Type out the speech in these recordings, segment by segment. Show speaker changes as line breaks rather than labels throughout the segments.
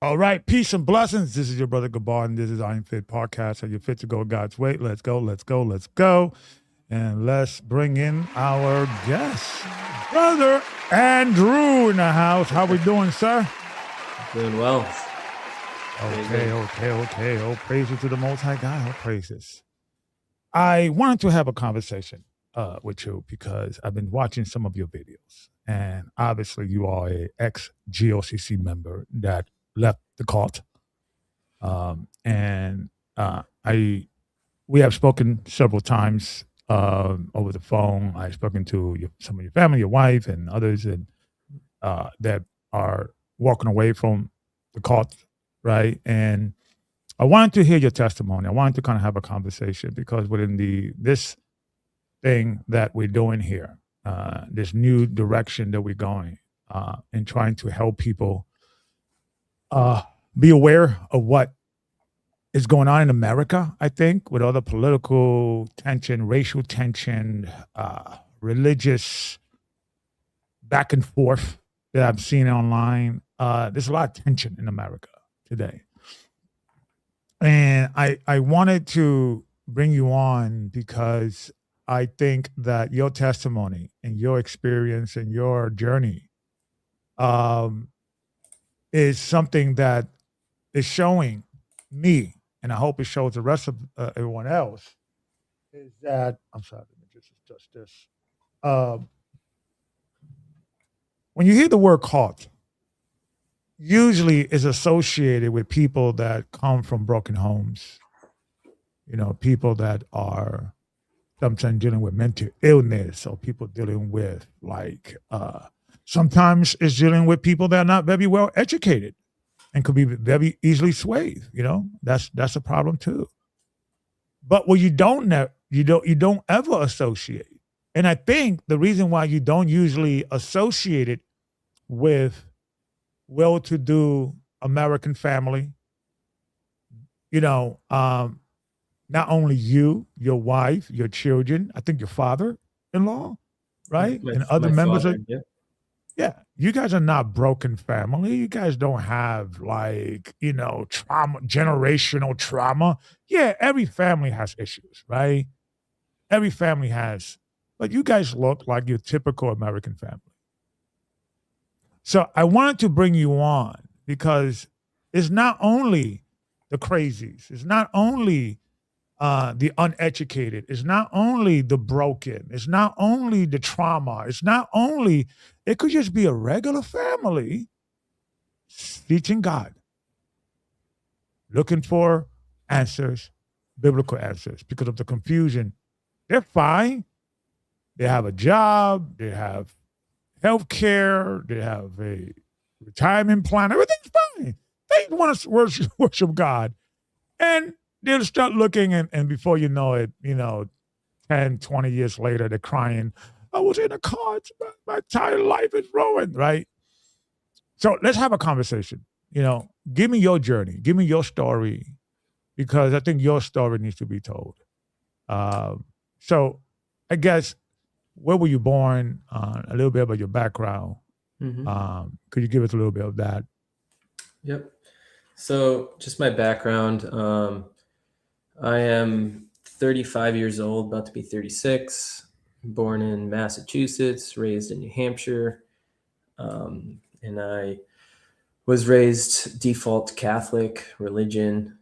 All right, peace and blessings. This is your brother Gabar, and this is IAMFIT Podcast. Are you fit to go God's way? Let's go, let's go, let's go. And let's bring in our guest, Brother Andrew in the house. How we doing, sir?
Doing well.
Okay. Oh, praises to the Most High God. Oh, praises. I wanted to have a conversation with you because I've been watching some of your videos. And obviously, you are a ex-GOCC member that left the cult. And we have spoken several times over the phone. I've spoken to some of your family, your wife, and others, and that are walking away from the cult, right? And I wanted to hear your testimony. I wanted to kind of have a conversation because within this thing that we're doing here, this new direction that we're going, and trying to help people be aware of what is going on in America, I think, with all the political tension, racial tension, religious back and forth that I've seen online. There's a lot of tension in America today. And I wanted to bring you on because I think that your testimony and your experience and your journey is something that is showing me, and I hope it shows the rest of everyone else, is that, I'm sorry, let me just adjust this. When you hear the word cult, usually is associated with people that come from broken homes, people that are sometimes dealing with mental illness, or people dealing with sometimes it's dealing with people that are not very well educated and could be very easily swayed. That's a problem too. But what you don't ever associate, and I think the reason why you don't usually associate it with well-to-do American family, not only you, your wife, your children, I think your father-in-law, right, and other
My
members
father,
of,
yeah.
yeah, you guys are not broken family. You guys don't have trauma, generational trauma. Yeah, every family has issues, right? Every family has, but you guys look like your typical American family. So I wanted to bring you on because it's not only the crazies, it's not only the uneducated, it's not only the broken, it's not only the trauma, it could just be a regular family teaching God, looking for answers, biblical answers, because of the confusion. They're fine. They have a job, they have health care, they have a retirement plan, everything's fine. They want to worship God. And they'll start looking, and before you know it, 10, 20 years later, they're crying, I was in a car, my entire life is ruined, right? So let's have a conversation. Give me your journey, give me your story, because I think your story needs to be told. So I guess, where were you born? A little bit about your background. Could you give us a little bit of that?
Yep. So just my background. I am 35 years old, about to be 36, born in Massachusetts, raised in New Hampshire. And I was raised default Catholic religion.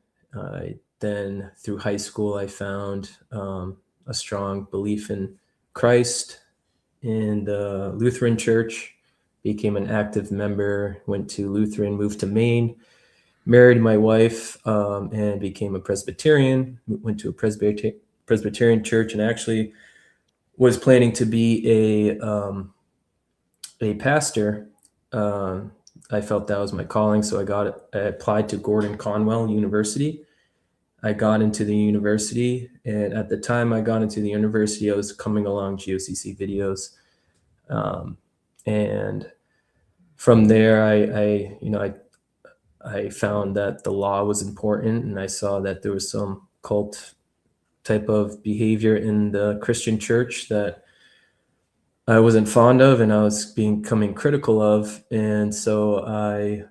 Then through high school, I found a strong belief in Christ in the Lutheran Church, became an active member, went to Lutheran, moved to Maine, married my wife, and became a Presbyterian, went to a Presbyterian church, and actually was planning to be a pastor. I felt that was my calling, so I applied to Gordon Conwell University. I got into the university, and at the time I got into the university, I was coming along GOCC videos, and from there, I found that the law was important, and I saw that there was some cult type of behavior in the Christian church that I wasn't fond of, and I was becoming critical of, and so I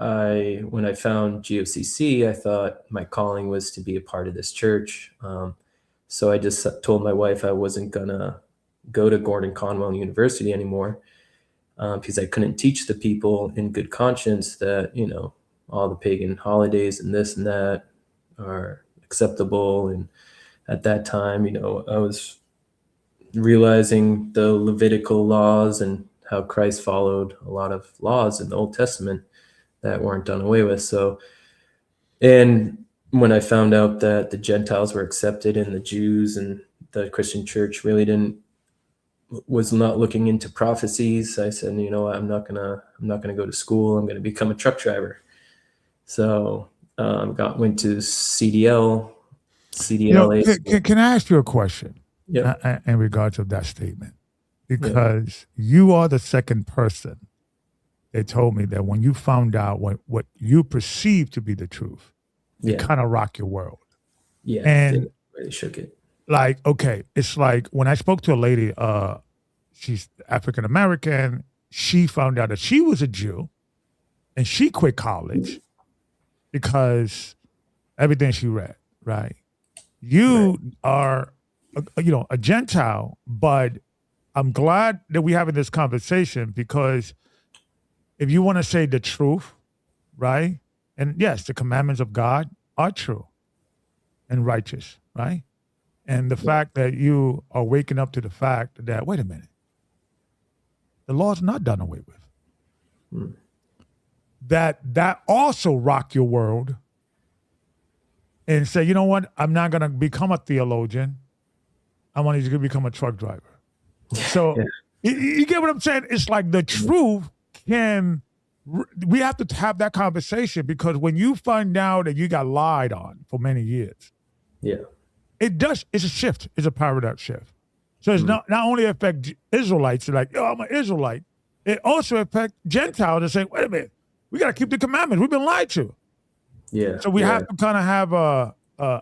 when I found GOCC, I thought my calling was to be a part of this church. So I just told my wife I wasn't gonna go to Gordon Conwell University anymore, because I couldn't teach the people in good conscience that, all the pagan holidays and this and that are acceptable. And at that time, I was realizing the Levitical laws and how Christ followed a lot of laws in the Old Testament that weren't done away with. So, and when I found out that the Gentiles were accepted and the Jews and the Christian church really was not looking into prophecies, I said, I'm not gonna go to school. I'm gonna become a truck driver. So went to CDL.
Can I ask you a question?
Yep.
In regards of that statement? Because you are the second person that told me that when you found out what you perceived to be the truth, it kind of rocked your world.
Yeah,
and
it really shook it.
Like, okay, it's like when I spoke to a lady, she's African American. She found out that she was a Jew, and she quit college because everything she read. Right? You are, a Gentile, but I'm glad that we're having this conversation because if you want to say the truth, right? And yes, the commandments of God are true and righteous, right? And the fact that you are waking up to the fact that, wait a minute, the law's not done away with. That also rock your world and say, you know what? I'm not going to become a theologian. I want to become a truck driver. So you get what I'm saying? It's like the truth we have to have that conversation because when you find out that you got lied on for many years, it's a shift. It's a paradox shift. So it's not only affect Israelites, like, I'm an Israelite. It also affects Gentiles that say, wait a minute, we got to keep the commandments. We've been lied to.
Yeah.
So we have to kind of have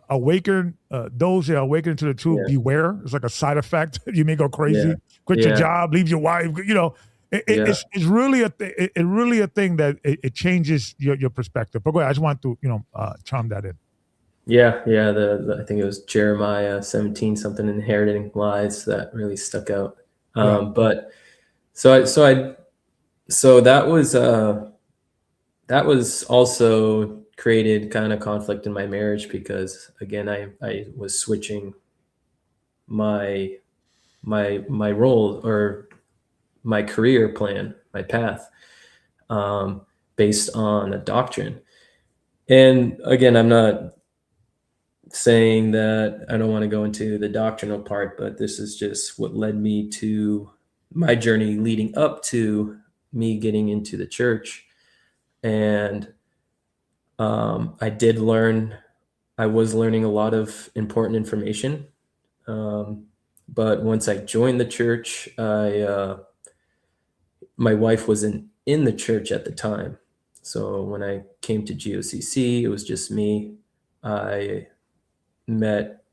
awaken those that are awakening to the truth. Beware. It's like a side effect. You may go crazy, quit your job, leave your wife. It's really a thing that it changes your perspective. But go ahead, I just want to chime that in.
Yeah. I think it was Jeremiah 17 something, inheriting lies, that really stuck out. But so that was also created kind of conflict in my marriage because again I was switching my role or my career plan, my path, based on a doctrine. And again, I'm not saying that I don't want to go into the doctrinal part, but this is just what led me to my journey leading up to me getting into the church. And I was learning a lot of important information. But once I joined the church, my wife wasn't in the church at the time. So when I came to GOCC, it was just me. I met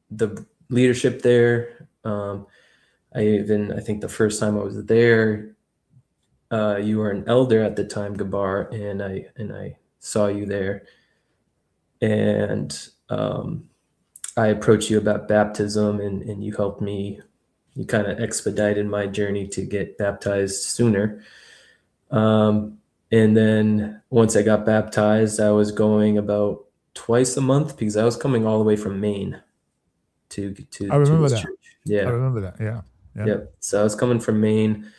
the leadership there. I think the first time I was there, you were an elder at the time, Gabar, and I saw you there. And I approached you about baptism, and you helped me. You kind of expedited my journey to get baptized sooner. And then once I got baptized, I was going about twice a month because I was coming all the way from Maine to
I remember
this
that.
church. Yeah,
I remember that. Yeah.
Yep. So I was coming from Maine,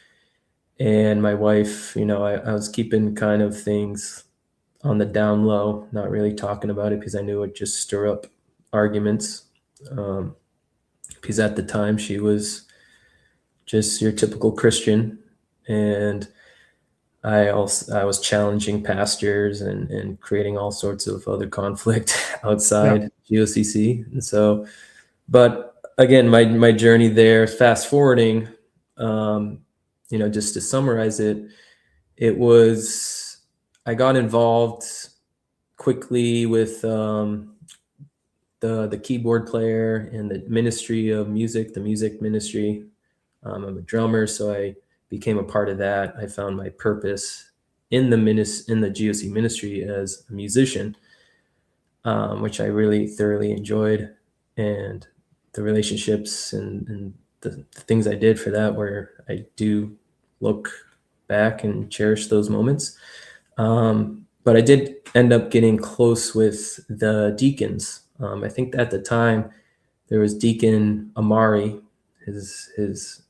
and my wife, I was keeping kind of things on the down low, not really talking about it because I knew it would just stir up arguments. Because at the time she was just your typical Christian, and I was challenging pastors and creating all sorts of other conflict outside GOCC. And so, but again, my journey there, fast forwarding, just to summarize it, I got involved quickly with the keyboard player and the ministry of music, the music ministry. I'm a drummer, so I became a part of that. I found my purpose in the GOC ministry as a musician, which I really thoroughly enjoyed, and the relationships and the things I did for that, where I do look back and cherish those moments. But I did end up getting close with the deacons. I think at the time there was Deacon Amari. His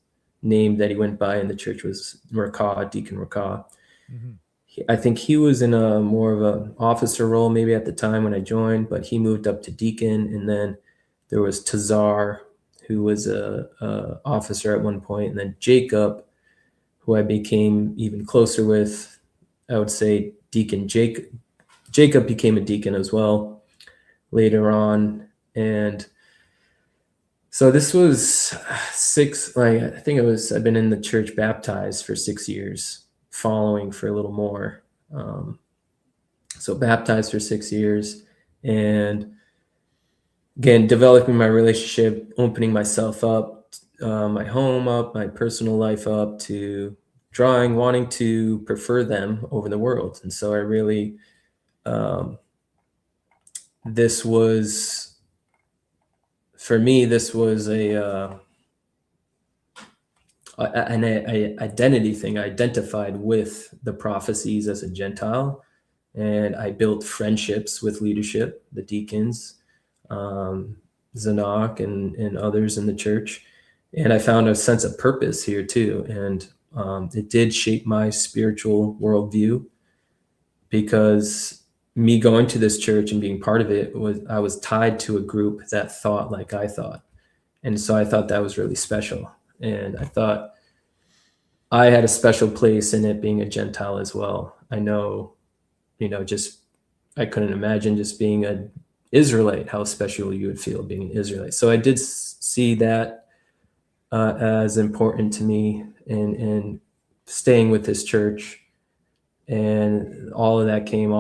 name that he went by in the church was Rakah, Deacon Rakah.
Mm-hmm.
I think he was in a more of an officer role maybe at the time when I joined, but he moved up to deacon. And then there was Tazar, who was a officer at one point, and then Jacob, who I became even closer with. I would say Deacon Jacob became a deacon as well later on. And so this was I've been in the church baptized for 6 years, following for a little more. So baptized for 6 years, and again, developing my relationship, opening myself up, my home up, my personal life up, to wanting to prefer them over the world. And so I really, this was, for me, this was an identity thing. I identified with the prophecies as a Gentile, and I built friendships with leadership, the deacons, Zanok and others in the church. And I found a sense of purpose here too. And it did shape my spiritual worldview, because me going to this church and being part of it I was tied to a group that thought like I thought. And so I thought that was really special. And I thought I had a special place in it, being a Gentile as well. I know, I couldn't imagine just being an Israelite, how special you would feel being an Israelite. So I did see that as important to me, and staying with this church. And all of that came,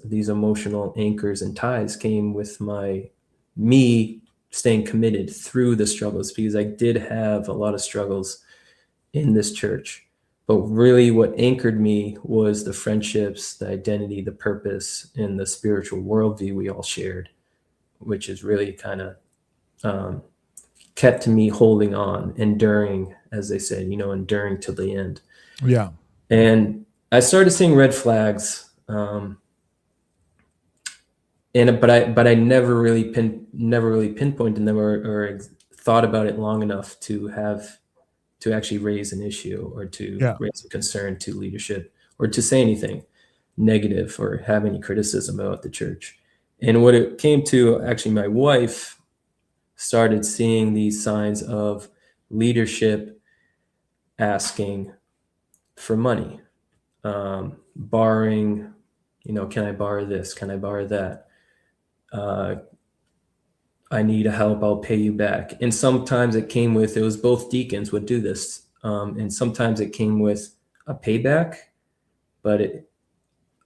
these emotional anchors and ties came with me staying committed through the struggles, because I did have a lot of struggles in this church. But really what anchored me was the friendships, the identity, the purpose, and the spiritual worldview we all shared, which is really kind of kept me holding on, enduring, as they say, enduring till the end.
Yeah.
And I started seeing red flags, but I never really pinpointed them or thought about it long enough to actually raise an issue, or to raise a concern to leadership, or to say anything negative or have any criticism about the church. And what it came to, actually, my wife started seeing these signs of leadership asking for money, borrowing, can I borrow this? Can I borrow that? I need help, I'll pay you back. And sometimes it was both deacons would do this. And sometimes it came with a payback, it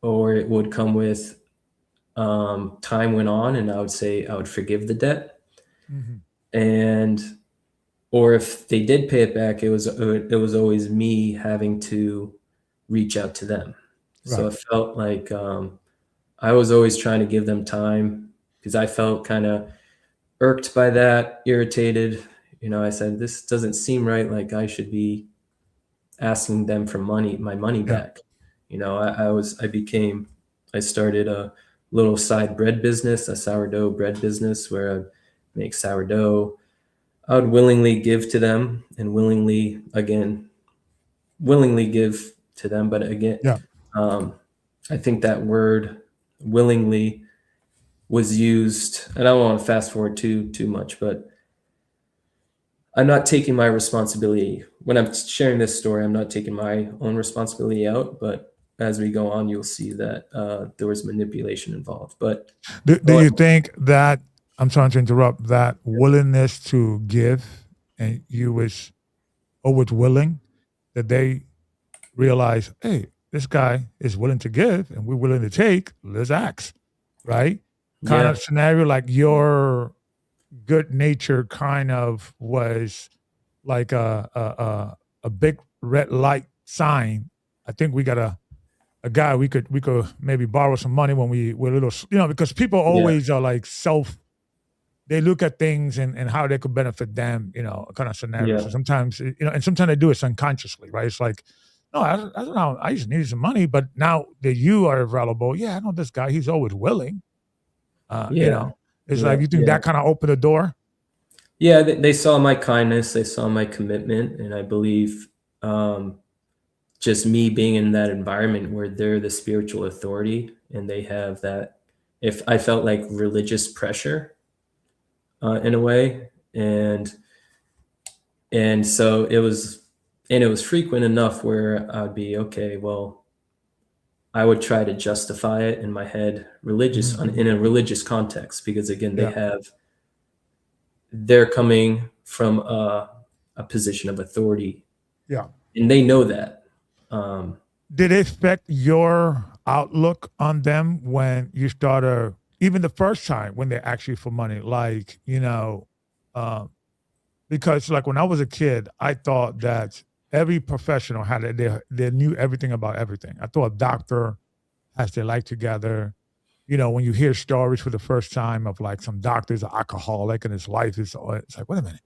would come with, time went on, and I would forgive the debt. Mm-hmm. Or if they did pay it back, it was always me having to reach out to them. Right. So it felt like I was always trying to give them time, because I felt kind of irked by that, irritated. I said, this doesn't seem right. Like I should be asking them for my money back. I started a little side bread business, a sourdough bread business, where I make sourdough. I would willingly give to them, and willingly give to them. But again, I think that word willingly was used, and I don't want to fast forward too much, but I'm not taking my responsibility. When I'm sharing this story, I'm not taking my own responsibility out, but as we go on, you'll see that there was manipulation involved. But
do you think that, I'm trying to interrupt, that willingness to give, and you was always willing, that they realize, hey, this guy is willing to give and we're willing to take, let's ask, right? Kind of scenario, like your good nature kind of was like a big red light sign. I think we got a a guy we could maybe borrow some money when we're little, because people
Yeah.
always are like they look at things and how they could benefit them, kind of scenarios.
Yeah.
So sometimes, and sometimes they do it unconsciously, right? It's like, no, I don't know. I just needed some money, but now that you are available, yeah, I know this guy. He's always willing.
Yeah.
It's like
Yeah.
you think
Yeah.
that kind of opened the door.
Yeah. They saw my kindness. They saw my commitment. And I believe just me being in that environment where they're the spiritual authority and they have that, if I felt like religious pressure in a way. And so it was frequent enough where I'd be, okay, well, I would try to justify it in my head
Mhm.
in a religious context, because again,
Yeah,
they're coming from a position of authority
yeah.
and they know that. Um,
Did it affect your outlook on them when you started, even the first time when they asked you for money? Like, um, because like when I was a kid, I thought that every professional they knew everything about everything. I thought a doctor has their life together. When you hear stories for the first time of like some doctor's an alcoholic and his life is, it's like, wait a minute,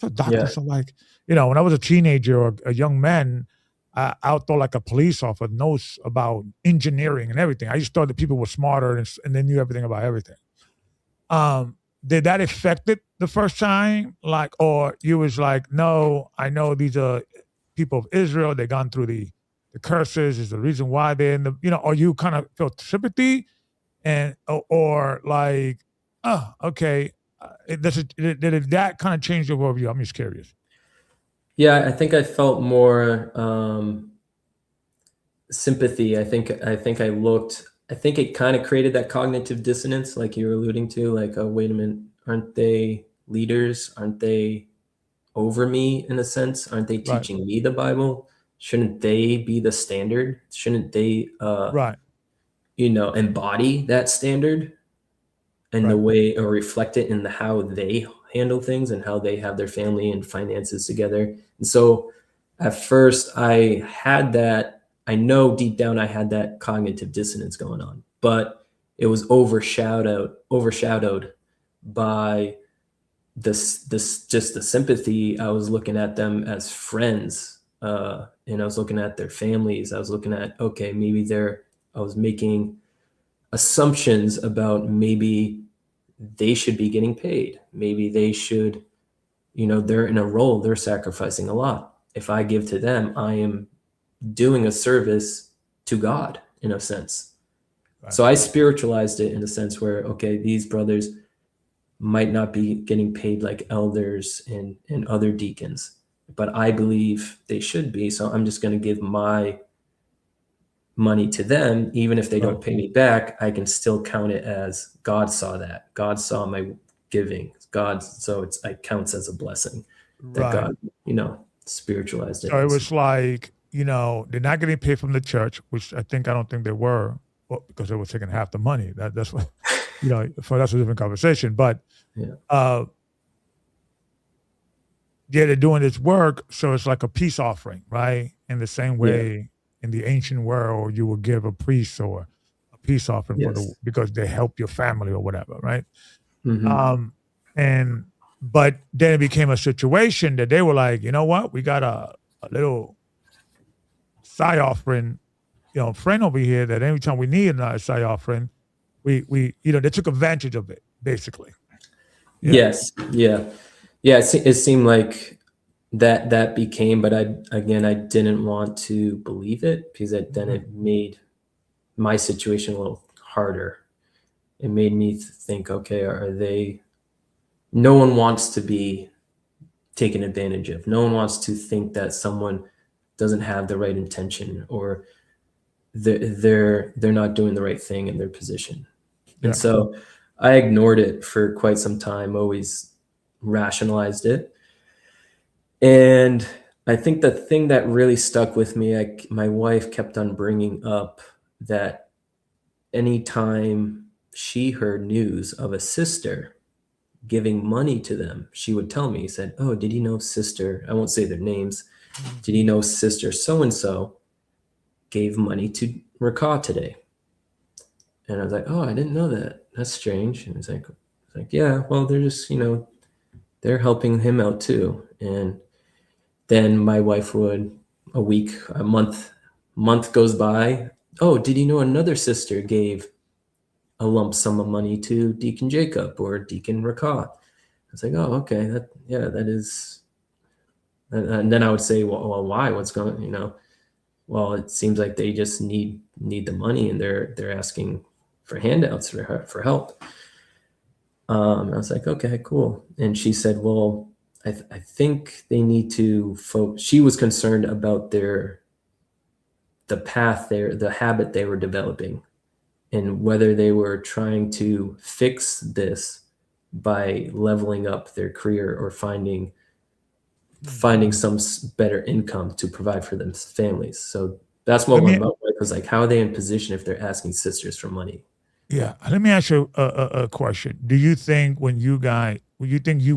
I thought
yeah,
doctors are like, when I was a teenager or a young man, I thought like a police officer knows about engineering and everything. I just thought that people were smarter and they knew everything about everything. Did that affect it the first time? Like, or you was like, no, I know these are people of Israel. They gone through the curses is the reason why they're in the, or you kind of felt sympathy and or like, oh, okay, did that kind of change your worldview? I'm just curious.
yeah. I think I felt more sympathy. I think it kind of created that cognitive dissonance, like you were alluding to, like, oh, wait a minute, aren't they leaders? Aren't they over me in a sense? Aren't they
Right,
teaching me the Bible? Shouldn't they be the standard? Shouldn't they,
right,
embody that standard in the
right,
way, or reflect it in the how they handle things and how they have their family and finances together? And so at first I know deep down I had that cognitive dissonance going on, but it was overshadowed by this just the sympathy. I was looking at them as friends, and I was looking at their families. I was looking at, okay, maybe I was making assumptions about, maybe they should be getting paid. Maybe they should, they're in a role, they're sacrificing a lot. If I give to them, I am doing a service to God in a sense.
right,
So I spiritualized it in a sense where, okay, these brothers might not be getting paid like elders and other deacons, but I believe they should be. So I'm just going to give my money to them. Even if they
right,
don't pay me back, I can still count it as God saw that. God saw my giving. So it counts as a blessing that
right.
God, spiritualized it
So it
as.
was like, they're not getting paid from the church, which I don't think they were, well, because they were taking half the money. That's what, so that's a different conversation. But
Yeah.
uh, yeah, they're doing this work, so it's like a peace offering, right? In the same
Yeah.
way in the ancient world, you would give a priest or a peace offering
Yes.
because they help your family or whatever, right?
Hmm.
Um, and but then it became a situation that they were like, you know what, we got a little side offering, friend over here that anytime we need another side offering, we they took advantage of it, basically. Yeah.
Yes. Yeah. Yeah. It seemed like that became, but I didn't want to believe it, because then
Mhm.
it made my situation a little harder. It made me think, okay, are they, no one wants to be taken advantage of. No one wants to think that someone doesn't have the right intention, or they're not doing the right thing in their position. And
Yeah.
so I ignored it for quite some time, always rationalized it. And I think the thing that really stuck with me, my wife kept on bringing up that anytime she heard news of a sister giving money to them, she would tell me, he said, oh, did you know sister, I won't say their names,
Mhm.
did you know sister so and so gave money to Rakah today. And I was like, oh, I didn't know that. That's strange. And it's like, yeah, well, they're just, they're helping him out too. And then my wife would, a month goes by. Oh, did you know another sister gave a lump sum of money to Deacon Jacob or Deacon Rakah? I was like, oh, okay, that is. And then I would say, well, why? What's going? Well, it seems like they just need the money, and they're asking for handouts for help. I was like, okay, cool. And she said, well, I think they need to focus. She was concerned about the habit they were developing, and whether they were trying to fix this by leveling up their career or finding some better income to provide for them families. So that's what my wife was like, how are they in position if they're asking sisters for money?
Yeah. Let me ask you a question. Do you think you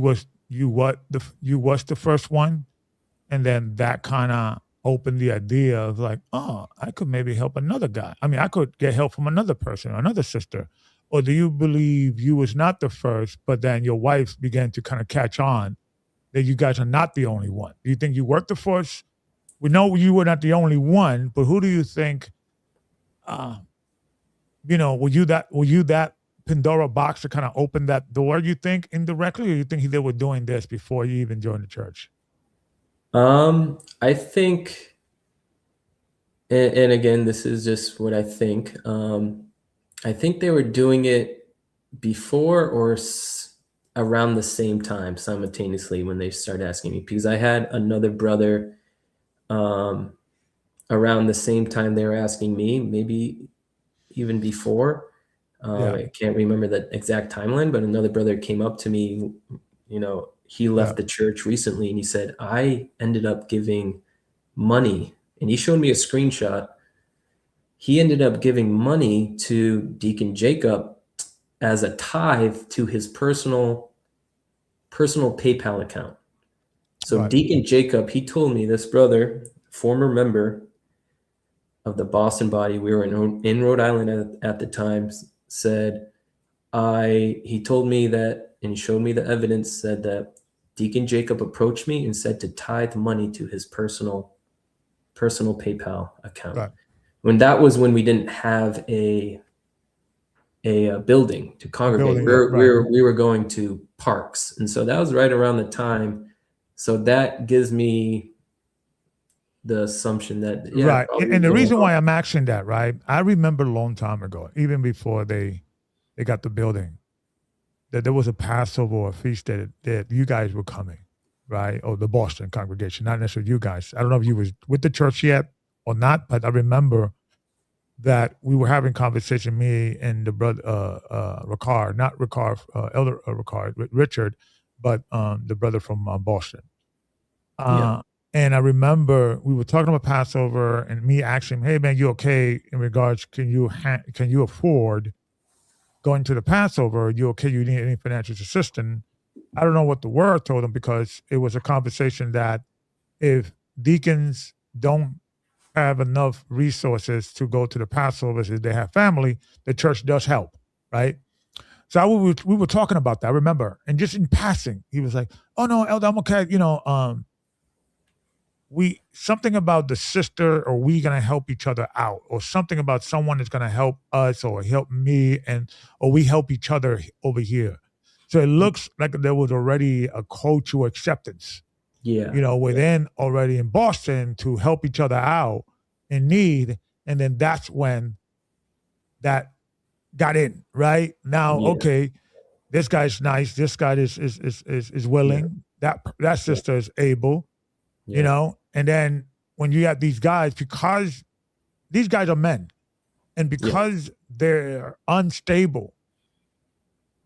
was the first one, and then that kind of opened the idea of like, oh, I could maybe help another guy. I mean, I could get help from another person or another sister. Or do you believe you was not the first, but then your wife began to kind of catch on that you guys are not the only one? Do you think you were the first? We know you were not the only one, but who do you think, were you that Pandora box to kind of open that door, you think, indirectly, or you think they were doing this before you even joined the church?
I think, and again, this is just what I think. I think they were doing it before or around the same time, simultaneously, when they started asking me, because I had another brother around the same time they were asking me, maybe even before. I can't remember the exact timeline, but another brother came up to me, he left the church recently, and he said, I ended up giving money, and he showed me a screenshot. He ended up giving money to Deacon Jacob as a tithe to his personal PayPal account. So Deacon Jacob, he told me, this brother, former member of the Boston body, we were in Rhode Island at the time, said, he told me that, and he showed me the evidence, said that Deacon Jacob approached me and said to tithe money to his personal PayPal account.
Right.
When that was when we didn't have a building to congregate. We were going to parks, and so that was right around the time. So that gives me the assumption that
right. And the reason why I'm asking that, right? I remember a long time ago, even before they got the building, that there was a Passover or a feast that you guys were coming, right? Or the Boston congregation, not necessarily you guys. I don't know if you was with the church yet or not, but I remember that we were having conversation, me and the brother Ricard, not Ricard, Elder Ricard, Richard, but the brother from Boston. And I remember we were talking about Passover, and me asking him, "Hey man, you okay? In regards, can you afford going to the Passover? Are you okay? You need any financial assistance?" I don't know what the word told him, because it was a conversation that if deacons don't have enough resources to go to the Passovers, if they have family, the church does help, right? So we were talking about that, I remember. And just in passing, he was like, "Oh no, Elder, I'm okay. Something about the sister, or we gonna help each other out, or something about someone is gonna help us or help me, or we help each other over here." So it looks like there was already a cultural acceptance, within already in Boston, to help each other out in need. And then that's when that got in, right? Now, okay, this guy's nice. This guy is willing. That sister is able, and then when you have these guys, because these guys are men, and because they're unstable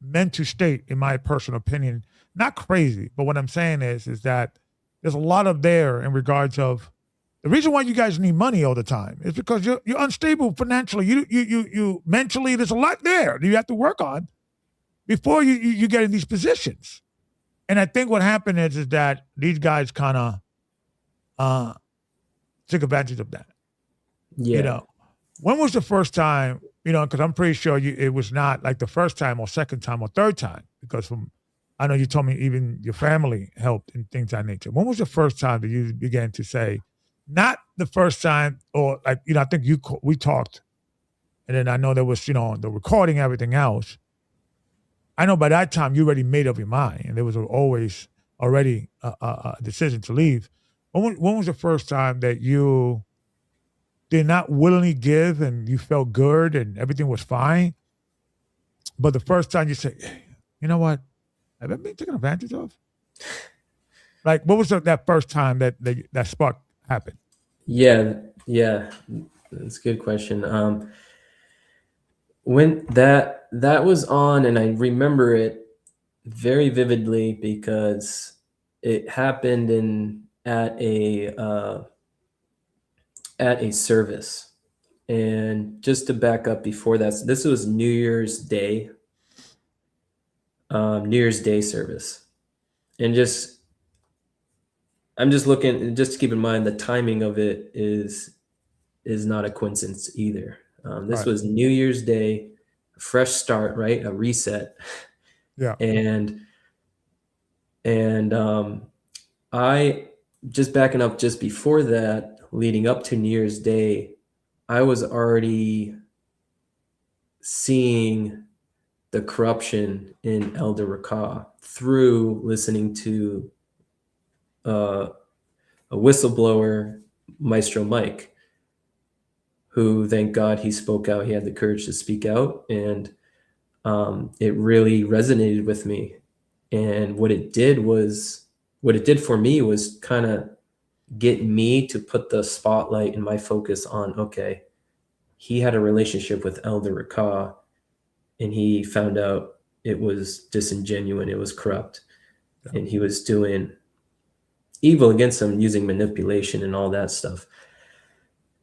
mental state, in my personal opinion, not crazy, but what I'm saying is that there's a lot of there in regards of the reason why you guys need money all the time is because you're unstable financially. You mentally, there's a lot there that you have to work on before you get in these positions. And I think what happened is that these guys kind of took advantage of that. You
Yeah.
know, when was the first time? Because I'm pretty sure it was not like the first time or second time or third time. Because I know you told me even your family helped and things of that nature. When was the first time that you began to say, not the first time, or like I think we talked, and then I know there was the recording, everything else. I know by that time you already made up your mind, and there was always already a decision to leave. When was the first time that you did not willingly give and you felt good and everything was fine, but the first time you say, hey, you know what, have I been taken advantage of? Like, what was that first time that spark happened?
Yeah. Yeah. That's a good question. When that was on, and I remember it very vividly because it happened at a service. And just to back up before that, so this was New Year's Day service, and I'm just looking, just to keep in mind the timing of it is not a coincidence either. This
Right.
was New Year's Day, a fresh start, right, a reset,
Yeah.
and and I just backing up just before that, leading up to New Year's Day, I was already seeing the corruption in Elder Rakah through listening to uh, a whistleblower, Maestro Mike, who, thank God, he spoke out. He had the courage to speak out, and it really resonated with me. And what it did for me was kind of get me to put the spotlight and my focus on, okay, he had a relationship with Elder Rakah, and he found out it was disingenuous, it was corrupt,
Yeah.
and he was doing evil against him using manipulation and all that stuff.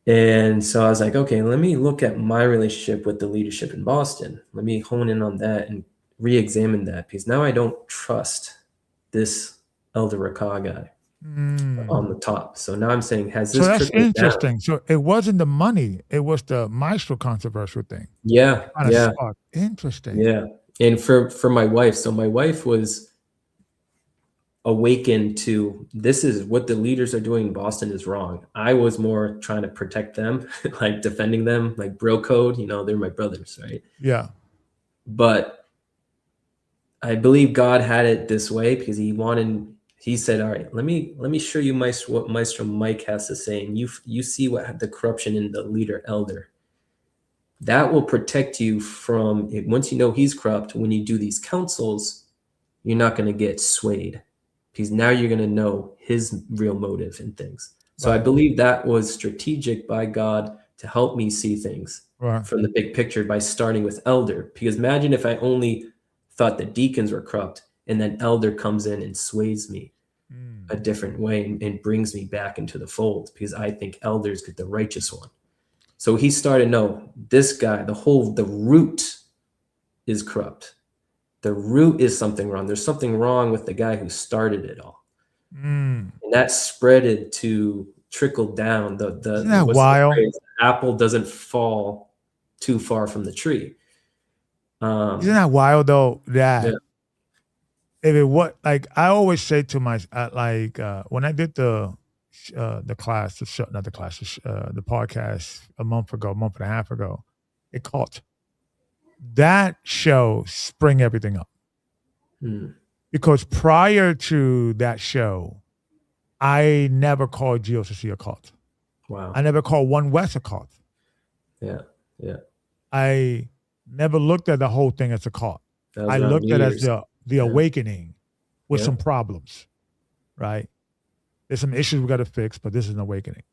And so I was like, okay, let me look at my relationship with the leadership in Boston. Let me hone in on that and re-examine that, because now I don't trust this Elder Rakah guy on the top. So now I'm saying, has
So
this
that's
trickled down?
interesting. So it wasn't the money; it was the Maestro controversial thing.
Yeah,
Kind of
yeah,
spark. Interesting.
yeah. And for my wife, so my wife was awakened to, this is what the leaders are doing in Boston is wrong. I was more trying to protect them, like defending them, like bro code, they're my brothers, right?
Yeah.
But I believe God had it this way because he said, all right, let me show you what Maestro Mike has to say. And you see what the corruption in the leader elder. That will protect you from it. Once you know he's corrupt, when you do these councils, you're not going to get swayed, because now you're going to know his real motive in things. So I
Right.
believe that was strategic by God to help me see things
Right.
from the big picture by starting with elder. Because imagine if I only thought the deacons were corrupt, and then elder comes in and sways me a different way and brings me back into the fold, because I think elders get the righteous one. So he started, no, this guy, the root is corrupt. The root is something wrong. There's something wrong with the guy who started it all. And that spreaded to trickle down.
Isn't that
What's the
wild?
phrase? The apple doesn't fall too far from the tree.
Isn't that wild though?
Yeah,
That if it what like I always say to my when I did the class, the show, not the class, the podcast a month and a half ago, it caught that show spring everything up
Hmm.
because prior to that show, I never called GOCC a cult. I
Wow.
never called One West a cult.
Yeah, yeah.
I never looked at the whole thing as a cult.
That was
I
around
looked
New
at it as
Year's.
the
Yeah,
awakening with
yeah,
some problems, right? There's some issues we got to fix, but this is an awakening.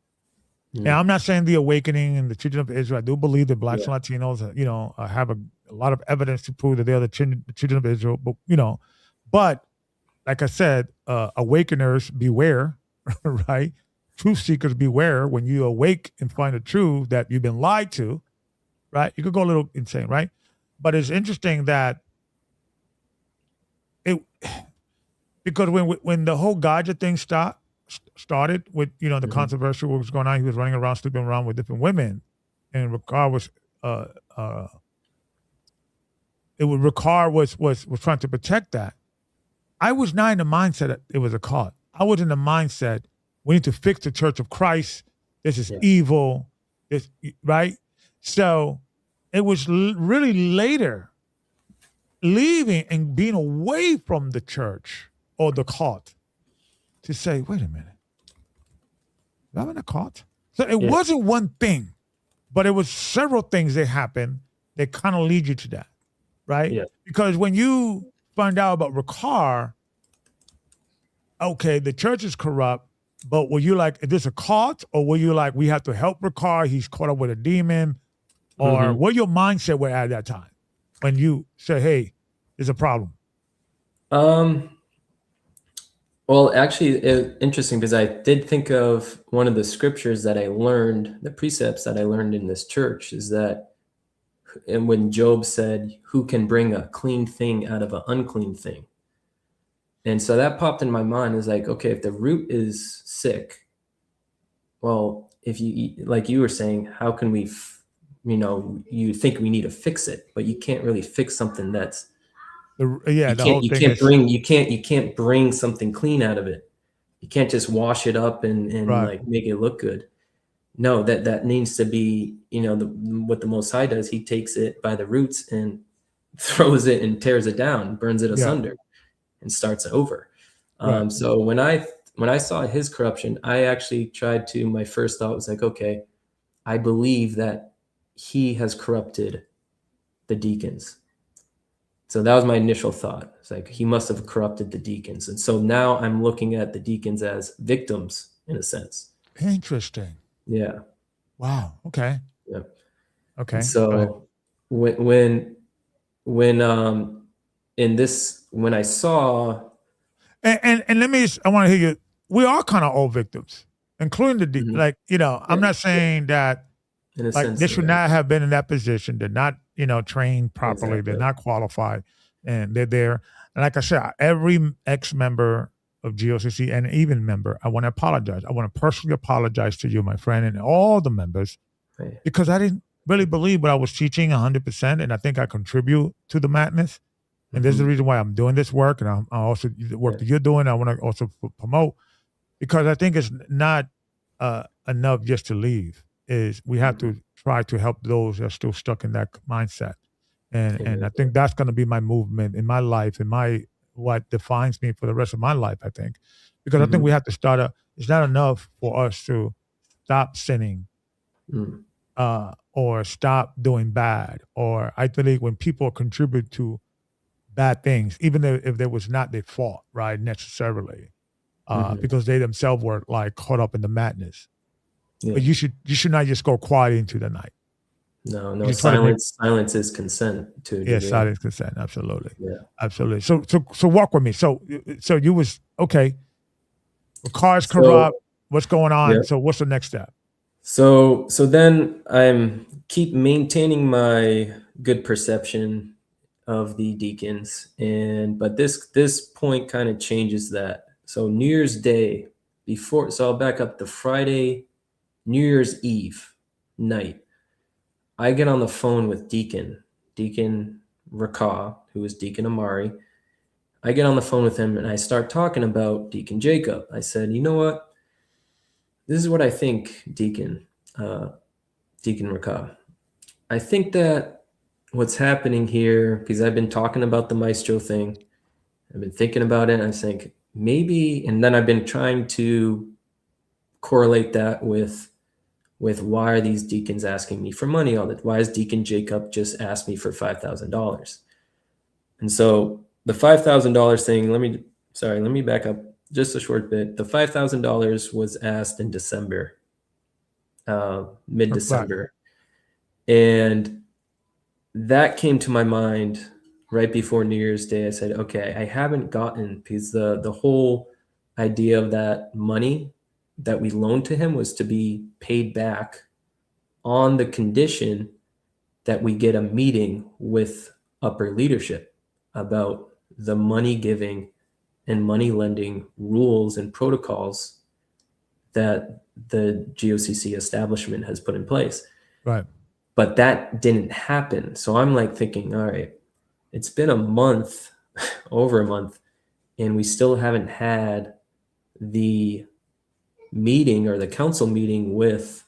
And
mm,
I'm not saying the awakening and the children of Israel. I do believe that blacks
yeah,
and Latinos, have a lot of evidence to prove that they are the children of Israel. But like I said, awakeners beware, right? Truth seekers beware. When you awake and find the truth that you've been lied to, right? You could go a little insane, right? But it's interesting that it because when the whole Gaja thing stopped, started with, the controversy what was going on. He was running around, sleeping around with different women, and Ricard was was trying to protect that. I was not in the mindset that it was a cult. I was in the mindset we need to fix the Church of Christ. This is evil. This right. So it was really later leaving and being away from the church or the cult to say, wait a minute, am I in a cult? So it wasn't one thing, but it was several things that happened that kind of lead you to that, right?
Yeah.
Because when you find out about Ricard, okay, the church is corrupt, but were you like, is this a cult? Or were you like, we have to help Ricard, he's caught up with a demon? Or what your mindset were at that time when you say, hey, there's a problem?
Well, actually, interesting, because I did think of one of the scriptures that I learned, the precepts that I learned in this church, is that, and when Job said, who can bring a clean thing out of an unclean thing? And so that popped in my mind, is like, okay, if the root is sick, well, if you eat, like you were saying, how can we, you think we need to fix it, but you can't really fix something that's, you can't bring something clean out of it. You can't just wash it up and like make it look good. No, that needs to be, what the Most High does. He takes it by the roots and throws it and tears it down, burns it asunder, and starts over. So when I saw his corruption, I actually tried to. My first thought was like, okay, I believe that he has corrupted the deacons. So that was my initial thought. It's like, he must have corrupted the deacons. And so now I'm looking at the deacons as victims in a sense.
Interesting.
Yeah.
Wow. Okay.
Yeah.
Okay.
And so when I saw,
and let me, I want to hear you. We are kind of all victims, including the I'm not saying that
in a
like
sense,
they should not have been in that position. They're not, trained properly.
Exactly.
They're not qualified, and they're there. And like I said, every ex-member of GOCC and even member, I want to apologize. I want to personally apologize to you, my friend, and all the members, because I didn't really believe what I was teaching 100%, and I think I contribute to the madness. And there's the reason why I'm doing this work, and I also the work that you're doing. I want to also promote, because I think it's not enough just to leave. Is we have to try to help those that are still stuck in that mindset, and I think that's going to be my movement in my life, and what defines me for the rest of my life. I think, because I think we have to start it's not enough for us to stop sinning, or stop doing bad, or I believe when people contribute to bad things, even if there was not their fault, right, necessarily, because they themselves were like caught up in the madness. But you should not just go quiet into the night.
No, silence is consent to a degree.
Silence consent, absolutely.
Yeah.
Absolutely. So walk with me. So you was okay. The car's corrupt. What's going on?
Yeah.
So what's the next step?
So then I'm keep maintaining my good perception of the deacons, but this point kind of changes that. So New Year's Day so I'll back up. The Friday, New Year's Eve night, I get on the phone with Deacon Raka, who is Deacon Amari. I get on the phone with him and I start talking about Deacon Jacob. I said, you know what? This is what I think, Deacon Raka. I think that what's happening here, because I've been talking about the maestro thing, I've been thinking about it, and I think maybe, and then I've been trying to correlate that with why are these deacons asking me for money all that? Why is Deacon Jacob just asked me for $5,000? And so the $5,000 thing, let me back up just a short bit. The $5,000 was asked in December, mid-December. And that came to my mind right before New Year's Day. I said, okay, I haven't gotten, because the whole idea of that money that we loaned to him was to be paid back on the condition that we get a meeting with upper leadership about the money giving and money lending rules and protocols that the GOCC establishment has put in place.
Right.
But that didn't happen. So I'm like thinking, all right, it's been a month, over a month, and we still haven't had the meeting or the council meeting with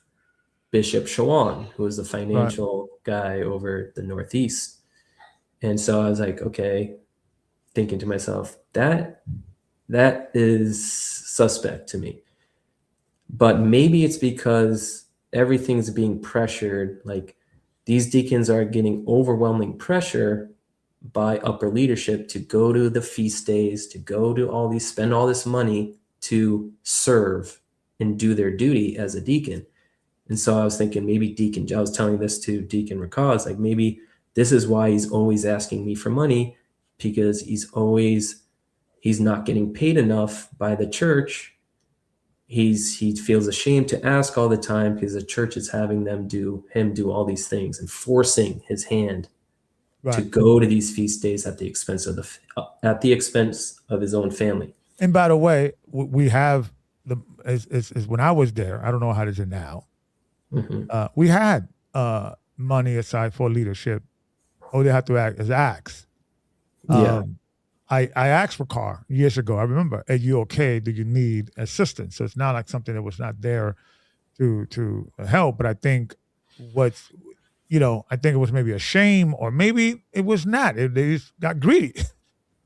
Bishop Shawan, who is the financial guy over the Northeast. And so I was like, okay, thinking to myself, that is suspect to me. But maybe it's because everything's being pressured. Like these deacons are getting overwhelming pressure by upper leadership to go to the feast days, to go to all these, spend all this money to serve and do their duty as a deacon. And so I was thinking maybe I was telling this to Deacon Rakaz, like maybe this is why he's always asking me for money, because he's not getting paid enough by the church. He feels ashamed to ask all the time because the church is having do all these things and forcing his hand to go to these feast days at the expense of his own family.
And by the way, we have is when I was there, I don't know how it is now.
Mm-hmm.
We had money aside for leadership. All they had to act is ask. I asked for car years ago. I remember, are you okay? Do you need assistance? So it's not like something that was not there to help. But I think I think it was maybe a shame, or maybe it was not. They just got greedy,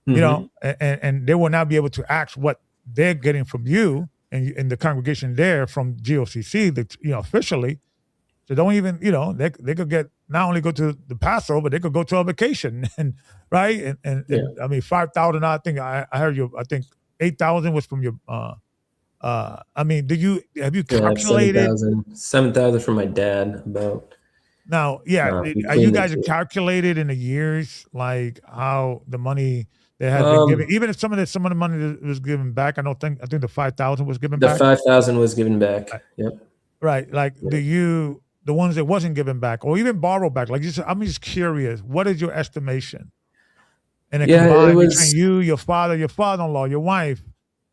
Mm-hmm.
and they will not be able to ask what they're getting from you and the congregation there from GOCC, officially. So don't even, they could get, not only go to the Passover, but they could go to a vacation, and right. And I mean, 5,000, I think I heard I think 8,000 was from your, I mean, have you calculated?
7,000 from my dad about.
Now, are you guys calculated in the years, like how the money that has been given, even if some of the money that was given back, I think the 5,000 was given back.
The 5,000 was given back. Yep.
Right. Like, the ones that wasn't given back, or even borrowed back, like I'm just curious, what is your estimation? And combined between you, your father-in-law, your wife,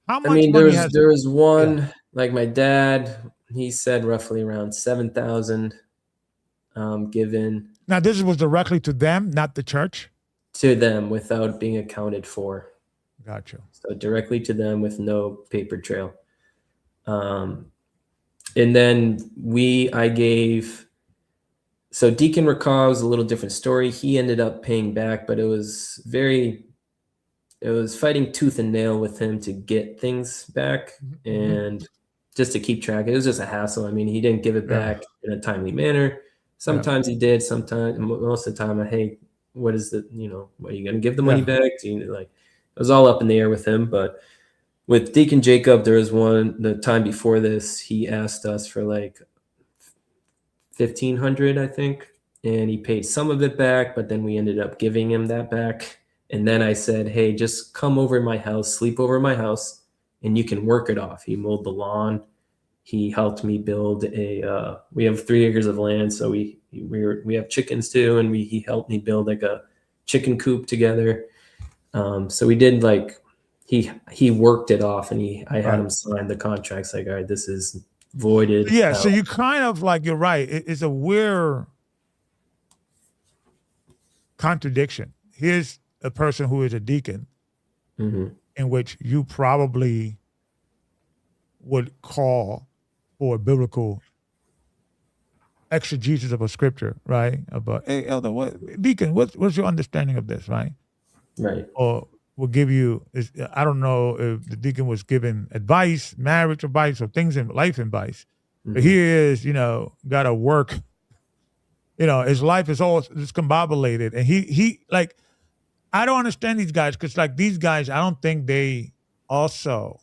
how much money has?
There was one, like my dad, he said roughly around 7,000 given.
Now, this was directly to them, not the church?
To them, without being accounted for.
Gotcha.
So directly to them with no paper trail. And then I gave, so Deacon Rakah was a little different story. He ended up paying back, but it was fighting tooth and nail with him to get things back, and just to keep track. It was just a hassle. I mean, he didn't give it back in a timely manner. Sometimes he did, sometimes, most of the time, hey, what is what are you going to give the money back? It was all up in the air with him. But with Deacon Jacob, there was the time before this, he asked us for like $1,500, I think, and he paid some of it back, but then we ended up giving him that back. And then I said, hey, just come over my house, sleep over my house, and you can work it off. He mowed the lawn. He helped me build we have 3 acres of land, so we have chickens too, and he helped me build like a chicken coop together. So we did he worked it off, and I had him sign the contracts. Like, all right, this is voided.
Yeah. So you kind of you're right. It's a weird contradiction. Here's a person who is a deacon, in which you probably would call for biblical exegesis of a scripture, right? About, hey, elder, deacon, what's your understanding of this, right?
Right.
Or will give you, I don't know if the deacon was given advice, marriage advice, or things in life advice. But he is, got to work. His life is all discombobulated, and he I don't understand these guys, because these guys, I don't think they also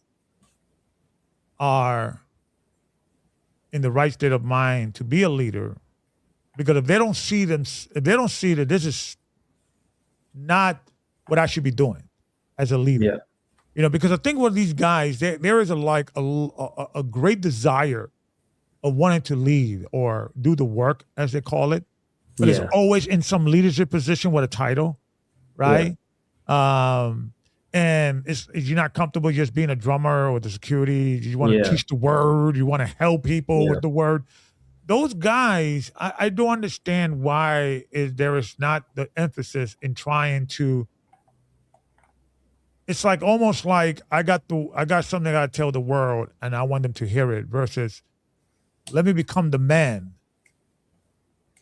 are in the right state of mind to be a leader, because if they don't see that this is not what I should be doing as a leader, because I think with these guys, there is a great desire of wanting to lead or do the work, as they call it, but it's always in some leadership position with a title, right? and you're not comfortable just being a drummer or the security. You want to
Yeah.
teach the word. You want to help people
Yeah.
with the word. Those guys, I don't understand why there is not the emphasis in trying to. It's like almost like I got something I got to tell the world, and I want them to hear it. Versus, let me become the man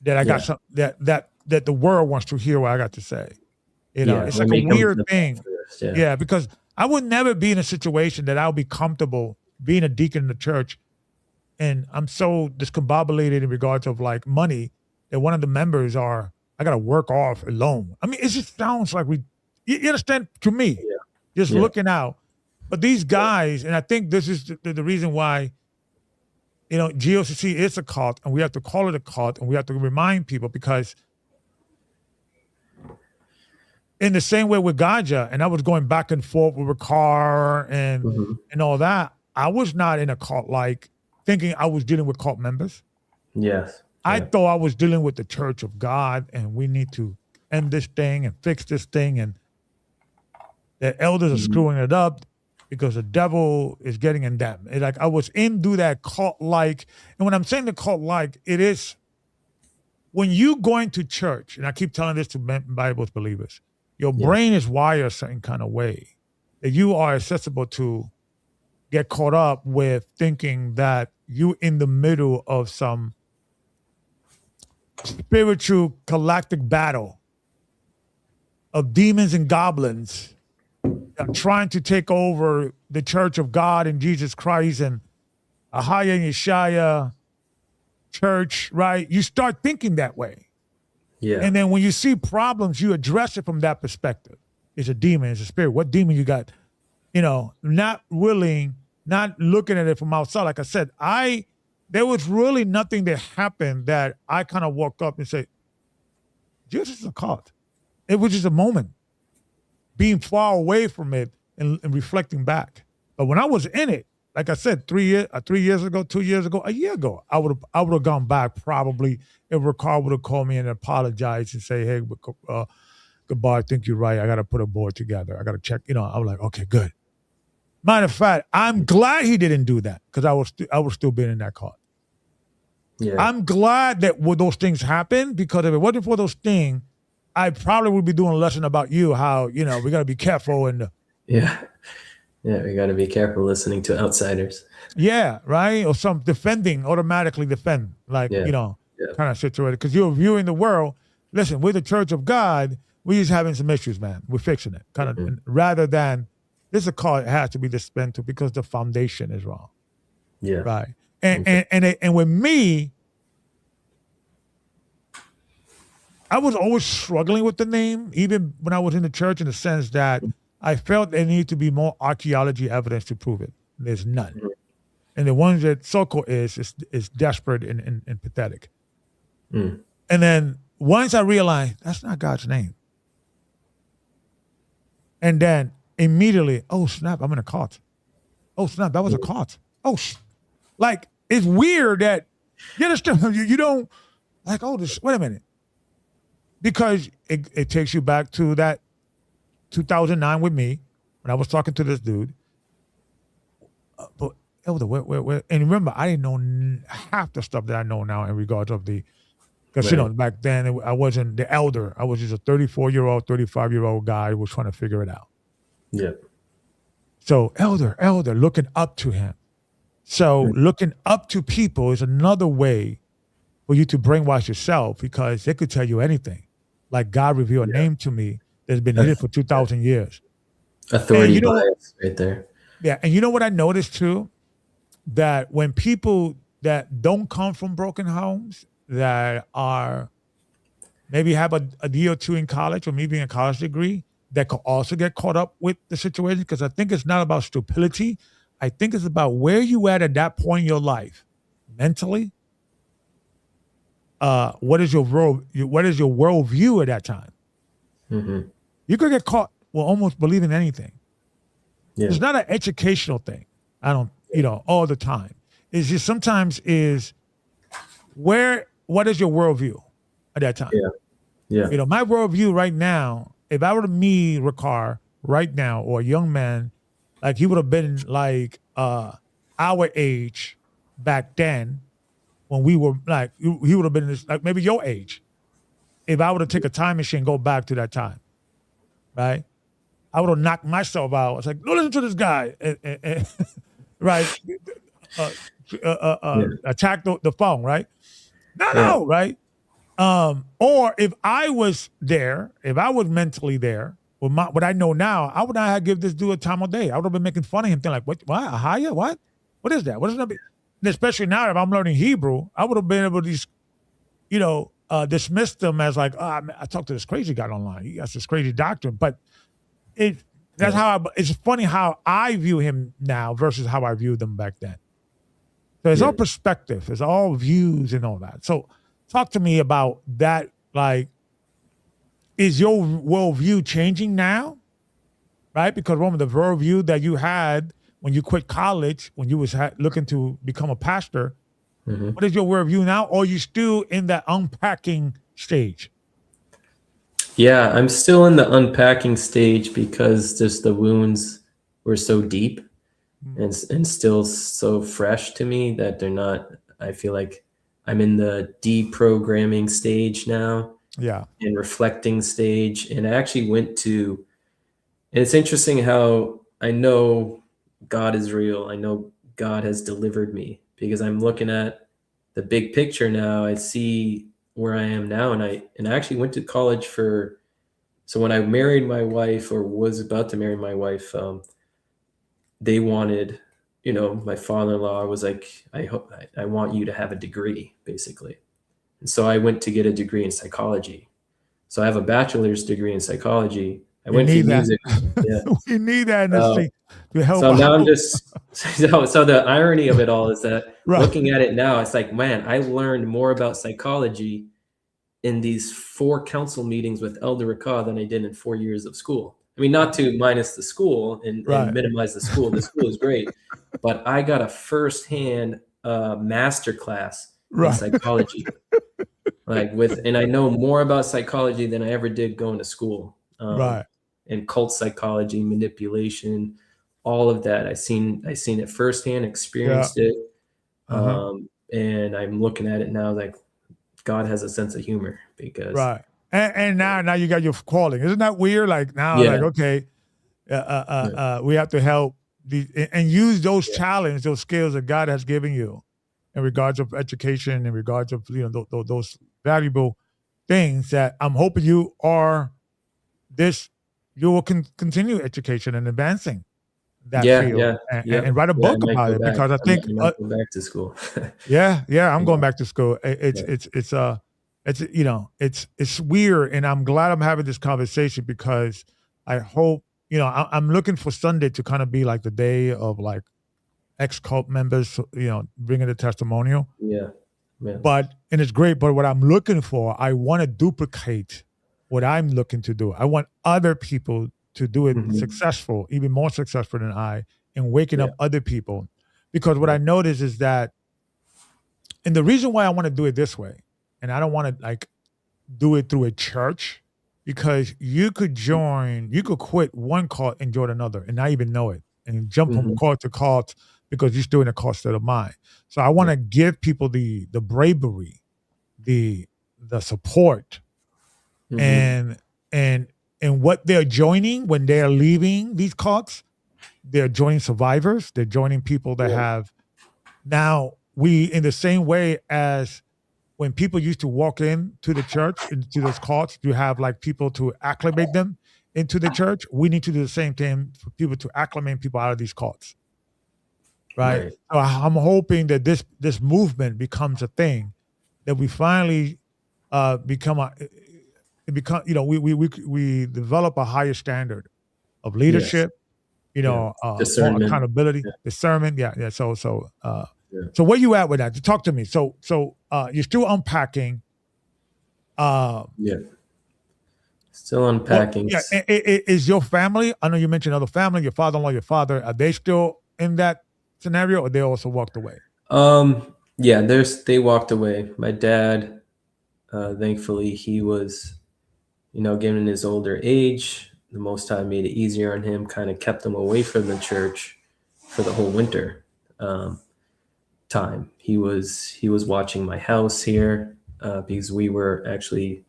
that I got
Yeah.
some that the world wants to hear what I got to say. You know,
Yeah.
it's
Let
like a
me come to
weird
the
thing.
first. Yeah.
Yeah, because I would never be in a situation that I'll be comfortable being a deacon in the church, and I'm so discombobulated in regards of like money that one of the members I got to work off alone. I mean, it just sounds like you understand to me,
Yeah.
just
Yeah.
looking out. But these guys, and I think this is the reason why, GOCC is a cult, and we have to call it a cult, and we have to remind people because in the same way with Gaja, and I was going back and forth with Ricard
Mm-hmm.
and all that, I was not in a cult like thinking I was dealing with cult members.
Yes.
I
Yeah.
thought I was dealing with the Church of God, and we need to end this thing and fix this thing, and the elders are
Mhm.
screwing it up because the devil is getting in them. It's like I was into that cult like, and when I'm saying the cult like, it is when you going to church, and I keep telling this to Bible believers, your
Yeah.
brain is wired a certain kind of way that you are accessible to get caught up with thinking that you in the middle of some spiritual galactic battle of demons and goblins that are trying to take over the church of God and Jesus Christ and Ahaya and Yeshaya church, right? You start thinking that way.
Yeah.
And then when you see problems, you address it from that perspective. It's a demon, it's a spirit. What demon you got? Not willing, not looking at it from outside. Like I said, there was really nothing that happened that I kind of walked up and said, Jesus is a cult. It was just a moment, being far away from it and reflecting back. But when I was in it, like I said, 3 years ago, 2 years ago, a year ago, I would have gone back probably if Ricard would have called me and apologized and say, hey, goodbye, I think you're right. I got to put a board together. I got to check. I was like, okay, good. Matter of fact, I'm glad he didn't do that because I was still being in that cult.
Yeah.
I'm glad that those things happened because if it wasn't for those things, I probably would be doing a lesson about you, how, we got to be careful. And
Yeah. Yeah. We got to be careful listening to outsiders.
yeah, right? Or some automatically defend, like,
Yeah.
kind of situation. Because you're viewing the world. Listen, we're the Church of God. We're just having some issues, man. We're fixing it. Kind of rather than this is a call it has to be dismantled because the foundation is wrong.
Yeah.
Right. And with me, I was always struggling with the name, even when I was in the church, in the sense that I felt there needed to be more archaeology evidence to prove it. There's none.
Mhm.
And the ones that so-called is desperate and pathetic.
Mm.
And then once I realized that's not God's name. And then immediately, oh snap, I'm in a cult. Oh snap, that was a cult. Oh, like it's weird that you understand. You don't like, oh, wait a minute. Because it takes you back to that 2009 with me when I was talking to this dude. But Elder, where, and remember, I didn't know half the stuff that I know now in regards of because
Right.
back then I wasn't the elder. I was just a 34-year-old, 35-year-old guy who was trying to figure it out.
Yeah.
So elder, looking up to him. So looking up to people is another way for you to brainwash yourself because they could tell you anything. Like God revealed a name to me that's been hidden for 2,000 years.
Authority bias right there.
Yeah, and you know what I noticed too? That when people that don't come from broken homes, that are maybe have a year or two in college or maybe a college degree, that could also get caught up with the situation because I think it's not about stupidity. I think it's about where you at that point in your life, mentally. What is your worldview at that time?
Mm-hmm.
You could get caught with almost believing anything.
Yeah.
It's not an educational thing. I don't, all the time. It's just sometimes is what is your worldview at that time?
Yeah. Yeah.
My worldview right now, if I were to meet Ricard right now, or a young man, like he would have been like our age back then when we were like, he would have been like maybe your age. If I were to take a time machine and go back to that time, right? I would have knocked myself out. It's like, don't listen to this guy, right? Uh, attack the phone, right? No,
Yeah.
no, right? Or if I was there, if I was mentally there, with what I know now, I would not have give this dude a time of day. I would have been making fun of him, thinking like, what, Ahaya? What is that? What is that? And especially now, if I'm learning Hebrew, I would have been able to just, dismiss them as like, I talked to this crazy guy online. He has this crazy doctrine. But that's how it's funny how I view him now versus how I viewed them back then. So it's all perspective, it's all views and all that. So talk to me about that. Like, is your worldview changing now? Right? Because one of the worldview that you had when you quit college, when you was looking to become a pastor, what is your worldview now? Or are you still in that unpacking stage?
Yeah, I'm still in the unpacking stage because just the wounds were so deep and still so fresh to me that they're not, I feel like I'm in the deprogramming stage now.
Yeah.
And reflecting stage. And I actually went to, and it's interesting how I know God is real. I know God has delivered me because I'm looking at the big picture now. I see where I am now. And I actually went to college so when I married my wife or was about to marry my wife, they wanted, my father-in-law was like, I want you to have a degree, basically. And so I went to get a degree in psychology. So I have a bachelor's degree in psychology. I went to music. Yeah.
We need that in this thing to help.
So now I'm just so the irony of it all is that looking at it now, it's like, man, I learned more about psychology in these 4 council meetings with Elder Rakah than I did in 4 years of school. I mean, not to minus the school and minimize the school. The school is great, but I got a firsthand master class in psychology. And I know more about psychology than I ever did going to school. And cult psychology, manipulation, all of that. I seen it firsthand, experienced it. And I'm looking at it now like God has a sense of humor because
and now you got your calling. Isn't that weird? Like now, like, okay, we have to help and use those talents, those skills that God has given you in regards of education, in regards of those valuable things that I'm hoping you will continue education and advancing that field and write a book about it because I think
I might go back to school.
I'm going back to school. It's weird, and I'm glad I'm having this conversation because I hope I'm looking for Sunday to kind of be like the day of like ex-cult members, bringing the testimonial. And it's great. But what I'm looking for, I want to duplicate what I'm looking to do. I want other people to do it successful, even more successful than I, in waking up other people. Because what I notice is that, and the reason why I want to do it this way, and I don't want to like do it through a church, because you could quit one cult and join another and not even know it, and jump from cult to cult because you're still in a cult state of mind. So I want to give people the bravery, the support, and what they're joining when they're leaving these cults. They're joining survivors. They're joining people that have now in the same way as when people used to walk into the church, into those cults, you have like people to acclimate them into the church. We need to do the same thing for people to acclimate people out of these cults. Right. So I'm hoping that this movement becomes a thing, that we finally we develop a higher standard of leadership, more accountability, discernment. So where you at with that? Talk to me. So you're still unpacking.
Still unpacking.
Is your family? I know you mentioned other family. Your father-in-law, your father. Are they still in that scenario, or they also walked away?
They walked away. My dad, thankfully, he was, given his older age, the Most High made it easier on him, kind of kept him away from the church for the whole winter time. He was watching my house here because we were actually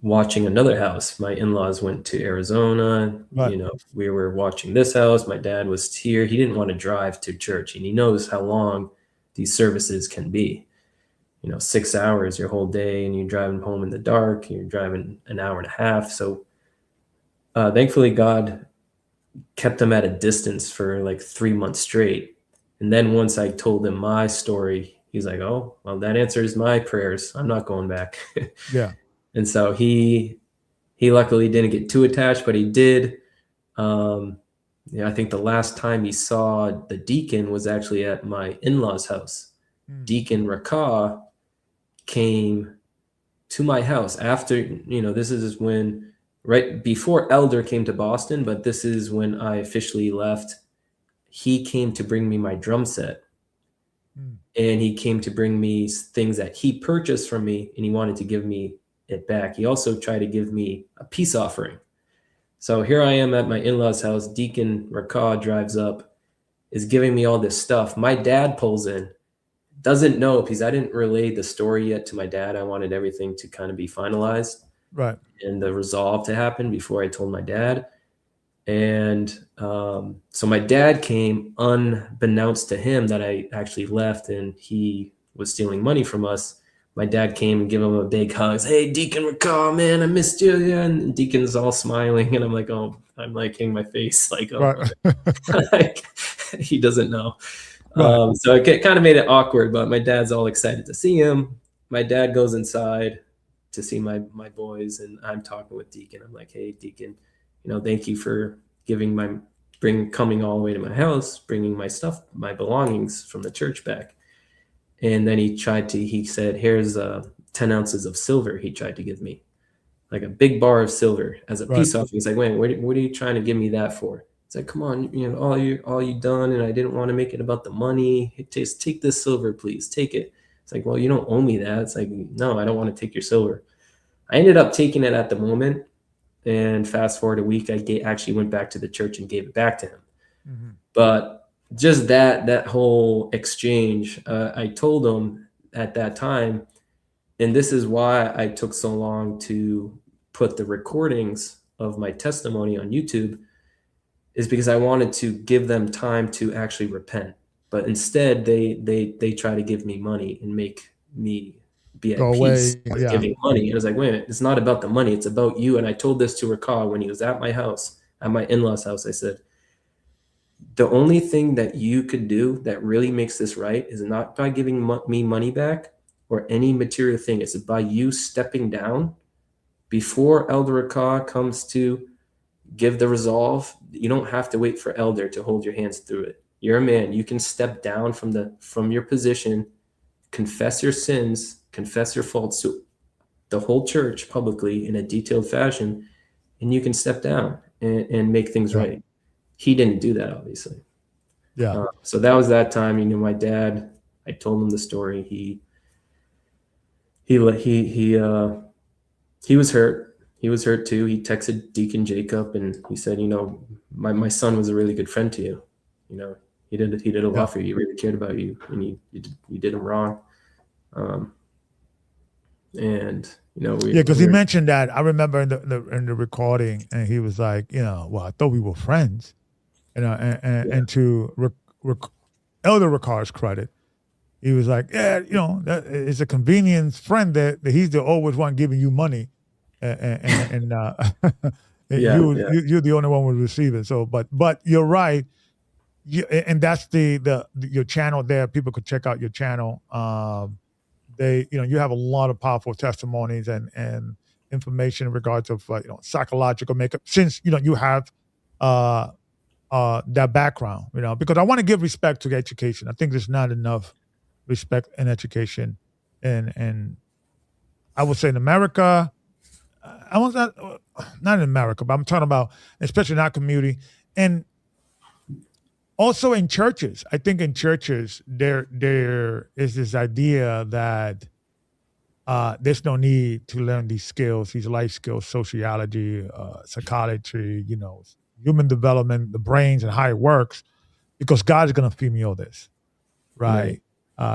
watching another house. My in-laws went to Arizona.
Right.
You know, we were watching this house. My dad was here. He didn't want to drive to church, and he knows how long these services can be. You know, 6 hours your whole day, and you're driving home in the dark. You're driving an hour and a half. So thankfully, God kept him at a distance for like 3 months straight. And then once I told him my story, he's like, "Oh, well, that answers my prayers. I'm not going back."
Yeah.
And so he luckily didn't get too attached, but he did. Yeah, I think the last time he saw the deacon was actually at my in-laws' house. Deacon Rakah came to my house after, you know, this is when, right before Elder came to Boston, but this is when I officially left. He came to bring me my drum set. And he came to bring me things that he purchased from me, and he wanted to give me it back. He also tried to give me a peace offering. So here I am at my in-laws' house. Deacon Rakah drives up, is giving me all this stuff. My dad pulls in, doesn't know because I didn't relay the story yet to my dad. I wanted everything to kind of be finalized,
right,
and the resolve to happen before I told my dad. And so my dad came unbeknownst to him that I actually left and he was stealing money from us. My dad came and gave him a big hug. "Hey, Deacon Rakah, man, I missed you." Yeah, and Deacon's all smiling, and I'm like, "Oh," I'm like hitting my face, like, "Oh,"
right.
like, he doesn't know.
Right.
So it kind of made it awkward, but my dad's all excited to see him. My dad goes inside to see my boys, and I'm talking with Deacon. I'm like, "Hey, Deacon, you know, thank you for coming all the way to my house, bringing my stuff, my belongings from the church back." And then he said, "Here's 10 ounces of silver." He tried to give me like a big bar of silver as a
Right.
peace offering. He's like, "Wait, what are you trying to give me that for?" It's like, "Come on, you know, all you done, and I didn't want to make it about the money. Just take this silver, please. Take it." It's like, "Well, you don't owe me that." It's like, "No, I don't want to take your silver." I ended up taking it at the moment, and fast forward a week, I actually went back to the church and gave it back to him.
Mm-hmm.
But just that whole exchange, I told him at that time, and this is why I took so long to put the recordings of my testimony on YouTube, is because I wanted to give them time to actually repent. But instead, they try to give me money and make me be
Go
at peace
away.
with
Yeah.
giving money. And I was like, "Wait a minute, it's not about the money, it's about you." And I told this to Rakah when he was at my house, at my in-laws' house. I said, "The only thing that you could do that really makes this right is not by giving me money back or any material thing. It's by you stepping down before Elder Rakah comes to give the resolve. You don't have to wait for Elder to hold your hands through it. You're a man. You can step down from your position, confess your sins, confess your faults to the whole church publicly in a detailed fashion, and you can step down and make things
Yeah.
right." He didn't do that, obviously.
Yeah.
So that was that time. You know, my dad, I told him the story. He was hurt. He was hurt too. He texted Deacon Jacob and he said, "You know, my son was a really good friend to you. You know, he did a
Yeah.
lot for you. He really cared about you, and you did him wrong." And you know,
Yeah, because he mentioned that. I remember in the recording, and he was like, you know, well, I thought we were friends, you know, and to Elder Ricard's credit, he was like, yeah, you know, that it's a convenience friend that he's the always one giving you money, and
yeah,
you're the only one who receive it. So, but you're right. And that's the your channel there. People could check out your channel. You have a lot of powerful testimonies and information in regards of psychological makeup, since you have that background, because I want to give respect to education. I think there's not enough respect in education, and I would say in America, I was not in America, but I'm talking about especially in our community, and also in churches. I think in churches there is this idea that there's no need to learn these skills, these life skills, sociology, psychology, human development, the brains and how it works, because God is going to feed me all this, right?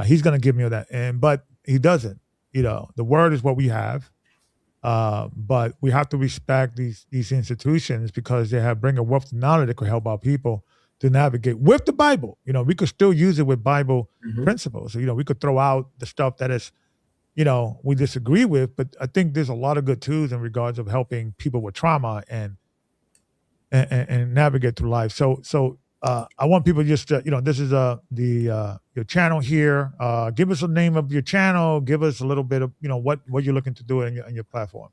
He's going to give me all that, but He doesn't. The Word is what we have, but we have to respect these institutions because they bring a wealth of knowledge that could help our people to navigate with the Bible. We could still use it with Bible principles. So, we could throw out the stuff that is we disagree with, but I think there's a lot of good tools in regards of helping people with trauma and navigate through life. So I want people just to, this is your channel here. Give us the name of your channel. Give us a little bit of, what you're looking to do in your platform.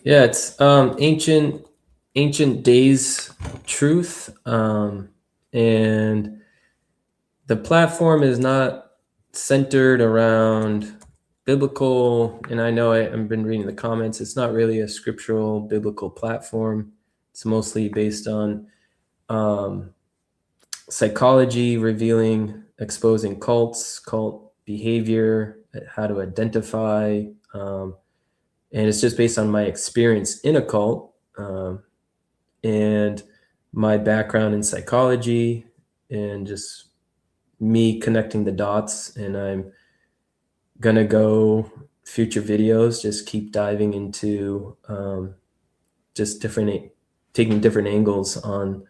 Yeah, it's ancient days truth, and the platform is not centered around biblical, and I know I've been reading the comments, it's not really a scriptural biblical platform. It's mostly based on psychology, exposing cult behavior, how to identify, and it's just based on my experience in a cult, and my background in psychology, and just me connecting the dots. And I'm gonna go future videos, just keep diving into just taking different angles on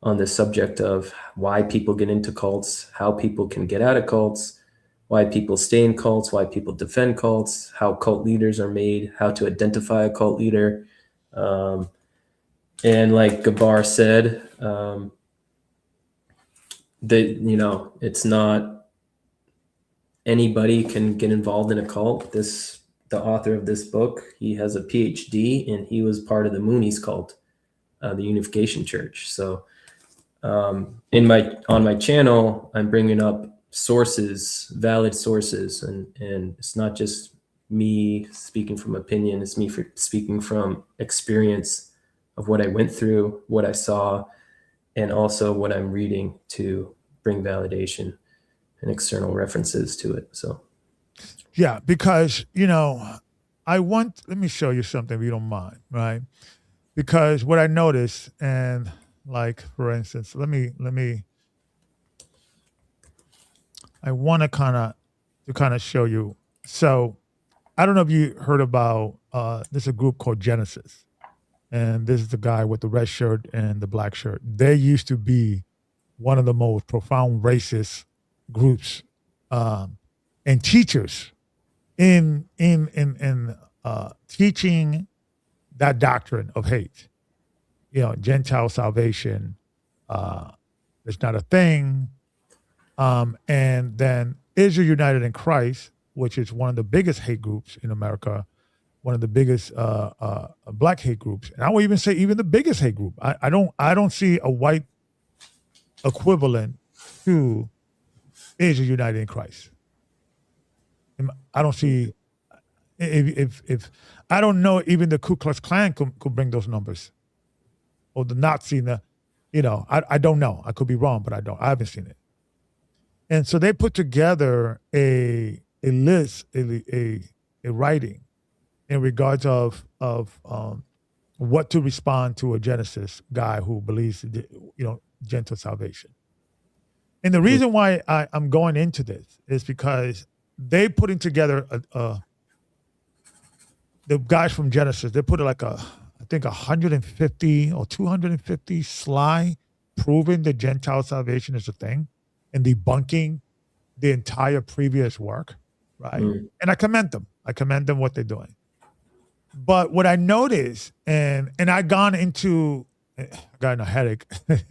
the subject of why people get into cults, how people can get out of cults, why people stay in cults, why people defend cults, how cult leaders are made, how to identify a cult leader. And like Gabar said, it's not anybody can get involved in a cult. The author of this book, he has a PhD, and he was part of the Moonies cult, the Unification Church. So on my channel, I'm bringing up sources, valid sources, and it's not just me speaking from opinion. It's me speaking from experience of what I went through, what I saw, and also what I'm reading to bring validation and external references to it. So,
yeah, because let me show you something if you don't mind, right? Because what I noticed, and like for instance, let me. I want to kind of show you. So, I don't know if you heard about there's a group called Genesis, and this is the guy with the red shirt and the black shirt. They used to be one of the most profound racist groups and teachers in teaching that doctrine of hate. Gentile salvation is not a thing. And then Israel United in Christ, which is one of the biggest hate groups in America, one of the biggest black hate groups, and I would even say even the biggest hate group. I don't see a white equivalent to Israel United in Christ. I don't see if I don't know even the Ku Klux Klan could bring those numbers, or the Nazi. I don't know. I could be wrong, but I haven't seen it. And so they put together a list, a writing in regards of what to respond to a Genesis guy who believes Gentile salvation. And the reason why I'm going into this is because they putting together the guys from Genesis. They put I think 150 or 250 slide proving that Gentile salvation is a thing and debunking the entire previous work, right? And I commend them. I commend them what they're doing. But what I noticed, and I got in a headache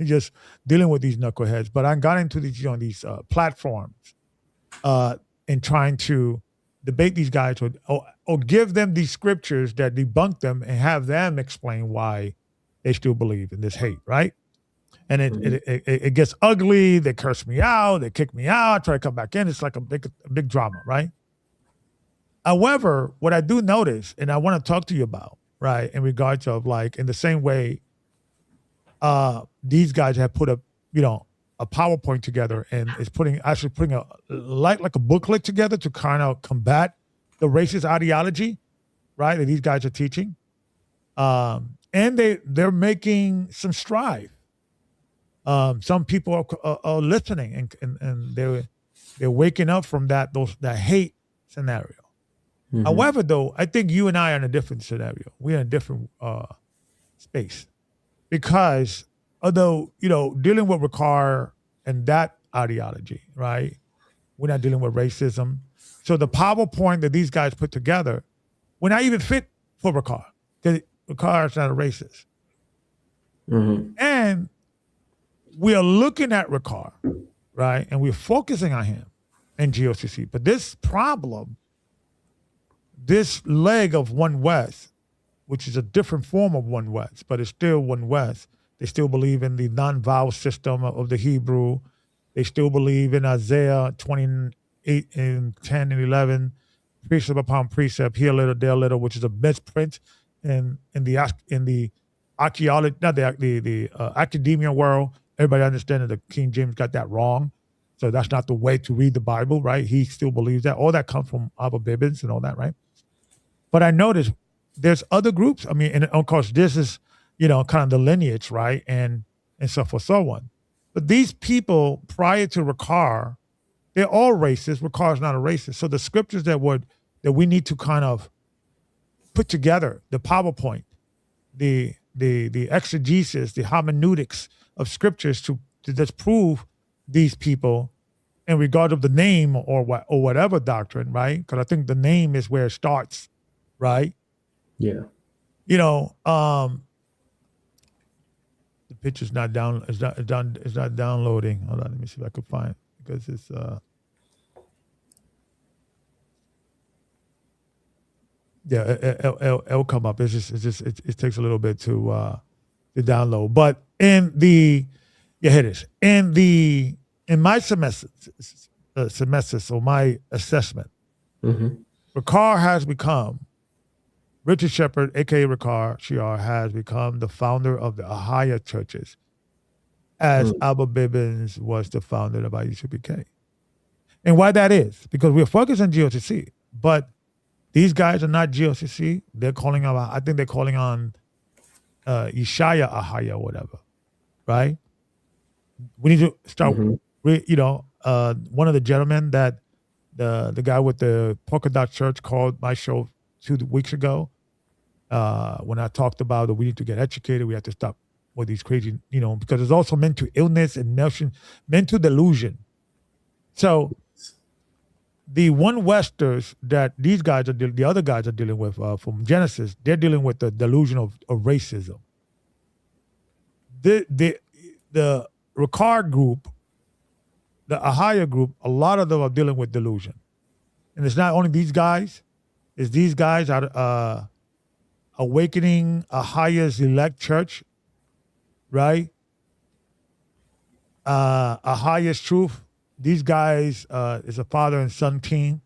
just dealing with these knuckleheads, but I got into these platforms and trying to debate these guys or give them these scriptures that debunk them and have them explain why they still believe in this hate, right? And it gets ugly. They curse me out. They kick me out. I try to come back in. It's like a big drama, right? However, what I do notice, and I want to talk to you about, right, in regards of in the same way, these guys have put a PowerPoint together and is putting a booklet together to kind of combat the racist ideology, right, that these guys are teaching. And they're making some strive. Some people are listening, and they're waking up from that hate scenario.
Mm-hmm.
However, though, I think you and I are in a different scenario. We're in a different space because although dealing with Ricard and that ideology, right? We're not dealing with racism. So the PowerPoint that these guys put together, we're not even fit for Ricard because Ricard's not a racist.
Mm-hmm.
And we are looking at Ricard, right? And we're focusing on him and GOCC. But this problem, this leg of One West, which is a different form of One West, but it's still One West. They still believe in the non-vowel system of the Hebrew. They still believe in Isaiah 28 and 10 and 11, precept upon precept, here a little, there a little, which is a misprint in the archaeology, not the academia world. Everybody understands that the King James got that wrong. So that's not the way to read the Bible, right? He still believes that. All that comes from Abba Bibbins and all that, right? But I noticed there's other groups. I mean, and of course, this is, kind of the lineage, right? And so forth, so on. But these people prior to Ricard, they're all racist. Ricard's not a racist. So the scriptures that we need to kind of put together, the PowerPoint, the exegesis, the hermeneutics of scriptures to disprove these people in regard of the name or whatever doctrine, right? Because I think the name is where it starts, right?
Yeah.
The picture's not down. It's not downloading. Hold on, let me see if I can find it because it's it'll come up. It takes a little bit to download. But here it is. In my semester, so my assessment, Ricard has become, Richard Shepard, aka Ricard Shiar, has become the founder of the Ahaya churches, as Abba Bibbins was the founder of IUCPK. And why that is, because we're focused on GOCC, but these guys are not GOCC. They're calling on, I think they're calling on Ishaya Ahaya or whatever, right? We need to start, one of the gentlemen that the guy with the polka dot church called my show 2 weeks ago, when I talked about that we need to get educated, we have to stop with these crazy, because it's also mental illness and mental delusion. So the One Westers that these guys the other guys are dealing with from Genesis, they're dealing with the delusion of racism. The Ricard group, the Ahaya group, a lot of them are dealing with delusion. And it's not only these guys, it's these guys are awakening Ahaya's elect church, right? Ahaya's truth. These guys is a father and son team,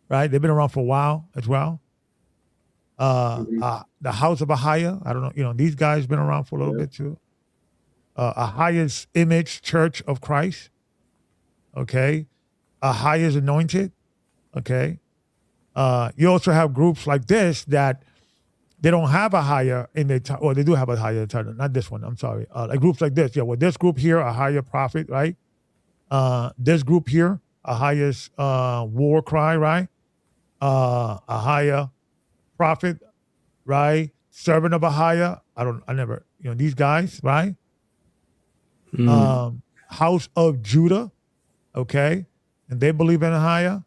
right? They've been around for a while as well. The House of Ahaya, I don't know, these guys been around for a little bit too. Ahaya's Image Church of Christ, okay? Ahaya's Anointed, okay? You also have groups like this that they don't have a higher in their time, or they do have a higher title, not this one, I'm sorry. Like groups like this, well, this group here, a higher prophet, right? This group here, a highest war cry, right? A higher prophet, right? Servant of a higher. These guys, right? House of Judah, okay? And they believe in a higher.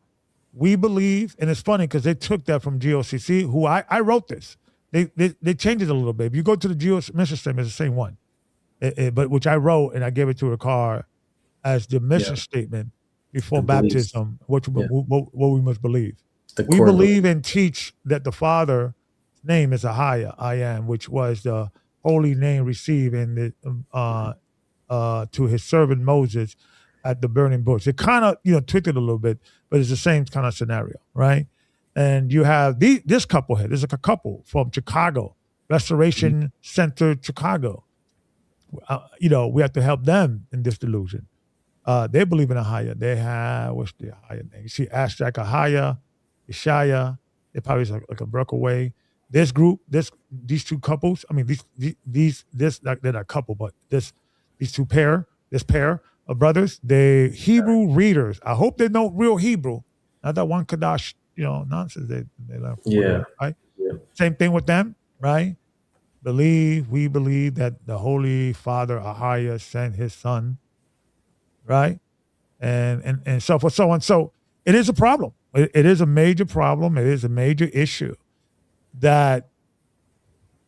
We believe, and it's funny because they took that from GOCC, who I wrote this. They changed it a little bit. If you go to the GOCC mission statement, it's the same one, but which I wrote and I gave it to Ricard as the mission statement before baptism, what we must believe. We believe and teach that the Father's name is Ahaya, I am, which was the holy name received in to his servant Moses at the burning bush. It kind of tweaked it a little bit, but it's the same kind of scenario, right? And you have this couple here. There's like a couple from Chicago, Restoration Center, Chicago. We have to help them in this delusion. They believe in Ahaya. They have, what's the Ahaya name? You see Ashtak Ahaya, Ishaya, they're probably like a block away. This group, these two couples, I mean, they're not a couple, but this pair of brothers, they Hebrew readers. I hope they know real Hebrew, not that one Kadash, nonsense they left for
Yeah.
there, right?
Yeah.
Same thing with them, right? We believe that the Holy Father Ahaya sent his son, right? And so forth, so on. So it is a problem. It is a major problem. It is a major issue that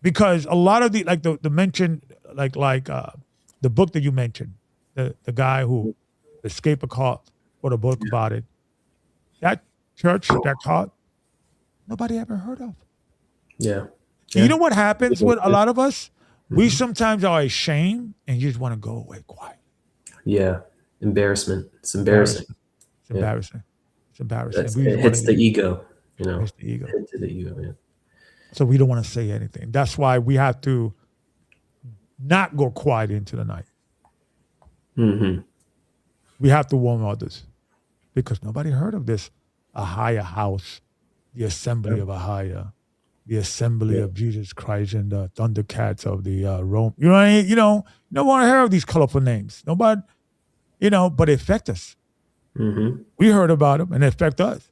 because a lot of the mentioned the book that you mentioned, the guy who escaped a cult wrote a book about it. That church, that cult, nobody ever heard of.
Yeah.
And you know what happens with a lot of us? We
Mhm.
sometimes are ashamed and you just want to go away quiet.
Yeah. Embarrassment. It's embarrassing.
It's embarrassing. It's embarrassing.
It hits the ego,
Hits the ego.
Hit to the ego, yeah.
So we don't want to say anything. That's why we have to not go quiet into the night.
Mm-hmm.
We have to warn others because nobody heard of this Ahaya house, the assembly of Ahaya, the assembly of Jesus Christ and the Thundercats of the Rome. You know what I mean? No one heard of these colorful names. Nobody, but it affect us.
Mm-hmm.
We heard about them and it affect us.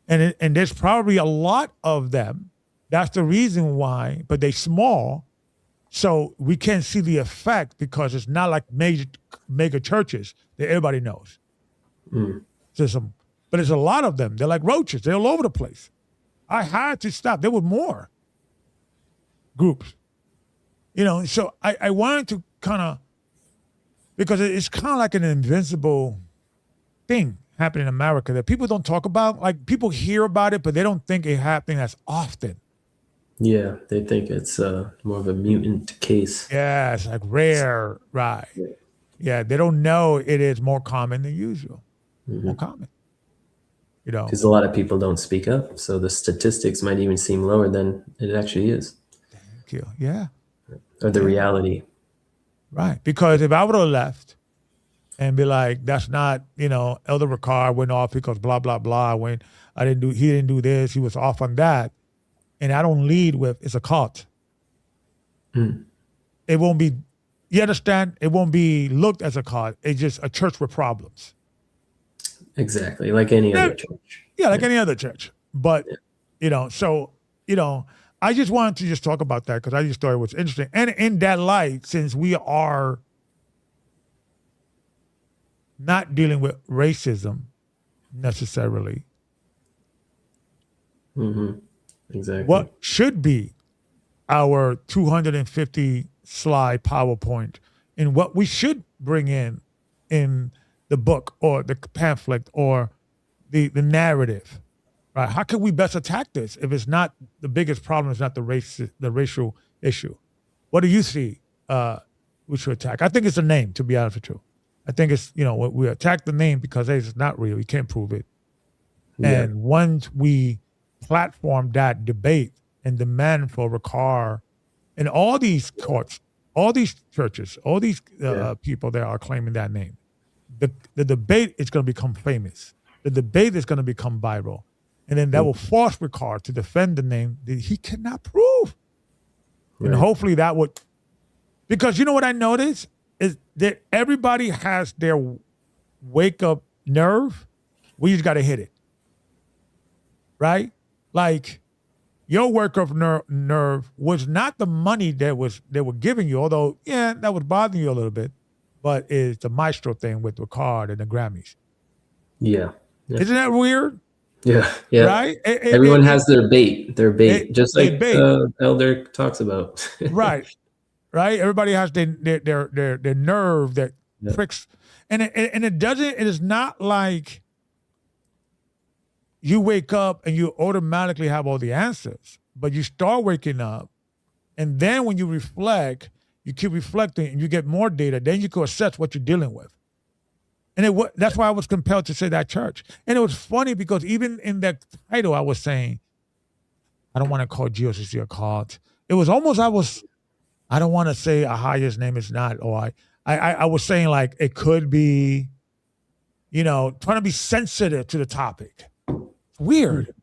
And there's probably a lot of them. That's the reason why, but they small, so we can't see the effect because it's not like mega churches that everybody knows.
Mm.
But there's a lot of them. They're like roaches. They're all over the place. I had to stop. There were more groups. So I wanted to kind of, because it's kind of like an invincible thing happening in America that people don't talk about. Like people hear about it, but they don't think it happening as often.
Yeah, they think it's more of a mutant case.
Yeah, it's like rare, right? Yeah, they don't know it is more common than usual.
Mm-hmm.
More common.
Because a lot of people don't speak up, so the statistics might even seem lower than it actually is.
Thank you. Yeah.
Or the reality.
Right. Because if I would have left and be like, that's not, Elder Ricard went off because blah, blah, blah. When he didn't do this, he was off on that. And I don't lead with, it's a cult.
Mm.
It won't be, you understand? It won't be looked as a cult. It's just a church with problems.
Exactly. Like any other church.
Yeah, like any other church. But, I just wanted to just talk about that because I just thought it was interesting. And in that light, since we are not dealing with racism necessarily,
mm-hmm. Exactly.
What should be our 250 slide PowerPoint and what we should bring in the book or the pamphlet or the narrative, right? How can we best attack this if it's not the biggest problem is not the racial issue? What do you see we should attack? I think it's the name, to be honest with you. I think it's, we attack the name because it's not real. You can't prove it.
Yeah.
And once we platform that debate and demand for Ricard and all these courts, all these churches, all these people that are claiming that name, the debate is going to become famous. The debate is going to become viral. And then that will force Ricard to defend the name that he cannot prove. Right. And hopefully that would, because you know what I noticed is that everybody has their wake up nerve. We just got to hit it. Right? Like your work of nerve was not the money they were giving you, although, that was bothering you a little bit, but it's the maestro thing with Ricard and the Grammys.
Yeah.
Isn't that weird?
Yeah. Yeah.
Right?
Everyone has their bait, just like Elder talks about.
Right. Right? Everybody has their nerve that pricks. And it is not like you wake up and you automatically have all the answers, but you start waking up, and then when you reflect, you keep reflecting and you get more data, then you can assess what you're dealing with. And that's why I was compelled to say that church. And it was funny because even in that title, I was saying, I don't want to call GOCC a cult. It was almost, I don't want to say Ahaya's name is not, or I was saying like it could be, trying to be sensitive to the topic. Weird.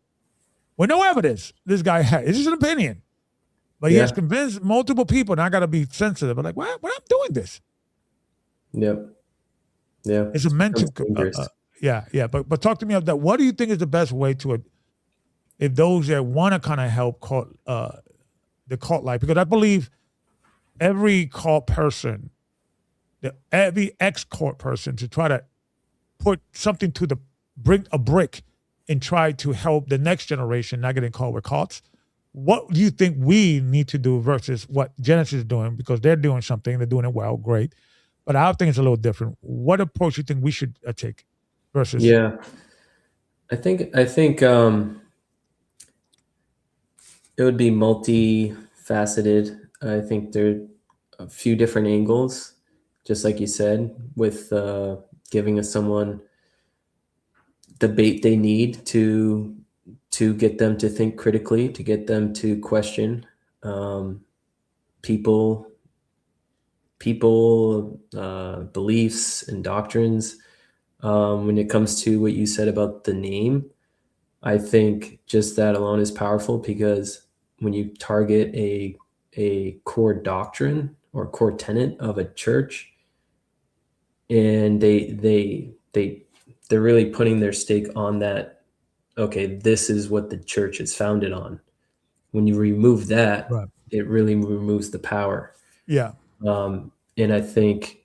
with no evidence this guy had. It's just an opinion. But he has
Yeah.
convinced multiple people, and I got to be sensitive. I'm like, why I'm doing this?
Yep. Yeah.
It's a mental,
Becomes dangerous.
yeah. But talk to me about that. What do you think is the best way to, if those that want to kind of help the cult life? Because I believe every cult person, every ex-cult person, to try to put something to bring a brick and try to help the next generation not getting caught with cults. What do you think we need to do versus what Genesis is doing? Because they're doing something, they're doing it well, great. But our thing is a little different. What approach do you think we should take versus?
Yeah. I think it would be multifaceted. I think there are a few different angles, just like you said, with giving someone the bait they need to get them to think critically, to get them to question people beliefs and doctrines. When it comes to what you said about the name, I think just that alone is powerful, because when you target a core doctrine or core tenet of a church, and they're really putting their stake on that, okay, this is what the church is founded on. When you remove that,
Right.
it really removes the power.
Yeah.
And I think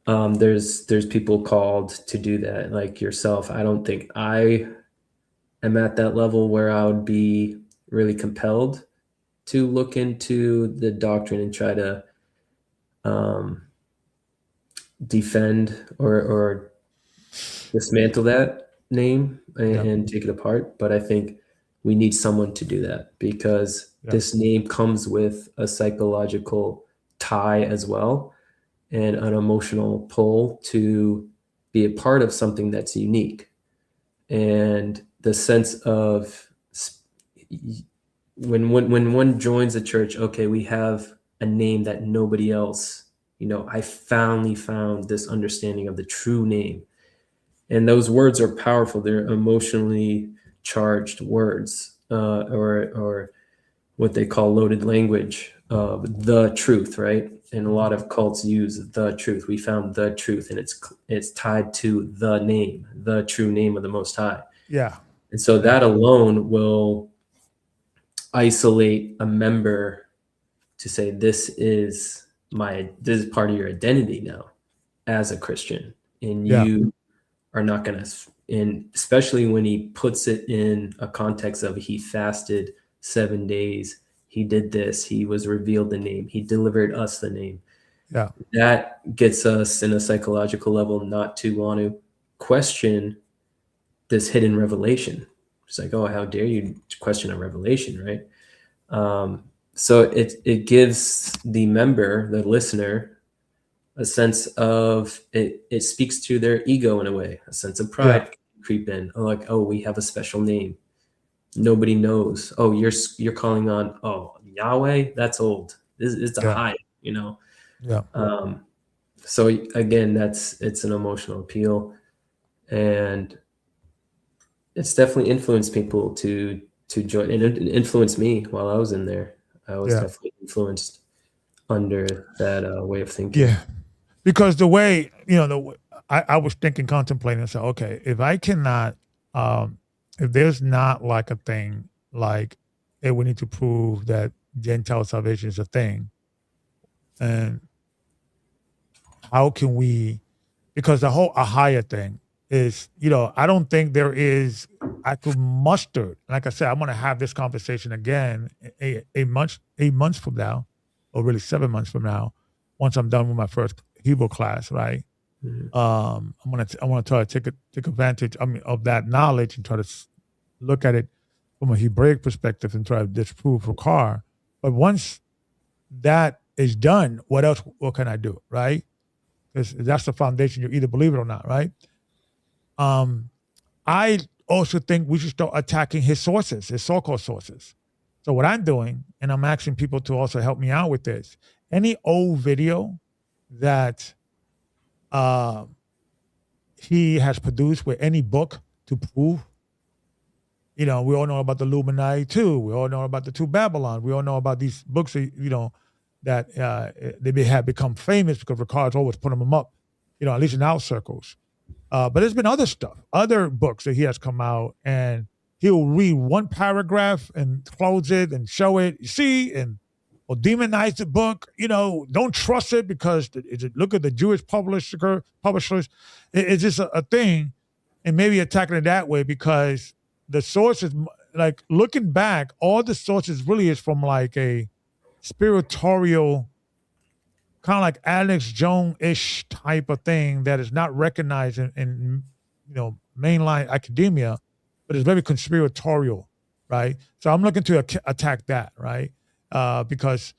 there's people called to do that, like yourself. I don't think I am at that level where I would be really compelled to look into the doctrine and try to defend or dismantle that name and take it apart. But I think we need someone to do that, because this name comes with a psychological tie as well, and an emotional pull to be a part of something that's unique. And the sense of when one joins a church, okay, we have a name that nobody else, I finally found this understanding of the true name. And those words are powerful. They're emotionally charged words, or what they call loaded language, the truth, right? And a lot of cults use the truth. We found the truth, and it's tied to the name, the true name of the Most High.
Yeah.
And so that alone will isolate a member to say, this is part of your identity now as a Christian, and you are not going to, and especially when he puts it in a context of he fasted 7 days, he did this, he was revealed the name, he delivered us the name.
Yeah.
That gets us in a psychological level not to want to question this hidden revelation. It's like, oh, how dare you question a revelation, right? So it gives the member, the listener, a sense of it speaks to their ego in a way, a sense of pride creep in. Like, oh, we have a special name. Nobody knows. Oh, you're calling on, oh, Yahweh? That's old. It's a high,
Yeah.
So again, it's an emotional appeal, and it's definitely influenced people to join, and it influenced me while I was in there. I was definitely influenced under that way of thinking.
Yeah. Because the way, I was thinking, contemplating, and said, okay, if I cannot, if there's not like a thing like, hey, we need to prove that Gentile salvation is a thing, and how can we, because the whole Ahaya thing is, I don't think there is, I could muster, like I said, I'm going to have this conversation again eight months from now, or really 7 months from now, once I'm done with my first Hebrew class, right?
Mhm.
I want to try to take advantage, of that knowledge and try to look at it from a Hebraic perspective and try to disprove Rukar. But once that is done, what can I do, right? Because that's the foundation. You either believe it or not, right? I also think we should start attacking his sources, his so-called sources. So what I'm doing, and I'm asking people to also help me out with this, any old video that he has produced with any book to prove, We all know about the Illuminati too. We all know about the two Babylon. We all know about these books, that they have become famous because Ricard's always putting them up, at least in our circles. But there's been other stuff, other books that he has come out, and he'll read one paragraph and close it and show it. You see, or demonize the book. Don't trust it because look at the Jewish publishers. It's just a thing, and maybe attacking it that way because the sources, like looking back, all the sources really is from like a spiritual, kind of like Alex Jones-ish type of thing that is not recognized in mainline academia, but it's very conspiratorial, right? So I'm looking to attack that, right? Because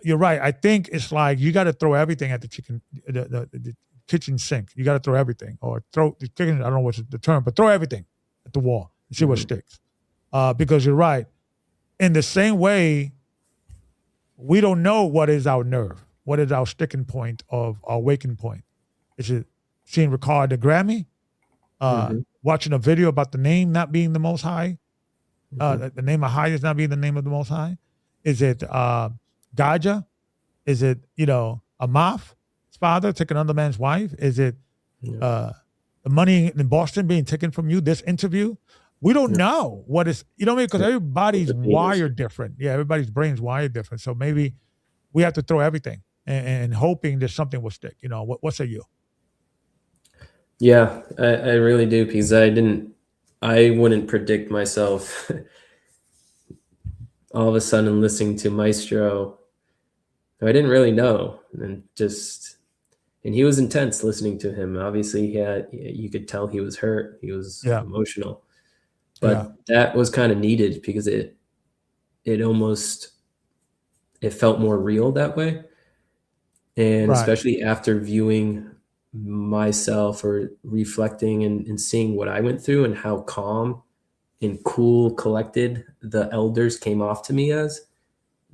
you're right. I think it's like you got to throw everything at the kitchen sink. You got to throw everything, or throw the kitchen. I don't know what's the term, but throw everything at the wall and see what sticks. Because you're right. In the same way, we don't know what is our nerve. What is our sticking point of our waking point? Is it seeing Ricard the Grammy? Watching a video about the name not being the Most High? The name of High is not being the name of the Most High? Is it Gaja? Is it, Amath's father taking another man's wife? Is it the money in Boston being taken from you, this interview? We don't know what is, because everybody's wired different. Yeah, everybody's brain's wired different. So maybe we have to throw everything and hoping that something will stick. What say you?
Yeah, I really do, because I wouldn't predict myself all of a sudden listening to Maestro. I didn't really know, and he was intense listening to him. Obviously, you could tell he was hurt. He was emotional, but that was kind of needed because it felt more real that way. And especially after viewing myself or reflecting and seeing what I went through and how calm and cool, collected the elders came off to me as,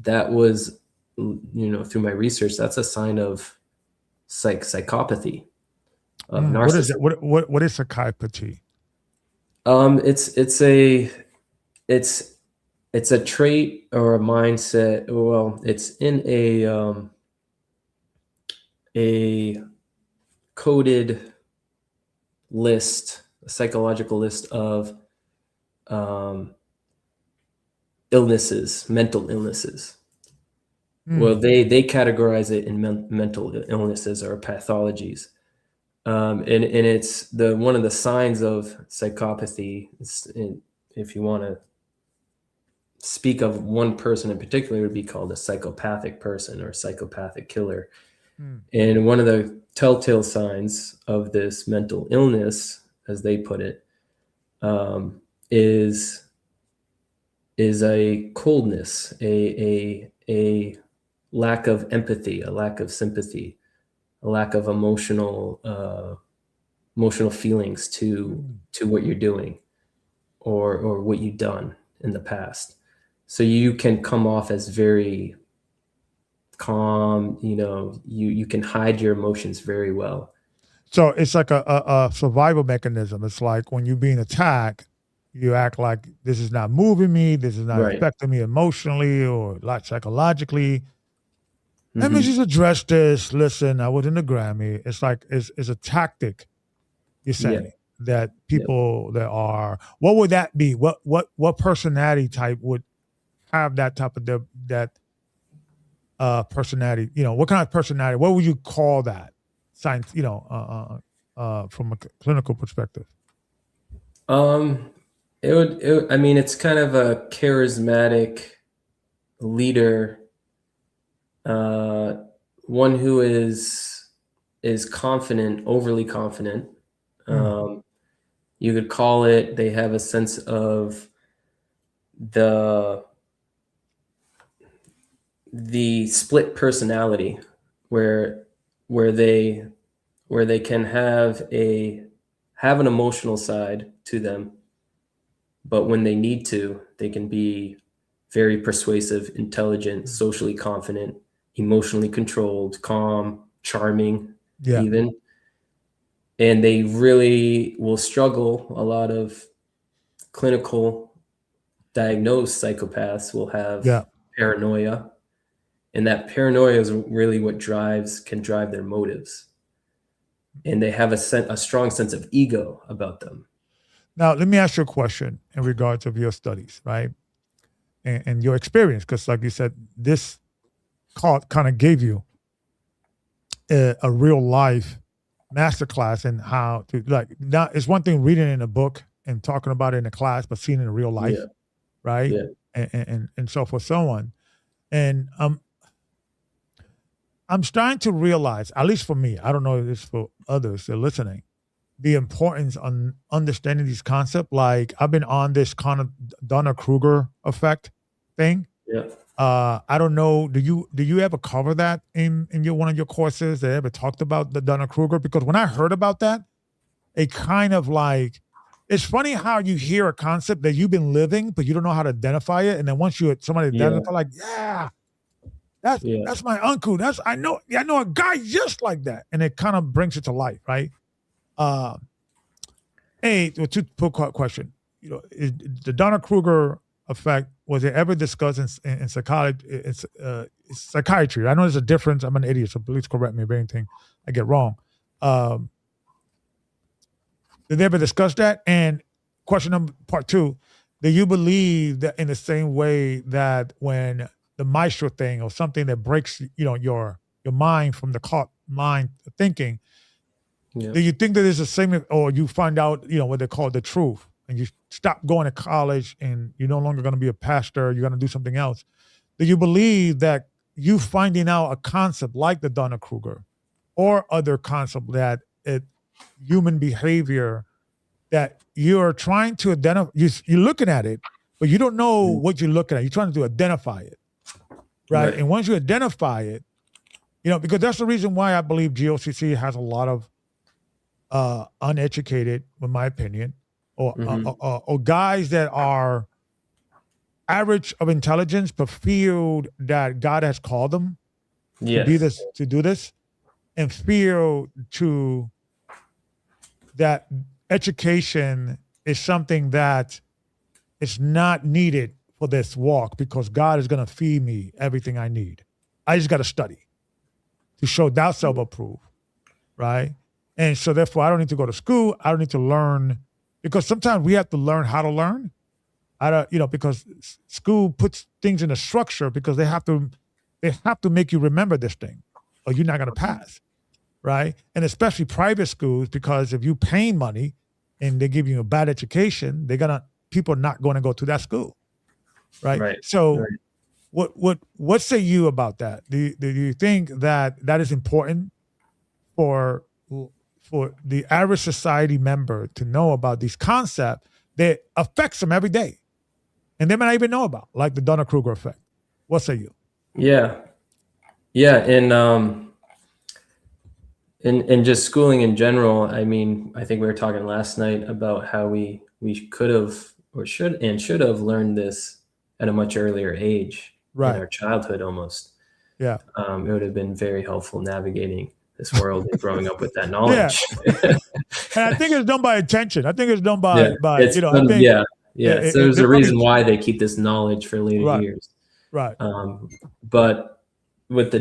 that was, through my research, that's a sign of psychopathy, of narcissism.
What is psychopathy?
It's a trait or a mindset. Well, it's in a coded list, a psychological list of illnesses, mental illnesses. Well, they categorize it in mental illnesses or pathologies. And it's one of the signs of psychopathy. If you want to speak of one person in particular, it would be called a psychopathic person or psychopathic killer. And one of the telltale signs of this mental illness, as they put it, is a coldness, a lack of empathy, a lack of sympathy, a lack of emotional feelings to what you're doing or what you've done in the past. So you can come off as very calm, you can hide your emotions very well.
So it's like a survival mechanism. It's like when you're being attacked, you act like this is not moving me, this is not affecting me emotionally or like psychologically. Let me just address this. Listen, I was in the Grammy. It's like it's a tactic. You're saying that people that are, what would that be? What personality type would have that type of personality? What kind of personality? What would you call that? Science, from a clinical perspective.
It's kind of a charismatic leader. One who is confident, overly confident. You could call it, they have a sense of the split personality where they can have an emotional side to them, but when they need to, they can be very persuasive, intelligent, socially confident, emotionally controlled, calm, charming, even. And they really will struggle a lot of clinical diagnosed psychopaths will have paranoia, and that paranoia is really what can drive their motives, and they have a strong sense of ego about them.
Now, let me ask you a question in regards of your studies, right? And your experience, because like you said, this kind of gave you a real life masterclass in how to, like, now it's one thing reading in a book and talking about it in a class, but seeing it in real life, right?
Yeah.
And so for someone, and I'm starting to realize, at least for me, I don't know if it's for others that are listening, the importance on understanding these concepts. Like I've been on this kind of Dunning-Kruger effect thing.
Yeah.
I don't know. Do you ever cover that in your one of your courses? They ever talked about the Dunning-Kruger? Because when I heard about that, it kind of like, it's funny how you hear a concept that you've been living, but you don't know how to identify it. And then once somebody identify, like, that's my uncle. I know a guy just like that, and it kind of brings it to life, right? Two-part question. Is the Dunning-Kruger effect, was it ever discussed in psychology? It's psychiatry. I know there's a difference. I'm an idiot, so please correct me if anything I get wrong. Did they ever discuss that? And part two, do you believe that in the same way that when the maestro thing or something that breaks, your mind from the caught mind thinking, do you think that there's the same, or you find out, what they call the truth, and you stop going to college and you're no longer going to be a pastor, you're going to do something else? Do you believe that you finding out a concept like the Dunning-Kruger or other concept that human behavior, that you're trying to identify, you're looking at it, but you don't know what you're looking at. You're trying to identify it, right? And once you identify it, because that's the reason why I believe GOCC has a lot of uneducated, in my opinion, or guys that are average of intelligence, but feel that God has called them to do this, and feel that education is something that is not needed for this walk, because God is going to feed me everything I need. I just got to study to show that self-approve, right? And so therefore, I don't need to go to school. I don't need to learn, because sometimes we have to learn how to learn. Because school puts things in a structure because they have to make you remember this thing, or you're not going to pass, right? And especially private schools, because if you paying money and they give you a bad education, people are not going to go to that school, right? So, what say you about that? Do you think that is important for the average society member to know about these concepts that affects them every day, and they might not even know about, like the Dunning-Kruger effect? What say you?
Yeah, and just schooling in general. I mean, I think we were talking last night about how we could have, or should have learned this at a much earlier age, in our childhood almost.
Yeah,
it would have been very helpful navigating this world and growing up with that knowledge.
And I think it's done by intention. I think it's done by
So there's a reason why they keep this knowledge for later years.
Right.
But with the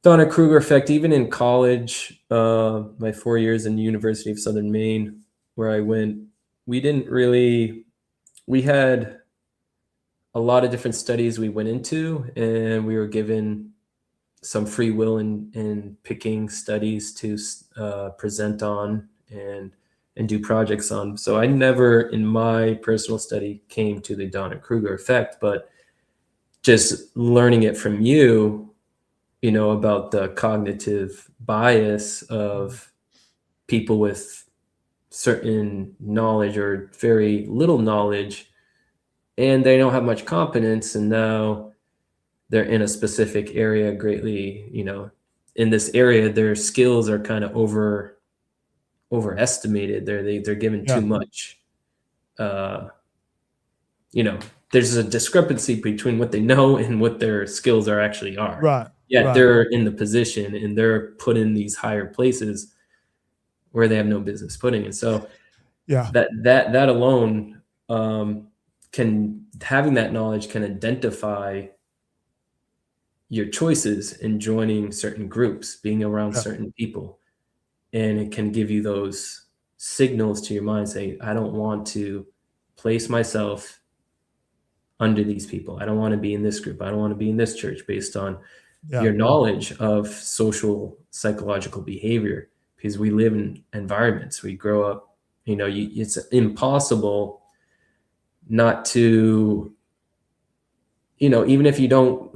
Dunning-Kruger effect, even in college, my 4 years in the University of Southern Maine, where I went, we had a lot of different studies we went into, and we were given some free will in picking studies to present on and do projects on. So I never, in my personal study, came to the Dunning-Kruger effect, but just learning it from you, about the cognitive bias of people with certain knowledge or very little knowledge, and they don't have much competence, and now they're in a specific area greatly, in this area, their skills are kind of overestimated. They're given too much. There's a discrepancy between what they know and what their skills actually are.
Right.
Yet they're in the position and they're put in these higher places where they have no business putting. And so
Yeah.
That alone, having that knowledge can identify your choices in joining certain groups, being around
Yeah.
certain people. And it can give you those signals to your mind saying, I don't want to place myself under these people. I don't want to be in this group. I don't want to be in this church, based on
Yeah.
your knowledge of social psychological behavior, because we live in environments, we grow up, it's impossible not to, even if you don't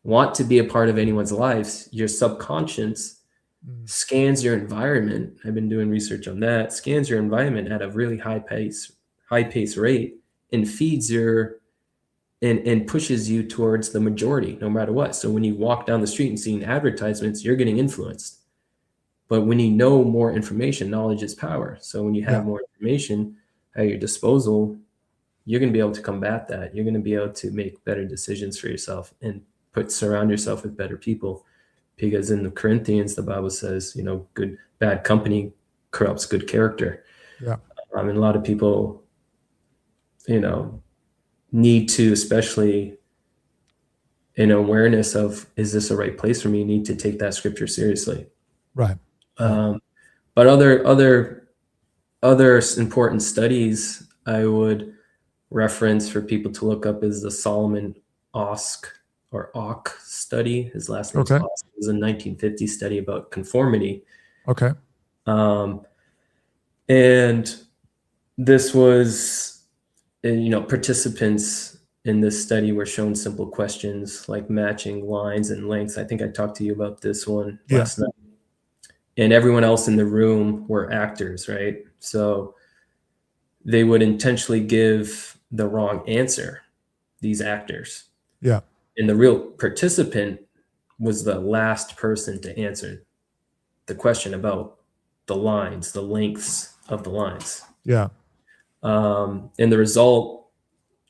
want to be a part of anyone's lives, your subconscious scans your environment. I've been doing research on that. Scans your environment at a really high pace rate, and feeds and pushes you towards the majority, no matter what. So when you walk down the street and seeing advertisements, you're getting influenced. But when you know more information, knowledge is power. So when you have more information at your disposal, you're going to be able to combat that. You're going to be able to make better decisions for yourself and surround yourself with better people. Because in the Corinthians, the Bible says, bad company corrupts good character.
Yeah.
And a lot of people, need to, especially in awareness of, is this the right place for me, need to take that scripture seriously.
Right.
But other important studies I would reference for people to look up is the Solomon Ock study. His last name's Ock. It was a 1950 study about conformity.
Okay.
And this was, participants in this study were shown simple questions like matching lines and lengths. I think I talked to you about this one last night. And everyone else in the room were actors, right? So they would intentionally give the wrong answer, these actors.
Yeah.
And the real participant was the last person to answer the question about the lines, the lengths of the lines.
Yeah.
And the result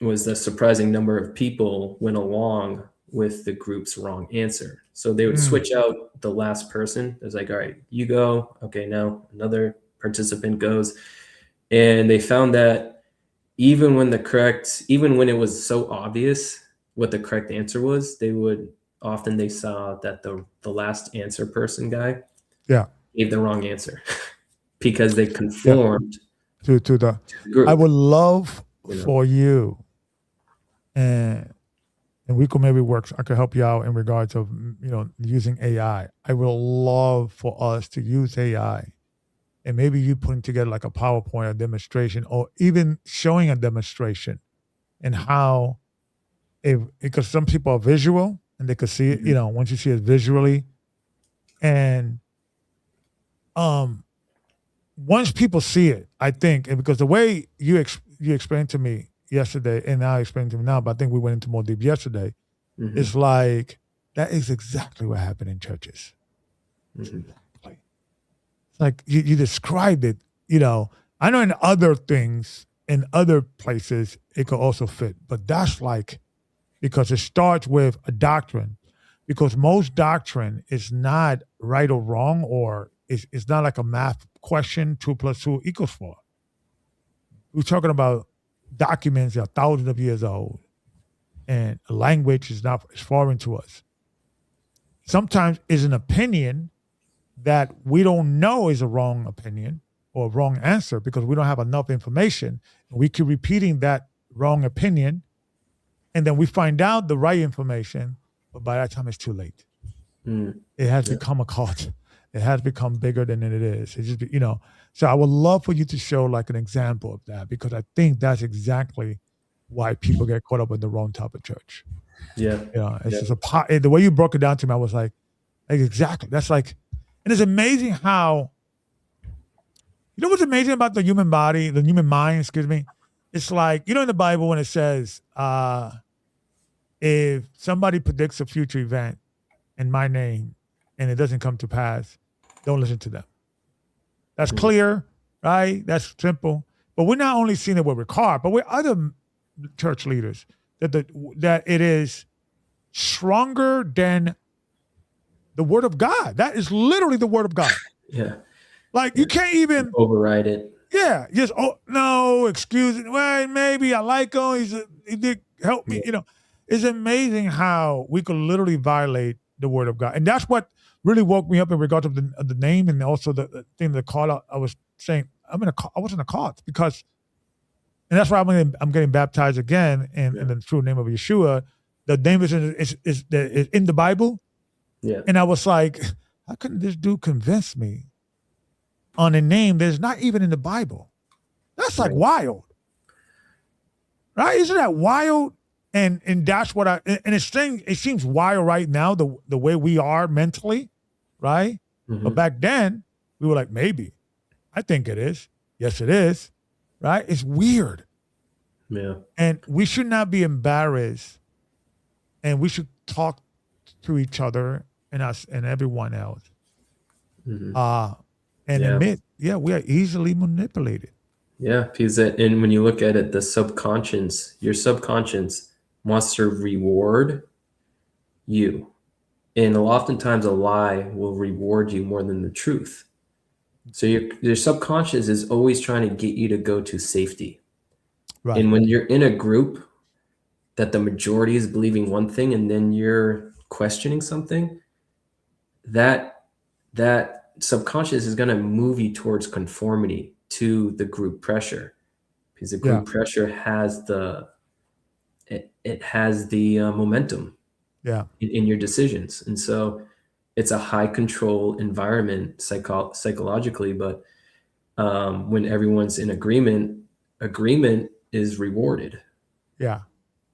was the surprising number of people went along with the group's wrong answer. So they would switch out the last person. It was like, all right, you go. Okay, now another participant goes. And they found that even when it was so obvious what the correct answer was, they saw that the last answer person guy gave the wrong answer because they conformed
to the group. I would love for you, and we could maybe I could help you out in regards of, using AI. I would love for us to use AI, and maybe you putting together like a PowerPoint, a demonstration, or even showing a demonstration, and how, because some people are visual and they could see it, once you see it visually, and once people see it, I think, and because the way you explained to me yesterday, and now I explained to me now, but I think we went into more deep yesterday, it's like, that is exactly what happened in churches. Exactly. It's like you described it, I know in other things, in other places, it could also fit, but that's like, because it starts with a doctrine, because most doctrine is not right or wrong, or it's not like a math question, 2 + 2 = 4. We're talking about documents that are thousands of years old, and language is foreign to us. Sometimes it's an opinion that we don't know is a wrong opinion or a wrong answer because we don't have enough information. And we keep repeating that wrong opinion, and then we find out the right information, but by that time it's too late. It has become a cult. It has become bigger than it is. It's just, so I would love for you to show like an example of that, because I think that's exactly why people get caught up in the wrong type of church.
Yeah.
It's just the way you broke it down to me, I was like, exactly. That's like, and it's amazing how, what's amazing about the human body, the human mind, excuse me? It's like, in the Bible when it says, if somebody predicts a future event in my name and it doesn't come to pass, don't listen to them. That's clear, right? That's simple. But we're not only seeing it with Ricard, but with other church leaders, that it is stronger than the word of God. That is literally the word of God.
Yeah.
Like you can't even
override it.
Yeah, just no, excuse me. Well, maybe I like him. He did help me.
Yeah.
It's amazing how we could literally violate the word of God, and that's what really woke me up in regards of the name and also the thing, the call out. I was saying I was in a cult because, and that's why I'm getting baptized again in the true name of Yeshua. The name is in the Bible,
Yeah.
and I was like, how couldn't this dude convince me on a name that's not even in the Bible? That's like
Right.
wild, right? Isn't that wild? And that's what and it seems wild right now the way we are mentally, right? But
Mm-hmm.
back then we were like, maybe. I think it is. Yes, it is. Right? It's weird.
Yeah.
And we should not be embarrassed, and we should talk to each other and us and everyone else.
Mm-hmm.
And
Yeah.
admit, yeah, we are easily manipulated.
Yeah, because and when you look at it, your subconscious wants to reward you. And oftentimes a lie will reward you more than the truth. So your subconscious is always trying to get you to go to safety.
Right.
And when you're in a group that the majority is believing one thing and then you're questioning something, that subconscious is going to move you towards conformity to the group pressure, because the group pressure has the momentum
Yeah.
in your decisions. And so it's a high control environment psychologically, but when everyone's in agreement is rewarded.
Yeah.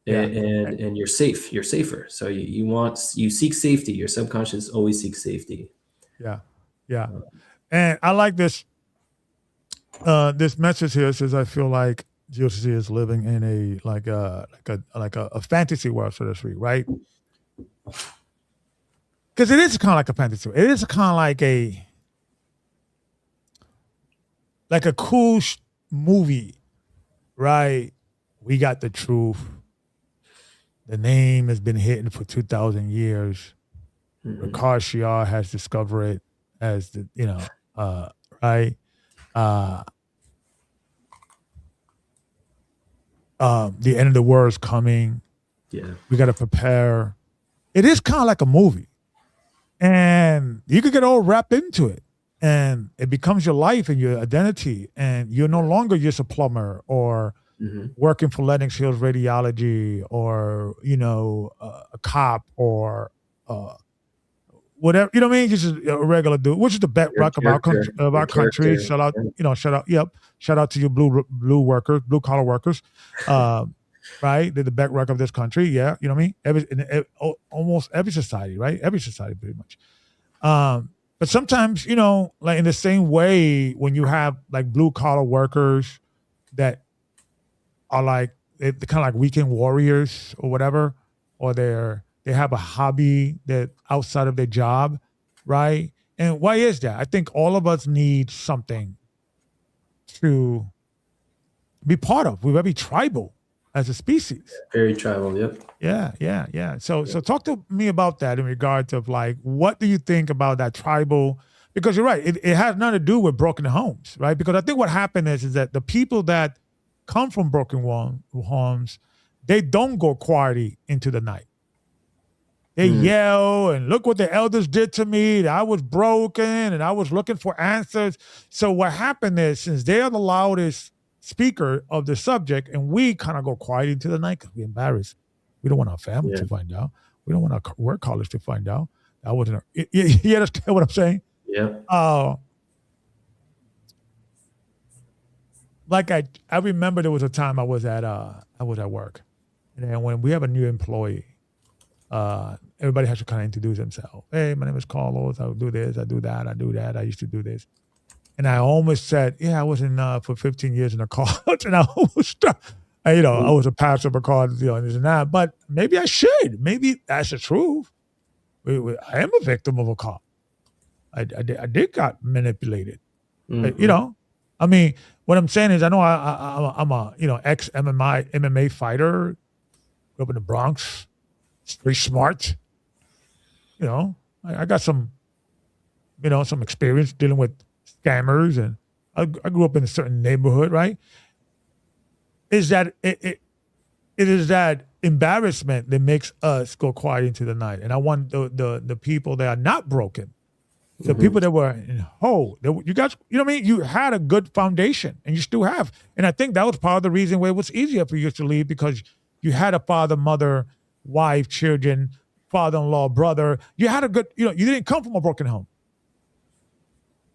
And you're safer. So you seek safety. Your subconscious always seeks safety.
Yeah. Yeah. And I like this this message here. It says, I feel like GOCC is living in a fantasy world, so to speak, right? Because it is kind of like a fantasy. It is kind of like a cool movie, right? We got the truth. The name has been hidden for 2,000 years.
Mm-hmm.
Ricard Shiar has discovered it as right? The end of the world is coming.
Yeah.
We got to prepare. It is kind of like a movie. And you could get all wrapped into it. And it becomes your life and your identity. And you're no longer just a plumber or working for Lenox Hills Radiology or, a cop or whatever. You know what I mean? Just a regular dude, which is the bedrock of our country. Shout out, shout out to you blue workers, blue collar workers. Right? They're the bedrock of this country. Yeah. You know what I mean? Almost every society, right? Every society pretty much. But sometimes, like in the same way, when you have like blue collar workers that are like, they're kind of like weekend warriors or whatever, or they have a hobby that outside of their job, right? And why is that? I think all of us need something to be part of. We're very tribal as a species.
Very tribal, yep.
Yeah. So talk to me about that in regards of like, what do you think about that tribal? Because you're right, it has nothing to do with broken homes, right? Because I think what happened is that the people that come from broken homes, they don't go quietly into the night. They yell and look what the elders did to me. I was broken and I was looking for answers. So what happened is, since they are the loudest speaker of the subject, and we kind of go quiet into the night because we're embarrassed. We don't want our family to find out. We don't want our work colleagues to find out. That wasn't. You understand what I'm saying?
Yeah.
Like I remember there was a time I was at work, and then when we have a new employee, everybody has to kind of introduce themselves. Hey, my name is Carlos. I do this. I do that. I do that. I used to do this. And I almost said, yeah, I was in for 15 years in a college, and I almost, I was a pastor for college, and this and that. But maybe I should. Maybe that's the truth. I am a victim of a call. I did got manipulated. I mean, what I'm saying is, I know I'm a ex MMA fighter. Grew up in the Bronx. Very smart. I got some, some experience dealing with scammers, and I grew up in a certain neighborhood, right? Is that it is that embarrassment that makes us go quiet into the night. And I want the people that are not broken, the people that were in whole, you guys, you know what I mean? You had a good foundation and you still have. And I think that was part of the reason why it was easier for you to leave, because you had a father, mother, wife, children, father-in-law, brother. You had a good, you didn't come from a broken home.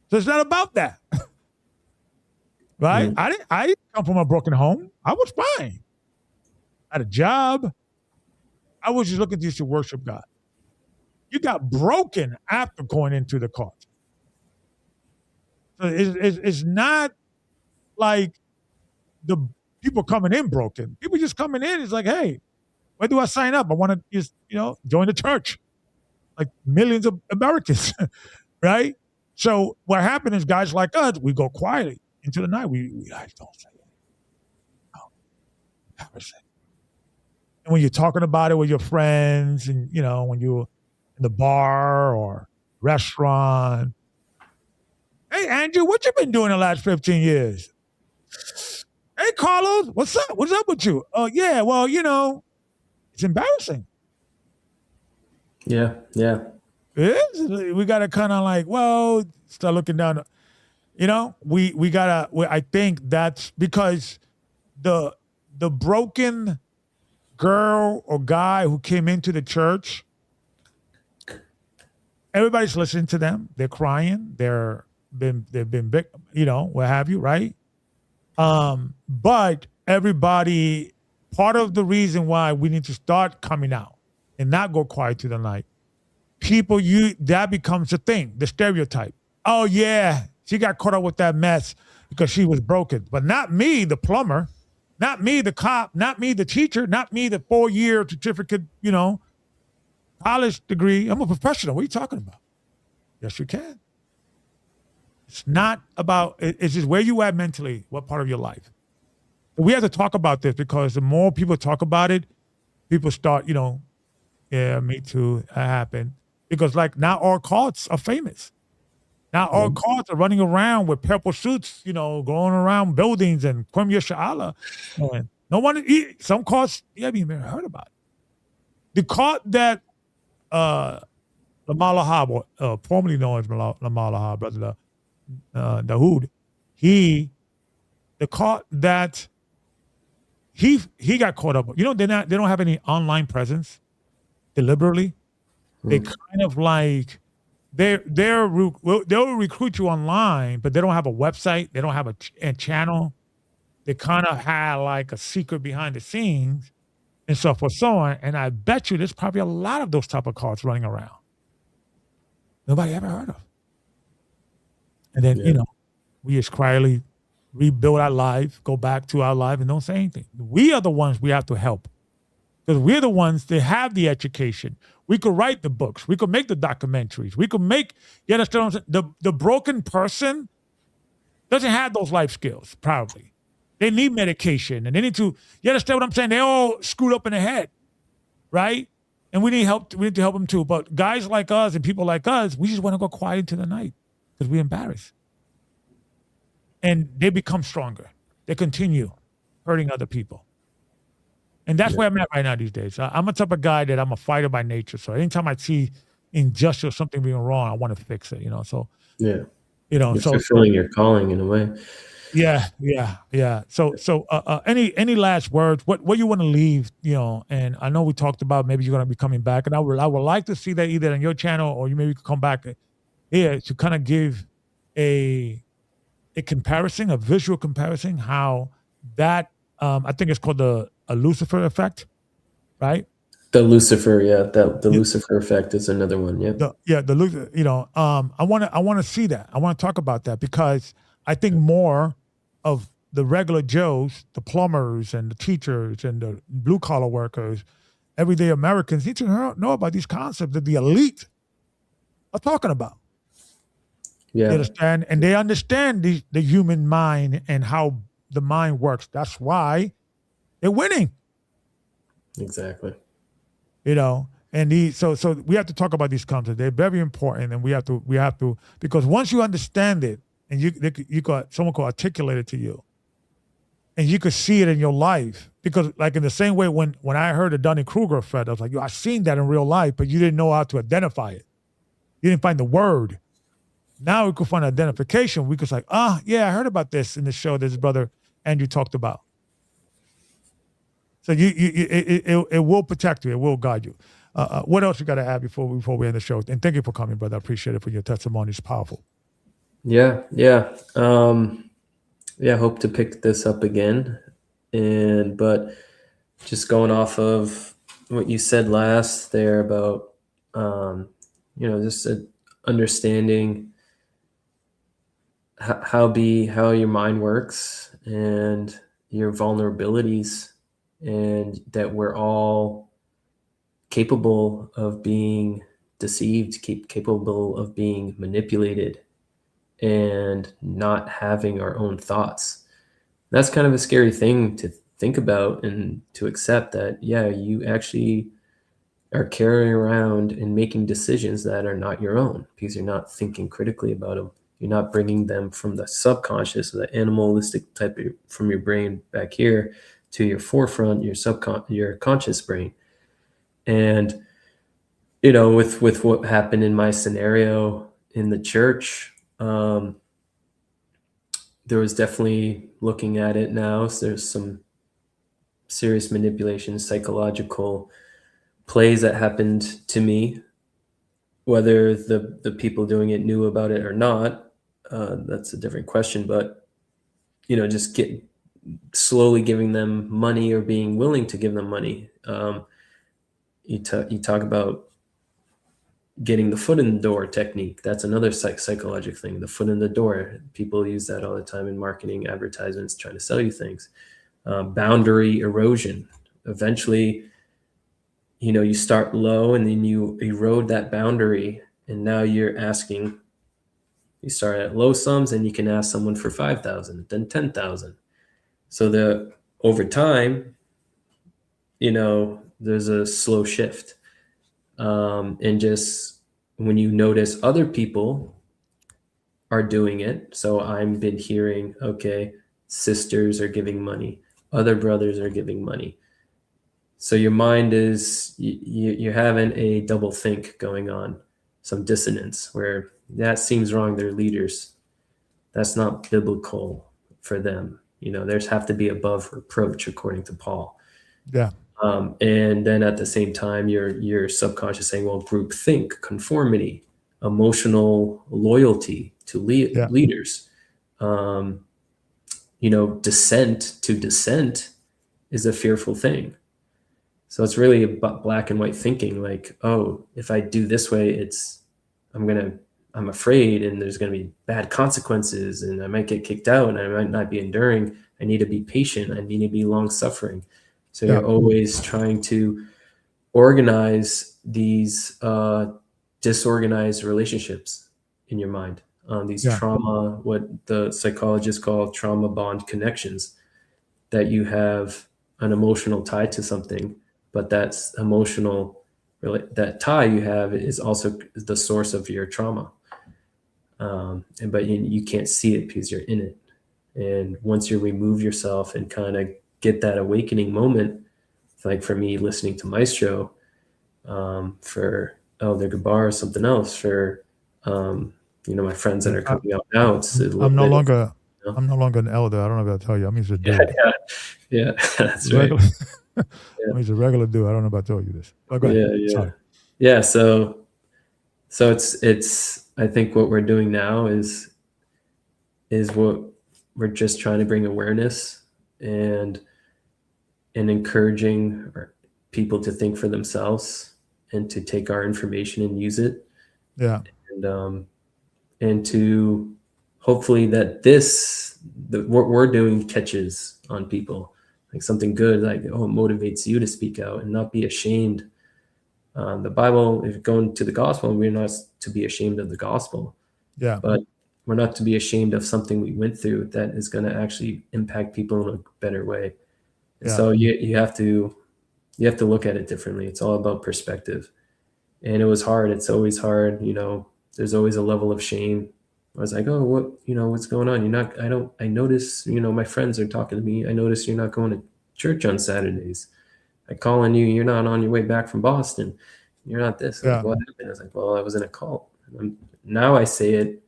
So it's not about that. Right? I didn't come from a broken home. I was fine. I had a job. I was just looking to worship God. You got broken after going into the cause. So it's not like the people coming in broken. People just coming in. It's like, hey, where do I sign up? I want to just, join the church. Like millions of Americans, right? So what happened is guys like us, we go quietly into the night. We don't say it. Oh, never say it. And when you're talking about it with your friends and, when you're in the bar or restaurant, hey, Andrew, what you been doing the last 15 years? Hey, Carlos, what's up? What's up with you? Oh, yeah, well, it's embarrassing.
Yeah.
It is. We got to kind of like, start looking down. We got to, I think that's because the broken girl or guy who came into the church, everybody's listening to them. They're crying. They've been big, what have you, right? But everybody, part of the reason why we need to start coming out and not go quiet through the night, people, that becomes a thing, the stereotype. Oh yeah, she got caught up with that mess because she was broken. But not me, the plumber, not me, the cop, not me, the teacher, not me, the 4-year certificate, college degree. I'm a professional. What are you talking about? Yes, you can. It's not about, it's just where you at mentally, what part of your life. We have to talk about this because the more people talk about it, people start, yeah, me too, that happened. Because like now all cults are famous. Now all cults are running around with purple suits, going around buildings and Kwem Yashala. And no one, some cults you haven't even heard about. The cult that Lamal Lahab, formerly known as Lamal Lahab, brother Dahoud, the cult that he got caught up. They don't have any online presence deliberately. They kind of like they'll recruit you online, but they don't have a website. They don't have a channel. They kind of have like a secret behind the scenes and so forth, so on. And I bet you there's probably a lot of those type of cults running around. Nobody ever heard of. And then, we just quietly rebuild our life, go back to our life and don't say anything. We are the ones we have to help. Because we're the ones that have the education. We could write the books. We could make the documentaries. We could make, you understand what I'm saying? The broken person doesn't have those life skills, probably. They need medication and they need to, you understand what I'm saying? They all screwed up in the head, right? And we need help. We need to help them too. But guys like us and people like us, we just want to go quiet into the night because we're embarrassed. And they become stronger. They continue hurting other people. And that's where I'm at right now these days. I'm a type of guy that I'm a fighter by nature. So anytime I see injustice or something being wrong, I want to fix it, So,
you're fulfilling your calling in a way.
Yeah. So, any last words? What you want to leave? And I know we talked about maybe you're going to be coming back, and I would like to see that either on your channel or you maybe could come back here to kind of give a comparison, a visual comparison, how that I think it's called a Lucifer effect, right?
The Lucifer, the Lucifer effect is another one. Yeah.
The Lucifer. I want to see that. I want to talk about that because I think more of the regular Joes, the plumbers and the teachers and the blue collar workers, everyday Americans need to know about these concepts that the elite are talking about.
Yeah.
You understand? And they understand the human mind and how the mind works. That's why they're winning.
Exactly.
And so we have to talk about these concepts. They're very important, and we have to because once you understand it and someone could articulate it to you, and you could see it in your life. Because like in the same way when I heard the Dunning-Kruger effect, I was like, yo, I've seen that in real life, but you didn't know how to identify it. You didn't find the word. Now we could find identification. We could say, yeah, I heard about this in the show that his brother Andrew talked about. So it will protect you. It will guide you. What else you got to add before we end the show? And thank you for coming, brother. I appreciate it for your testimony. It's powerful.
Yeah. Hope to pick this up again. But just going off of what you said last there about, just understanding how your mind works and your vulnerabilities, and that we're all capable of being deceived, capable of being manipulated, and not having our own thoughts. That's kind of a scary thing to think about and to accept, that, yeah, you actually are carrying around and making decisions that are not your own because you're not thinking critically about them. You're not bringing them from the subconscious, the animalistic type from your brain back here to your forefront, your conscious brain. And, with what happened in my scenario in the church, there was definitely, looking at it now, so there's some serious manipulation, psychological plays that happened to me. Whether the people doing it knew about it or not, that's a different question. But, just slowly giving them money or being willing to give them money. You talk about getting the foot in the door technique. That's another psychological thing. The foot in the door. People use that all the time in marketing, advertisements, trying to sell you things. Boundary erosion. Eventually, you start low and then you erode that boundary. And now you start at low sums and you can ask someone for 5,000, then 10,000. So over time, there's a slow shift. And just when you notice other people are doing it. So I've been hearing, okay, sisters are giving money, other brothers are giving money. So your mind is, you're having a double think going on, some dissonance where that seems wrong. They're leaders. That's not biblical for them. There's have to be above reproach, according to Paul.
Yeah.
And then at the same time, your subconscious saying, well, group think, conformity, emotional loyalty to leaders, dissent is a fearful thing. So it's really about black and white thinking, like, oh, if I do this way, I'm afraid and there's going to be bad consequences and I might get kicked out and I might not be enduring. I need to be patient. I need to be long suffering. So you're always trying to organize these disorganized relationships in your mind, these trauma, what the psychologists call trauma bond connections, that you have an emotional tie to something, but that's that tie you have is also the source of your trauma. But you can't see it because you're in it. And once you remove yourself and kind of get that awakening moment, like for me, listening to Maestro, for Elder Gabar or something else, for my friends that are coming out now,
I'm no longer an elder. I don't know if I tell you. I'm just a dude.
Yeah, that's right.
I'm just a regular dude. I don't know if I told you this. But go ahead. Sorry.
Yeah. So it's I think what we're doing now is what we're just trying to bring awareness and encouraging people to think for themselves and to take our information and use it.
Yeah.
And to hopefully that what we're doing catches on people, like something good, like, oh, it motivates you to speak out and not be ashamed. The Bible, if going to the gospel, we're not to be ashamed of the gospel.
Yeah.
But we're not to be ashamed of something we went through that is going to actually impact people in a better way. And so you have to look at it differently. It's all about perspective. And it was hard. It's always hard. There's always a level of shame I was like, oh, what's going on? I notice, my friends are talking to me. I notice you're not going to church on Saturdays. I call on you, you're not on your way back from Boston. You're not this. I was like,
Yeah.
what happened? I was like, well, I was in a cult. Now I say it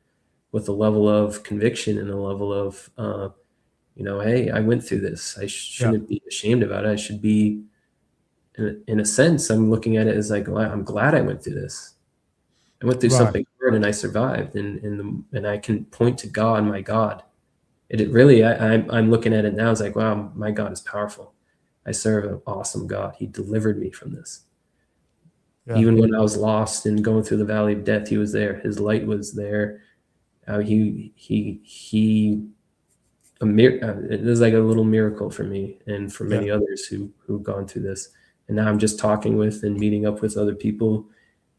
with a level of conviction and a level of, hey, I went through this. I
Yeah.
shouldn't be ashamed about it. I should be, in a sense, I'm looking at it as like, well, I'm glad I went through this. I went through
Right.
something hard and I survived, and I can point to God, my God. It really, I'm looking at it now as like, wow, my God is powerful. I serve an awesome God. He delivered me from this.
Yeah.
Even when I was lost and going through the valley of death, He was there. His light was there. It was like a little miracle for me and for
Yeah.
many others who've gone through this. And now I'm just talking with and meeting up with other people,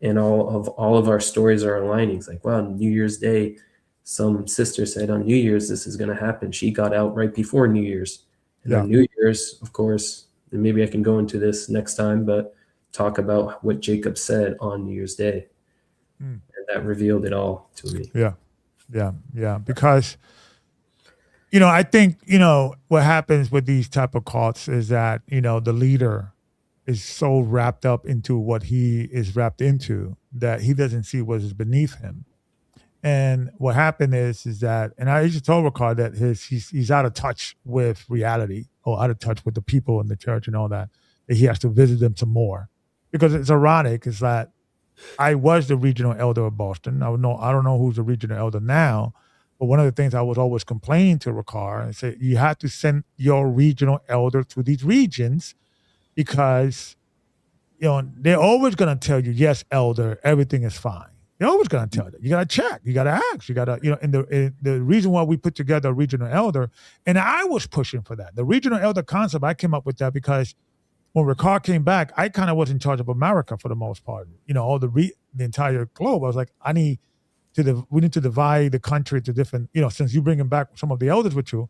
and all of our stories are aligning. It's like, wow, New Year's Day, some sister said on New Year's this is going to happen. She got out right before New Year's, and
Yeah.
on New Year's, of course, and maybe I can go into this next time, but talk about what Jacob said on New Year's Day,
Mm.
and that revealed it all to me.
Yeah. Yeah. Yeah. Because, I think, what happens with these type of cults is that, the leader is so wrapped up into what he is wrapped into that he doesn't see what is beneath him. And what happened is that, and I used to tell Ricard that he's out of touch with reality, or out of touch with the people in the church and all that he has to visit them some more. Because it's ironic is that I was the regional elder of Boston. I don't know who's the regional elder now, but one of the things I was always complaining to Ricard and say, you have to send your regional elder to these regions because they're always going to tell you, yes, elder, everything is fine. They're always going to tell you. You got to check. You got to ask. You got to, and the reason why we put together a regional elder, and I was pushing for that. The regional elder concept, I came up with that because when Ricard came back, I kind of was in charge of America for the most part. All the entire globe. I was like, we need to divide the country to different. Since you bringing back some of the elders with you,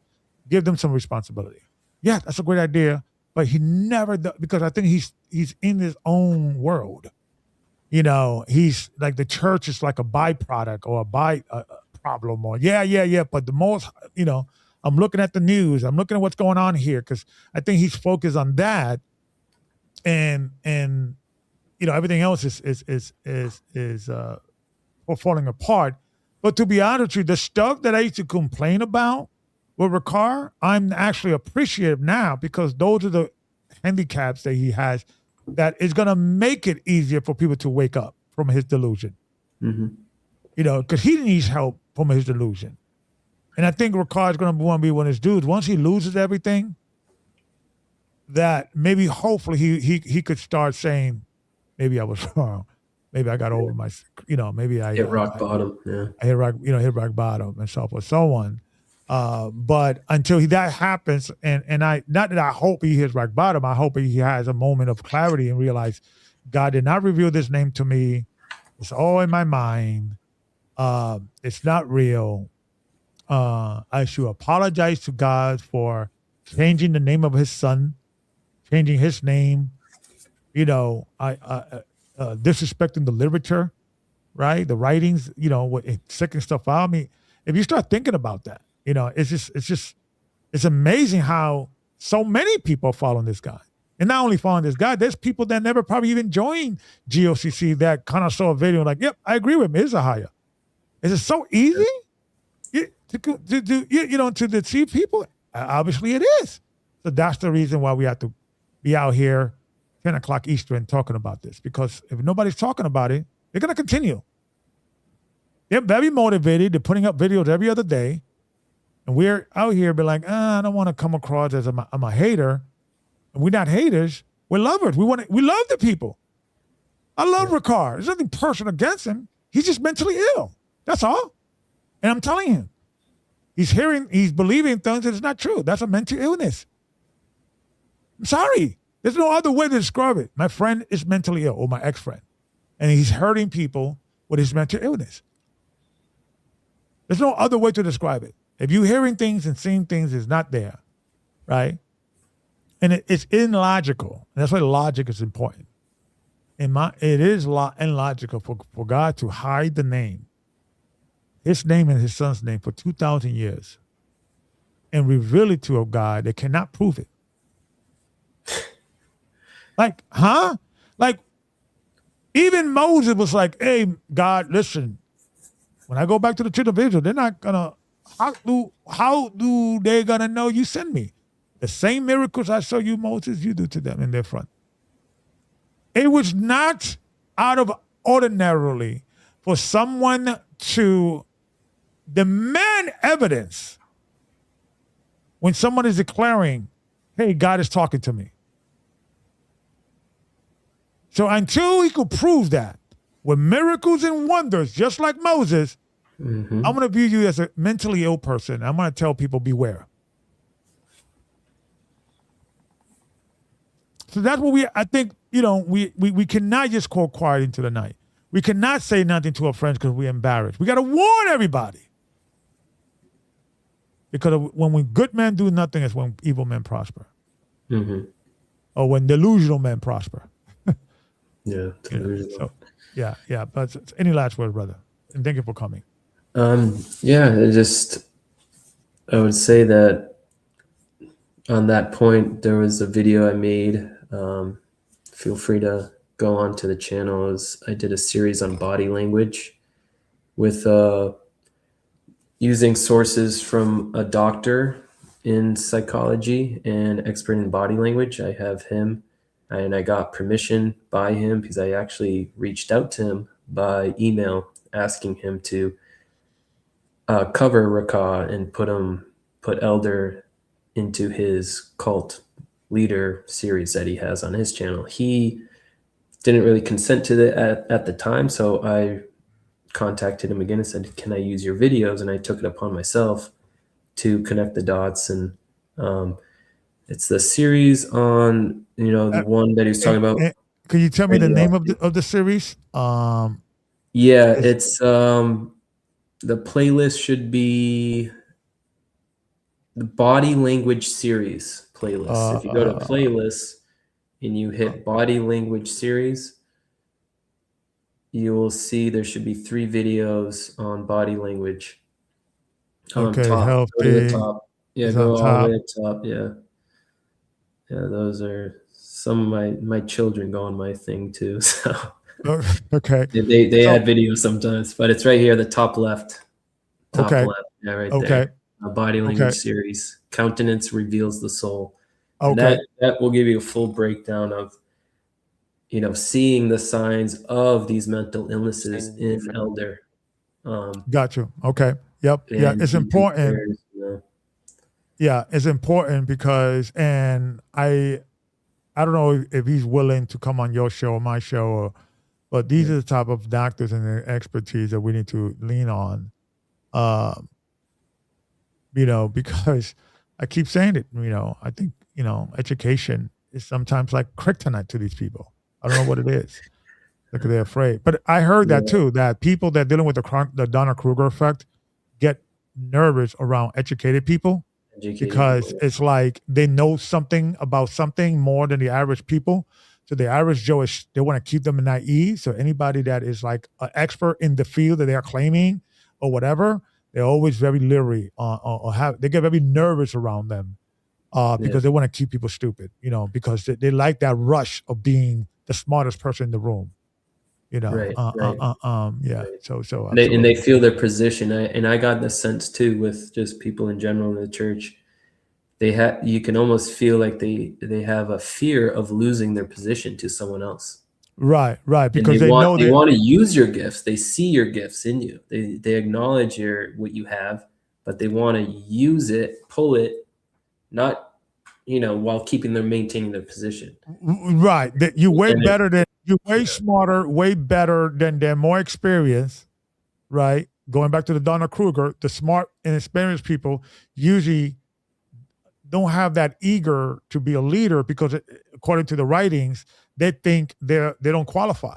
give them some responsibility. Yeah, that's a great idea. But he never because I think he's in his own world. He's like the church is like a byproduct or a problem or yeah. But the most, I'm looking at the news. I'm looking at what's going on here because I think he's focused on that, and everything else is falling apart. But to be honest with you, the stuff that I used to complain about with Ricard, I'm actually appreciative now because those are the handicaps that he has that is going to make it easier for people to wake up from his delusion.
Mm-hmm.
Because he needs help from his delusion. And I think Ricard's going to want to be one of his dudes. Once he loses everything, that maybe hopefully he could start saying, maybe I was wrong. Maybe I got over my, maybe I
hit rock bottom. Yeah,
I hit rock bottom and so forth, so on. But until that happens, and I not that I hope he hits rock bottom, I hope he has a moment of clarity and realize God did not reveal this name to me. It's all in my mind. It's not real. I should apologize to God for changing the name of His Son, changing His name. Disrespecting the literature, right? The writings, sticking stuff out. I mean, if you start thinking about that, it's amazing how so many people are following this guy. And not only following this guy, there's people that never probably even joined GOCC that kind of saw a video like, yep, I agree with him. It's a higher. Is it so easy to deceive people? Obviously it is. So that's the reason why we have to be out here 10 o'clock Eastern talking about this. Because if nobody's talking about it, they're going to continue. They're very motivated. They're putting up videos every other day. And we're out here be like, I don't want to come across as I'm a hater. And we're not haters. We're lovers. We love the people. I love Ricard. There's nothing personal against him. He's just mentally ill. That's all. And I'm telling him. He's believing things that is not true. That's a mental illness. I'm sorry. There's no other way to describe it. My friend is mentally ill, or my ex-friend. And he's hurting people with his mental illness. There's no other way to describe it. If you're hearing things and seeing things is not there, right? And it's illogical. And that's why logic is important. It is illogical for God to hide the name, his name and his son's name for 2,000 years and reveal it to a God that cannot prove it. Like, huh? Like, even Moses was like, hey, God, listen, when I go back to the children of Israel, they're not gonna, how do they gonna know you sent me? The same miracles I saw you, Moses, you do to them in their front. It was not out of ordinarily for someone to demand evidence when someone is declaring, hey, God is talking to me. So until he could prove that with miracles and wonders, just like Moses, I'm going to view you as a mentally ill person. I'm going to tell people beware. So that's what I think, we cannot just call quiet into the night. We cannot say nothing to our friends because we're embarrassed. We got to warn everybody. Because when good men do nothing, it's when evil men prosper. Or when delusional men prosper.
Yeah, delusional.
Yeah. But any last words, brother? And thank you for coming.
I would say that on that point, there was a video I made. Feel free to go on to the channel. I did a series on body language with using sources from a doctor in psychology and expert in body language. I have him, and I got permission by him because I actually reached out to him by email asking him to cover Rakah and put Elder into his cult leader series that he has on his channel. He didn't really consent to it at the time, so I contacted him again and said, can I use your videos? And I took it upon myself to connect the dots. And it's the series on, the one that he was talking about.
Can you tell me the name of the series?
It's the playlist should be the body language series playlist. If you go to playlists and you hit body language series, you will see there should be 3 videos on body language.
Okay,
top.
healthy.
Go to the top. Yeah, go all the way to the top. Yeah. Yeah, those are some of my children go on my thing too. So
okay.
They add videos sometimes, but it's right here, the top left. Top left. Yeah, right there. A body language series. Countenance reveals the soul. Okay. And that will give you a full breakdown of seeing the signs of these mental illnesses in Elder.
Got you. Okay. Yep. Yeah, it's important. Yeah, it's important because, and I don't know if he's willing to come on your show or my show, but these are the type of doctors and their expertise that we need to lean on. Because I keep saying it, I think, education is sometimes like kryptonite to these people. I don't know what it is. Like they're afraid. But I heard that too, that people that are dealing with the Dunning-Kruger effect get nervous around educated people because it's like they know something about something more than the average people. So the average Joe, they want to keep them naive. So anybody that is like an expert in the field that they are claiming or whatever, they're always very leery they get very nervous around them because they want to keep people stupid, because they like that rush of being the smartest person in the room,
Right.
Yeah.
Right.
So
and they feel their position. I got the sense too with just people in general in the church. You can almost feel like they have a fear of losing their position to someone else.
Right. Because
they want to use your gifts. They see your gifts in you. They acknowledge what you have, but they want to use it, pull it, not while maintaining their position.
Right. You're way smarter, way better than them, more experienced. Right. Going back to the Dunning-Kruger, the smart and experienced people usually don't have that eager to be a leader because according to the writings, they think they don't qualify.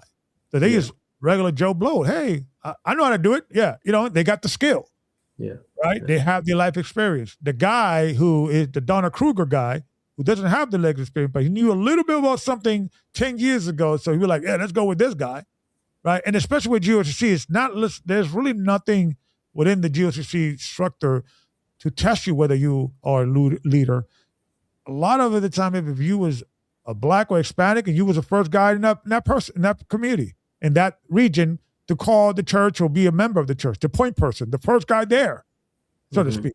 So they just regular Joe Blow. Hey, I know how to do it. Yeah. They got the skill.
Yeah.
Right. Yeah. They have the life experience. The guy who is the Dunning-Kruger guy who doesn't have the life experience, but he knew a little bit about something 10 years ago. So he was like, yeah, let's go with this guy. Right. And especially with GOC, there's really nothing within the GLCC structure to test you whether you are a leader. A lot of the time, if you was a Black or Hispanic and you was the first guy in that community, in that region, to call the church or be a member of the church, the point person, the first guy there, so to speak,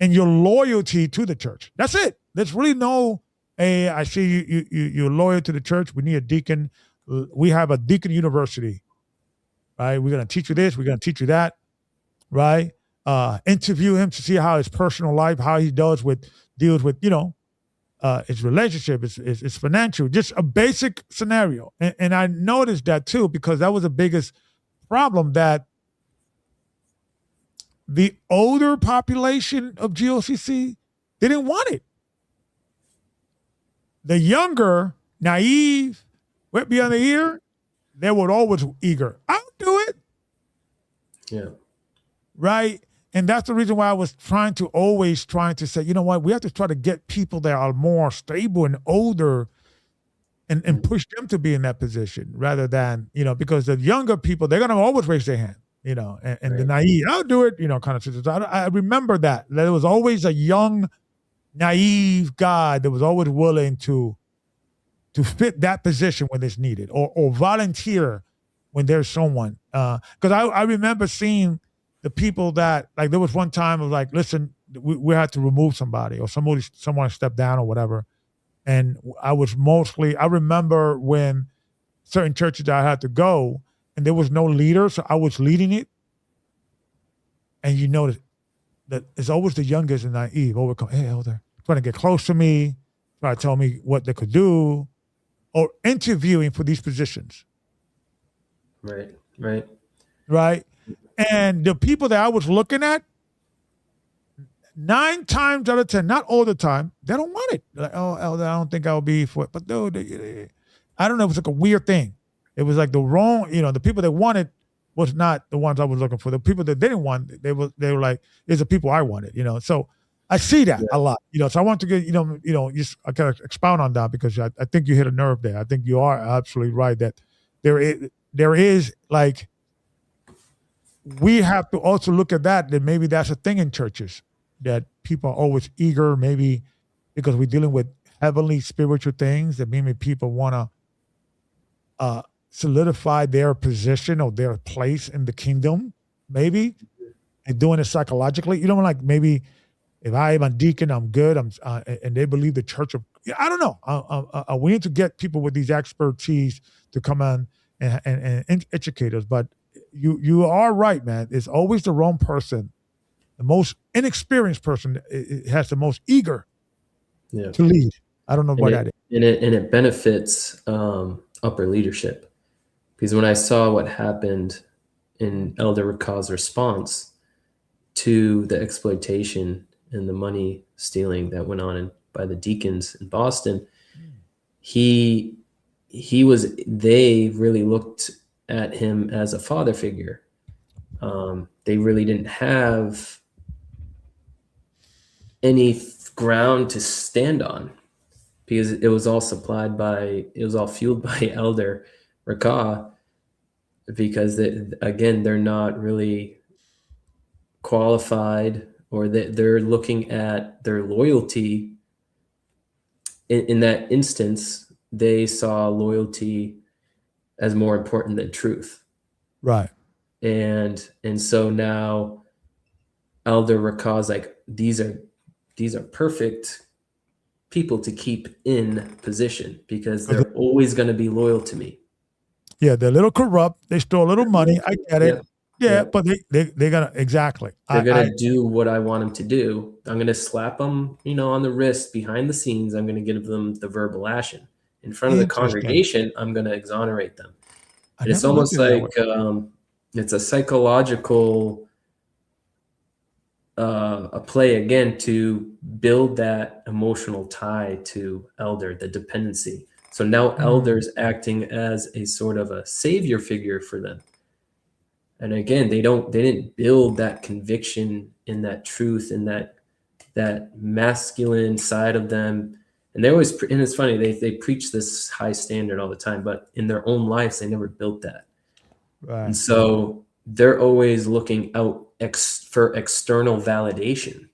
and your loyalty to the church. That's it. There's really no, hey, I see you're loyal to the church. We need a deacon. We have a deacon university, right? We're going to teach you this. We're going to teach you that, right? Interview him to see how his personal life, how he deals with, his relationship, his financial, just a basic scenario. And I noticed that too, because that was the biggest problem, that the older population of GLCC, they didn't want it. The younger, naive, went beyond the ear, they were always eager. I'll do it.
Yeah.
Right? And that's the reason why I was always trying to say, you know what, we have to try to get people that are more stable and older and push them to be in that position rather than, because the younger people, they're going to always raise their hand, and right. The naive, I'll do it, kind of situation. I remember that there was always a young, naive guy that was always willing to fit that position when it's needed or volunteer when there's someone. Because I remember seeing the people that, like, there was one time I was like, listen, we had to remove somebody or someone stepped down or whatever. And I remember when certain churches I had to go and there was no leader, so I was leading it. And you notice that it's always the youngest and naive overcome, hey, elder, trying to get close to me, trying to tell me what they could do, or interviewing for these positions. Right. And the people that I was looking at, 9 times out of 10, not all the time, they don't want it. Like, oh, elder, I don't think I'll be for it. But no, I don't know. It was like a weird thing. It was like the wrong, the people that wanted was not the ones I was looking for. The people that didn't want, they were like, it's the people I wanted, So I see that a lot, So I want to get, I kind of expound on that because I think you hit a nerve there. I think you are absolutely right that there is like, we have to also look at that maybe that's a thing in churches, that people are always eager, maybe because we're dealing with heavenly spiritual things, that maybe people want to solidify their position or their place in the kingdom, maybe, and doing it psychologically. Like maybe if I am a deacon, I'm good. And they believe the church of, I don't know. We need to get people with these expertise to come on and educate us. But you are right, man. It's always the wrong person. The most inexperienced person has the most eager to lead. I don't know what that is.
And it benefits upper leadership. Because when I saw what happened in Elder Rakah's response to the exploitation and the money stealing that went on by the deacons in Boston, they really looked at him as a father figure. They really didn't have any ground to stand on because it was all fueled by Elder Rakah, because they're not really qualified, or they're looking at their loyalty. In that instance, they saw loyalty as more important than truth.
Right.
And so now Elder Rakah's like, these are perfect people to keep in position because they're always going to be loyal to me.
Yeah, they're a little corrupt. They stole a little money. I get it. Yeah, but they're gonna exactly.
They're gonna do what I want them to do. I'm gonna slap them, on the wrist behind the scenes. I'm gonna give them the verbal lashing in front of the congregation. I'm gonna exonerate them. And it's almost like it's a psychological a play again to build that emotional tie to Elder, the dependency. So now Elder's acting as a sort of a savior figure for them. And again, they didn't build that conviction in that truth, in that masculine side of them. And and it's funny, they preach this high standard all the time, but in their own lives, they never built that.
Right.
And so they're always looking out for external validation.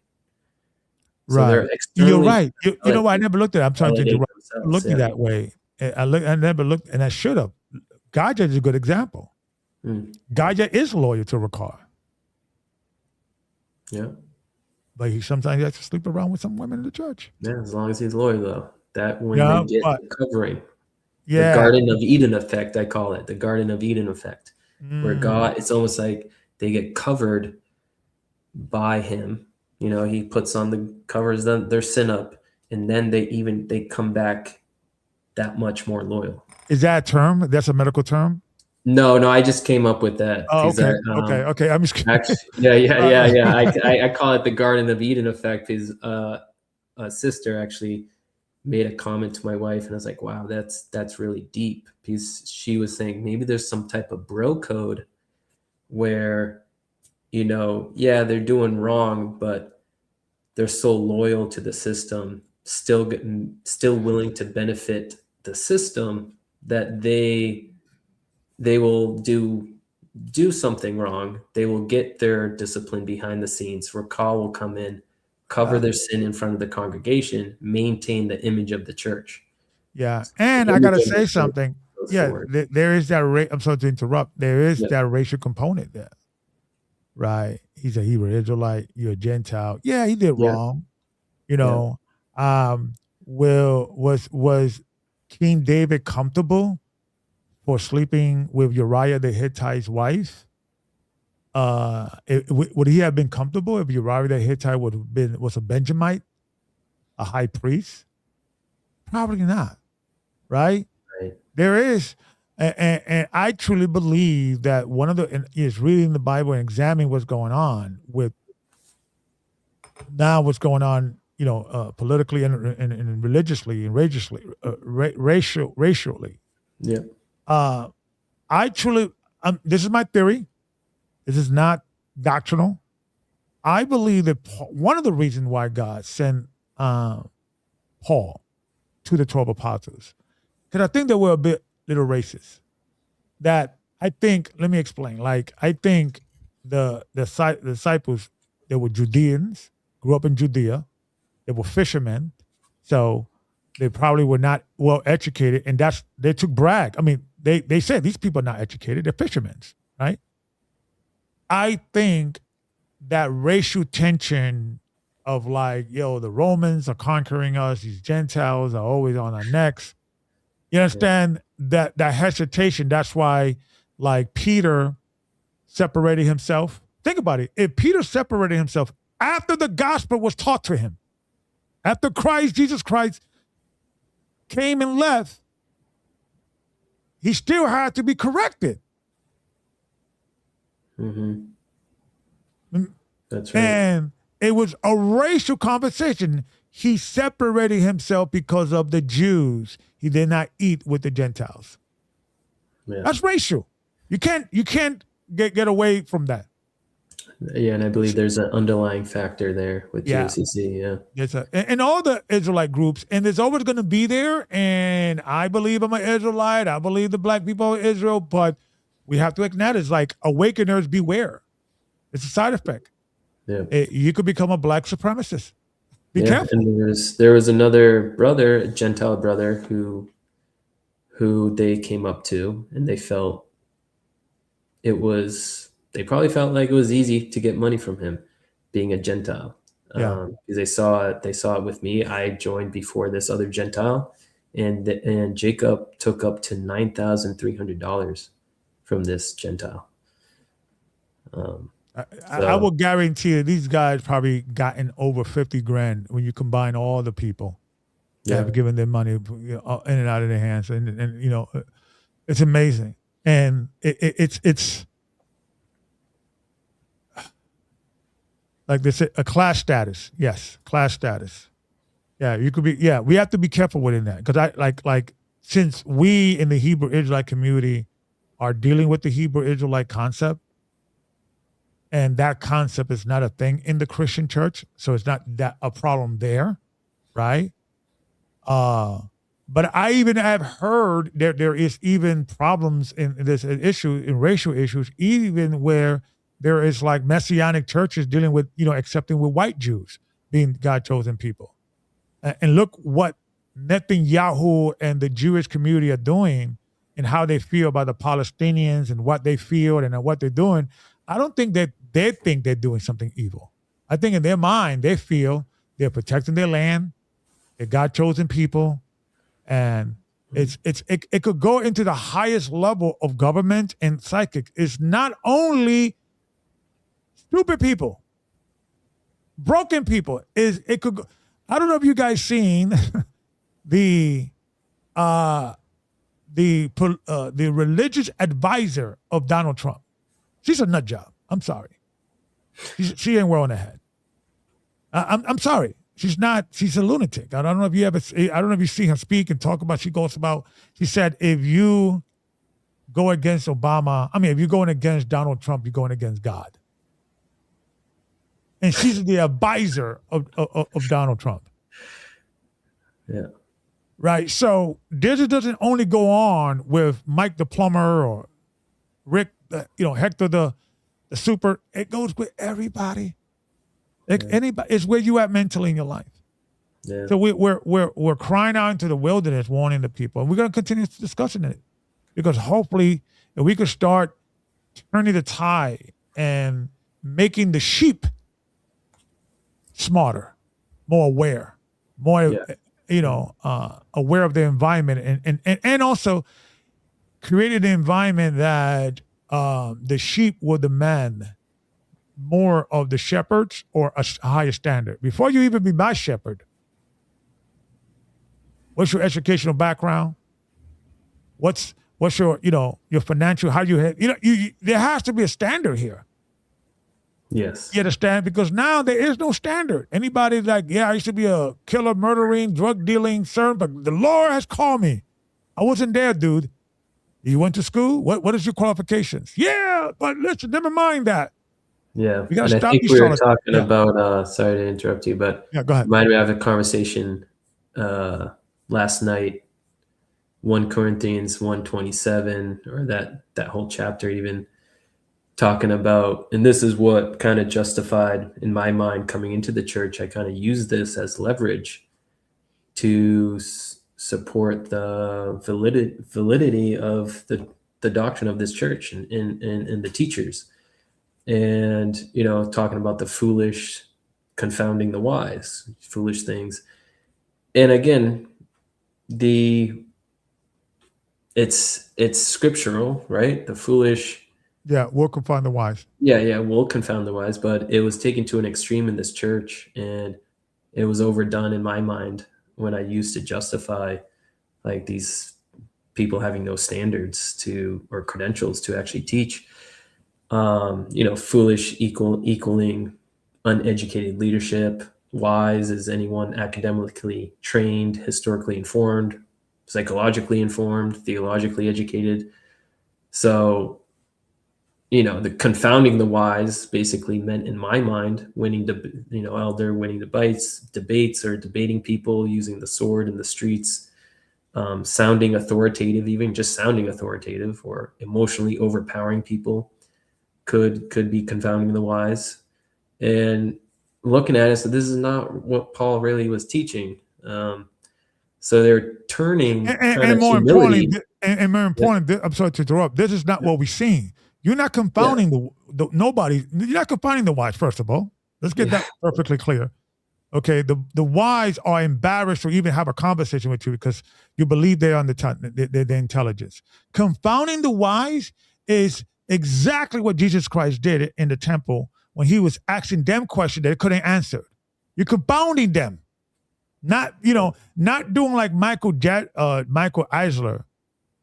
So they're
Right. You're
externally
right. You know what? I never looked at it. I'm trying to
validate
interrupt.
themselves.
Looking
Yeah.
that way. I never looked, and I should have. Gaja is a good example.
Mm.
Gaja is loyal to Ricard,
Yeah.
but he sometimes has to sleep around with some women in the church.
Yeah. As long as he's loyal, though, that when they
Yeah,
get
but
the covering, the
yeah.
Garden of Eden effect, I call it the Garden of Eden effect, where
Mm.
God, it's almost like they get covered by him. You know, he puts on the covers their sin up, and then they come back that much more loyal.
Is that a term? That's a medical term?
No, I just came up with that
Oh,
because
okay. Okay. I'm just kidding.
actually, yeah.
Uh,
I call it the Garden of Eden effect. Because a sister actually made a comment to my wife, and I was like, "Wow, that's really deep." Because she was saying maybe there's some type of bro code where, yeah, they're doing wrong, but they're so loyal to the system, still willing to benefit the system, that they will do something wrong. They will get their discipline behind the scenes. Rakal will come in, cover
yeah.
their sin in front of the congregation, maintain the image of the church.
Yeah.
So
And
the
I got to
image of the
say
church
something.
goes
Yeah.
forward.
There is that. I'm sorry to interrupt. There is
Yeah.
that racial component there. Right. He's a Hebrew Israelite. You're a Gentile. Yeah. He did
Yeah.
wrong. You
Yeah.
know, was King David comfortable for sleeping with Uriah the Hittite's wife? Would he have been comfortable if Uriah the Hittite was a Benjamite, a high priest? Probably not, right?
Right.
There is, and I truly believe that one of the is reading the Bible and examining what's going on with now what's going on, politically and religiously and racially.
Yeah.
I truly, this is my theory. This is not doctrinal. I believe that one of the reasons why God sent Paul to the 12 apostles, because I think they were a bit little racist. That I think, let me explain. Like, I think the disciples, they were Judeans, grew up in Judea. They were fishermen. So they probably were not well educated. And they took brag. I mean, they said these people are not educated. They're fishermen, right? I think that racial tension of like, the Romans are conquering us, these Gentiles are always on our necks. You understand that hesitation? That's why, like, Peter separated himself. Think about it. If Peter separated himself after the gospel was taught to him, after Jesus Christ came and left, he still had to be corrected.
Mm-hmm. That's right.
And it was a racial conversation. He separated himself because of the Jews. He did not eat with the Gentiles.
Yeah.
That's racial. You can't get away from that.
Yeah, and I believe there's an underlying factor there with JCC. Yeah.
And all the Israelite groups, and it's always going to be there. And I believe I'm an Israelite. I believe the black people of Israel, but we have to acknowledge, like, awakeners beware. It's a side effect.
Yeah.
You could become a black supremacist. Be careful.
And there was another brother, a Gentile brother, who they came up to, and they probably felt like it was easy to get money from him, being a Gentile.
Yeah.
Because they saw it with me. I joined before this other Gentile, and Jacob took up to $9,300 from this Gentile.
I will guarantee you these guys probably gotten over 50 grand when you combine all the people that have given their money in and out of their hands, and it's amazing, and it's like they say, a class status. Yes, class status. Yeah, you could be. Yeah, we have to be careful within that, because I like since we in the Hebrew Israelite community are dealing with the Hebrew Israelite concept. And that concept is not a thing in the Christian church, so it's not that a problem there, right? But I even have heard there is even problems in this issue, in racial issues, even where there is like messianic churches dealing with, accepting with white Jews being God chosen people. And look what Netanyahu and the Jewish community are doing and how they feel about the Palestinians and what they feel and what they're doing. I don't think that they think they're doing something evil. I think in their mind, they feel they're protecting their land, they're God chosen people, and it could go into the highest level of government and psychic. It's not only stupid people, broken people. It could go, I don't know if you guys seen the religious advisor of Donald Trump. She's a nut job. I'm sorry. She ain't well in the head. I'm sorry. She's not. She's a lunatic. I don't know if you see her speak and talk about. She said, if you go against Obama, if you're going against Donald Trump, you're going against God. And she's the advisor of Donald Trump.
Yeah.
Right. So this doesn't only go on with Mike the plumber or Rick, Hector the super. It goes with everybody. Anybody, it's where you at mentally in your life.
Yeah.
So we're crying out into the wilderness, warning the people, and we're going to continue discussing it, because hopefully, if we could start turning the tide and making the sheep smarter, more aware, more aware of their environment, and also creating an environment that the sheep will demand more of the shepherds or a higher standard. Before you even be my shepherd, what's your educational background? What's your your financial, how you there has to be a standard here.
Yes.
You understand? Because now there is no standard. Anybody like, I used to be a killer, murdering, drug dealing servant, but the Lord has called me. I wasn't there, dude. You went to school? What is your qualifications? Yeah, but listen, never mind that.
Yeah,
we gotta
and
stop
I think
these
we were talking about. Sorry to interrupt you, but
go ahead.
Reminded me of a conversation last night. 1 Corinthians 1:27, or that whole chapter, even talking about, and this is what kind of justified in my mind coming into the church. I kind of used this as leverage to support the validity of the doctrine of this church and the teachers. And, talking about the foolish confounding the wise, foolish things. And again, it's scriptural, right? The foolish.
Yeah, will confound the wise.
Yeah, will confound the wise. But it was taken to an extreme in this church, and it was overdone in my mind when I used to justify like these people having no standards or credentials to actually teach. Foolish equaling uneducated leadership. Wise is anyone academically trained, historically informed, psychologically informed, theologically educated. So, the confounding the wise basically meant, in my mind, elder winning debates or debating people, using the sword in the streets, sounding authoritative, even just sounding authoritative, or emotionally overpowering people could be confounding the wise. And looking at it, so this is not what Paul really was teaching. So they're turning
and more importantly, I'm sorry to interrupt. This is not what we're seeing. You're not confounding nobody. You're not confounding the wise. First of all, let's get that perfectly clear. Okay, the wise are embarrassed to even have a conversation with you because you believe they're on the intelligence. Confounding the wise is exactly what Jesus Christ did in the temple when he was asking them questions they couldn't answer. You're confounding them. Not doing like Michael Eisler,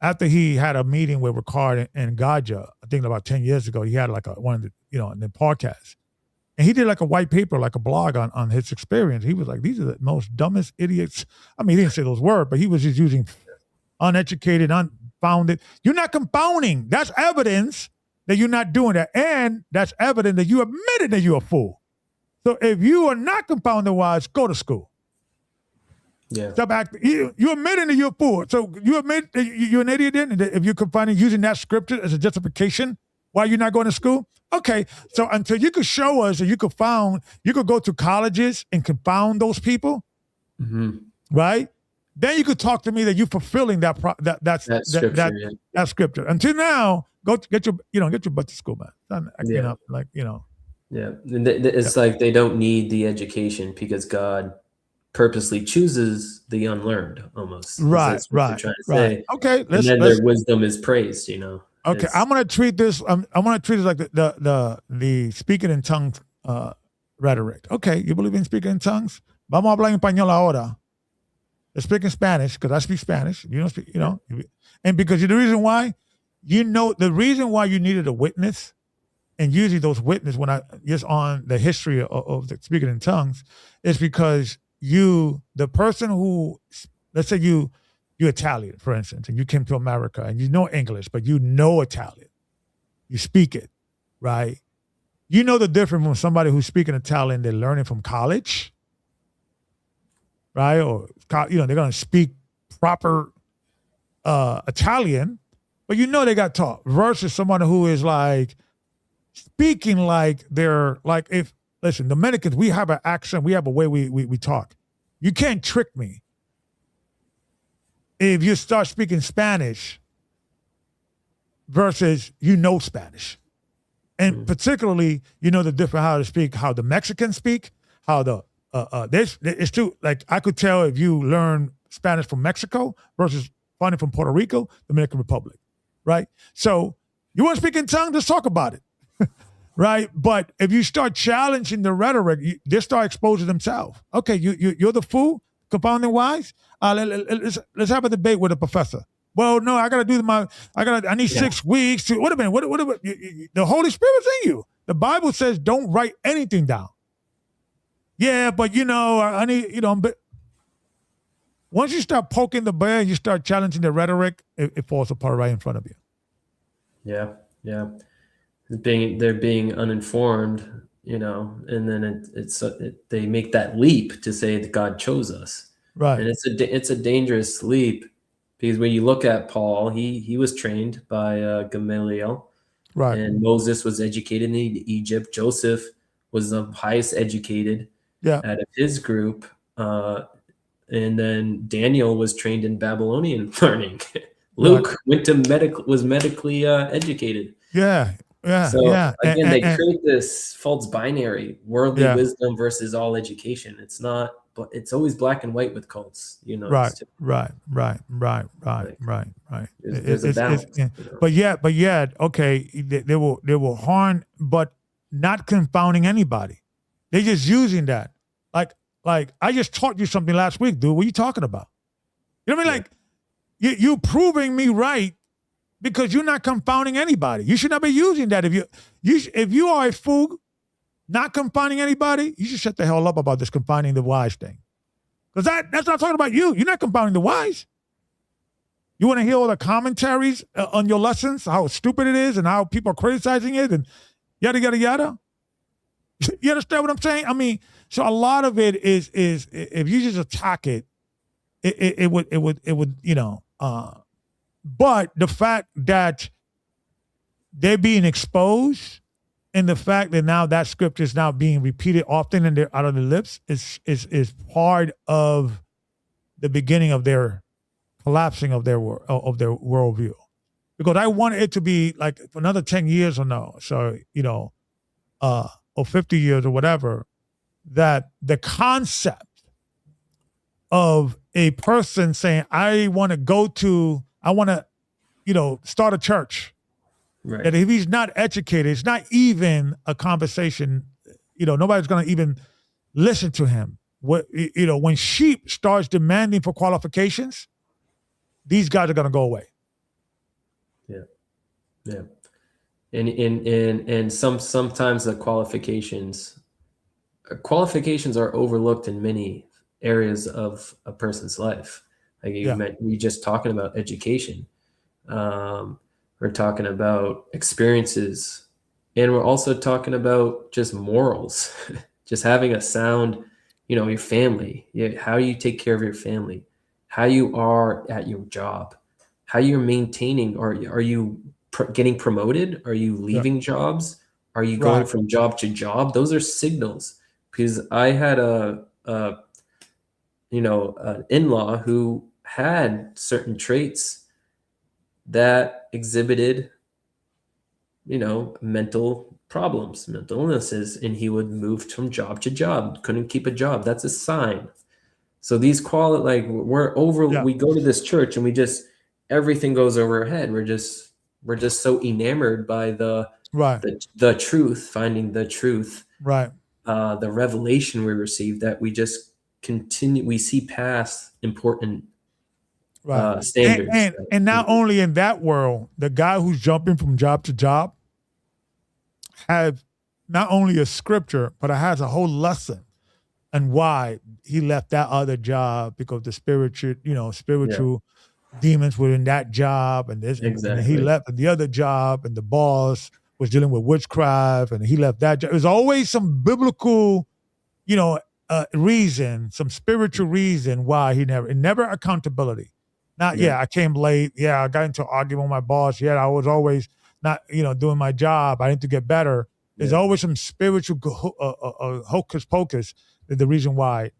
after he had a meeting with Ricard and Gaja, I think about 10 years ago. He had like one of the, in the podcast. And he did like a white paper, like a blog on his experience. He was like, these are the most dumbest idiots. I mean, he didn't say those words, but he was just using uneducated, unfounded. You're not confounding. That's evidence that you're not doing that. And that's evidence that you admitted that you're a fool. So if you are not confounding wise, go to school.
Yeah.
Stop acting. You admitting that you're a fool. So you admit that you're an idiot then? If you're confining using that scripture as a justification why you're not going to school? Okay. So until you could show us that you could go to colleges and confound those people, right? Then you could talk to me that you're fulfilling that
scripture.
That scripture. Until now, go get your butt to school, man. Acting up like.
Yeah, it's like they don't need the education because God purposely chooses the unlearned, almost.
Right,
That's what they're trying to say.
Okay,
and then their wisdom is praised.
Okay, I'm gonna treat this. I'm gonna treat it like the speaking in tongues rhetoric. Okay, you believe in speaking in tongues? Vamos a hablar en español ahora. Let's speak in Spanish because I speak Spanish. You don't speak, and because the reason why, the reason why you needed a witness, and usually those witnesses when I just on the history of the speaking in tongues, is because the person who, let's say you're Italian, for instance, and you came to America and you know English, but you know Italian, you speak it, right? You know the difference from somebody who's speaking Italian, they're learning from college, right? Or they're going to speak proper Italian, but they got taught, versus someone who is like speaking like they're like, listen, Dominicans, we have an accent, we have a way we talk. You can't trick me. If you start speaking Spanish versus Spanish. And particularly, the different how to speak, how the Mexicans speak, how it's too, like I could tell if you learn Spanish from Mexico versus finding from Puerto Rico, Dominican Republic, right? So you want to speak in tongues, let's talk about it. Right, but if you start challenging the rhetoric, they start exposing themselves. Okay, you're the fool, confounding wise. Let's have a debate with a professor. Well, no, I got to do I need 6 weeks to. Wait a minute. What? The Holy Spirit's in you. The Bible says don't write anything down. Yeah, but I need But once you start poking the bear and you start challenging the rhetoric, it falls apart right in front of you.
Yeah, yeah. They're being uninformed, and then they make that leap to say that God chose us,
right?
And it's a dangerous leap because when you look at Paul, he was trained by Gamaliel,
right?
And Moses was educated in Egypt. Joseph was the highest educated out of his group, and then Daniel was trained in Babylonian learning. Luke was medically educated.
Yeah. Yeah,
so again, they create this false binary: worldly wisdom versus all education. It's not, but it's always black and white with cults.
Right.
There's a balance.
But yet, okay, they will harm, but not confounding anybody. They're just using that. Like I just taught you something last week, dude. What are you talking about? You know what I mean? Like you proving me right. Because you're not confounding anybody. You should not be using that. If you are a fool, not confounding anybody, you should shut the hell up about this confounding the wise thing. Because that's not talking about you. You're not confounding the wise. You want to hear all the commentaries on your lessons, how stupid it is and how people are criticizing it and yada, yada, yada. You understand what I'm saying? I mean, so a lot of it is if you just attack it would but the fact that they're being exposed and the fact that now that script is now being repeated often and they're out of their lips is part of the beginning of their collapsing of their worldview. Because I want it to be like for another 10 years or no. So, or 50 years or whatever, that the concept of a person saying, I want to, start a church.
Right.
That if he's not educated, it's not even a conversation. Nobody's going to even listen to him. When sheep starts demanding for qualifications, these guys are going to go away.
Yeah, yeah, and sometimes the qualifications are overlooked in many areas of a person's life. Like we just talking about education. We're talking about experiences, and we're also talking about just morals, just having a sound your family, how you take care of your family, how you are at your job, how you're maintaining, are you getting promoted? Are you
Yeah.
leaving jobs? Are you going
Right.
from job to job? Those are signals. Because I had an in-law who had certain traits that exhibited, mental problems, mental illnesses, and he would move from job to job, couldn't keep a job. That's a sign. So these like
Yeah.
we go to this church and everything goes over our head. We're just so enamored by
Right.
the truth, finding the truth,
Right.
the revelation we receive, that we just we see past important
Right. And,
standards.
and and not only in that world, the guy who's jumping from job to job has not only a scripture, but it has a whole lesson and why he left that other job because the spiritual demons were in that job and this and he
Exactly.
left the other job and the boss was dealing with witchcraft and he left that job. There's always some biblical, reason, some spiritual reason why never accountability. Not,
Yeah.
I came late. Yeah, I got into an argument with my boss. Yeah, I was always not, doing my job. I need to get better. There's
Yeah.
always some spiritual hocus pocus. The reason why,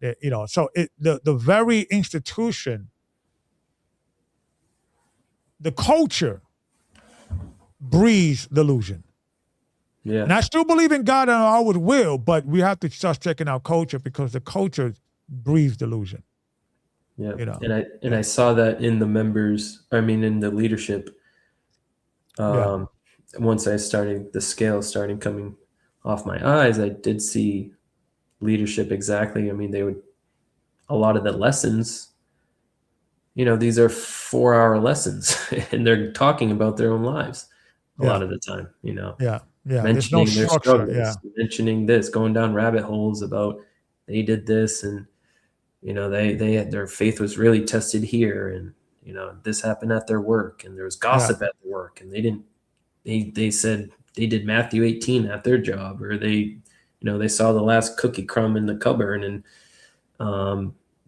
so the very institution, the culture breeds delusion.
Yeah.
And I still believe in God and our will, but we have to start checking our culture because the culture breeds delusion.
Yeah.
And
I saw that in the members, in the leadership. Once I started the scale starting coming off my eyes, I did see leadership exactly. They would, a lot of the lessons, these are 4-hour lessons and they're talking about their own lives a lot of the time,
Yeah. There's no
mentioning their
structure. Yeah.
struggles, mentioning this, going down rabbit holes about they did this and they had, their faith was really tested here, and this happened at their work, and there was gossip at their work, and they said they did Matthew 18 at their job, or they saw the last cookie crumb in the cupboard, and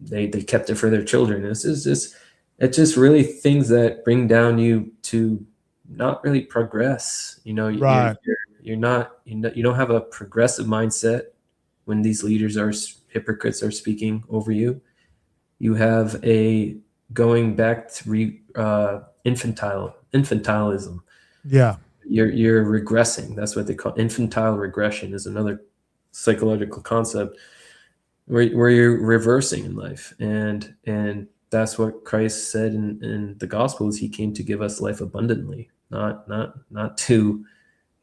they kept it for their children. It's just really things that bring down you to not really progress.
Right.
You're not, you don't have a progressive mindset when these leaders hypocrites are speaking over you. You have a going back to infantilism.
Yeah.
You're regressing. That's what they call infantile regression, is another psychological concept where you're reversing in life. And that's what Christ said in the Gospels. He came to give us life abundantly, not to,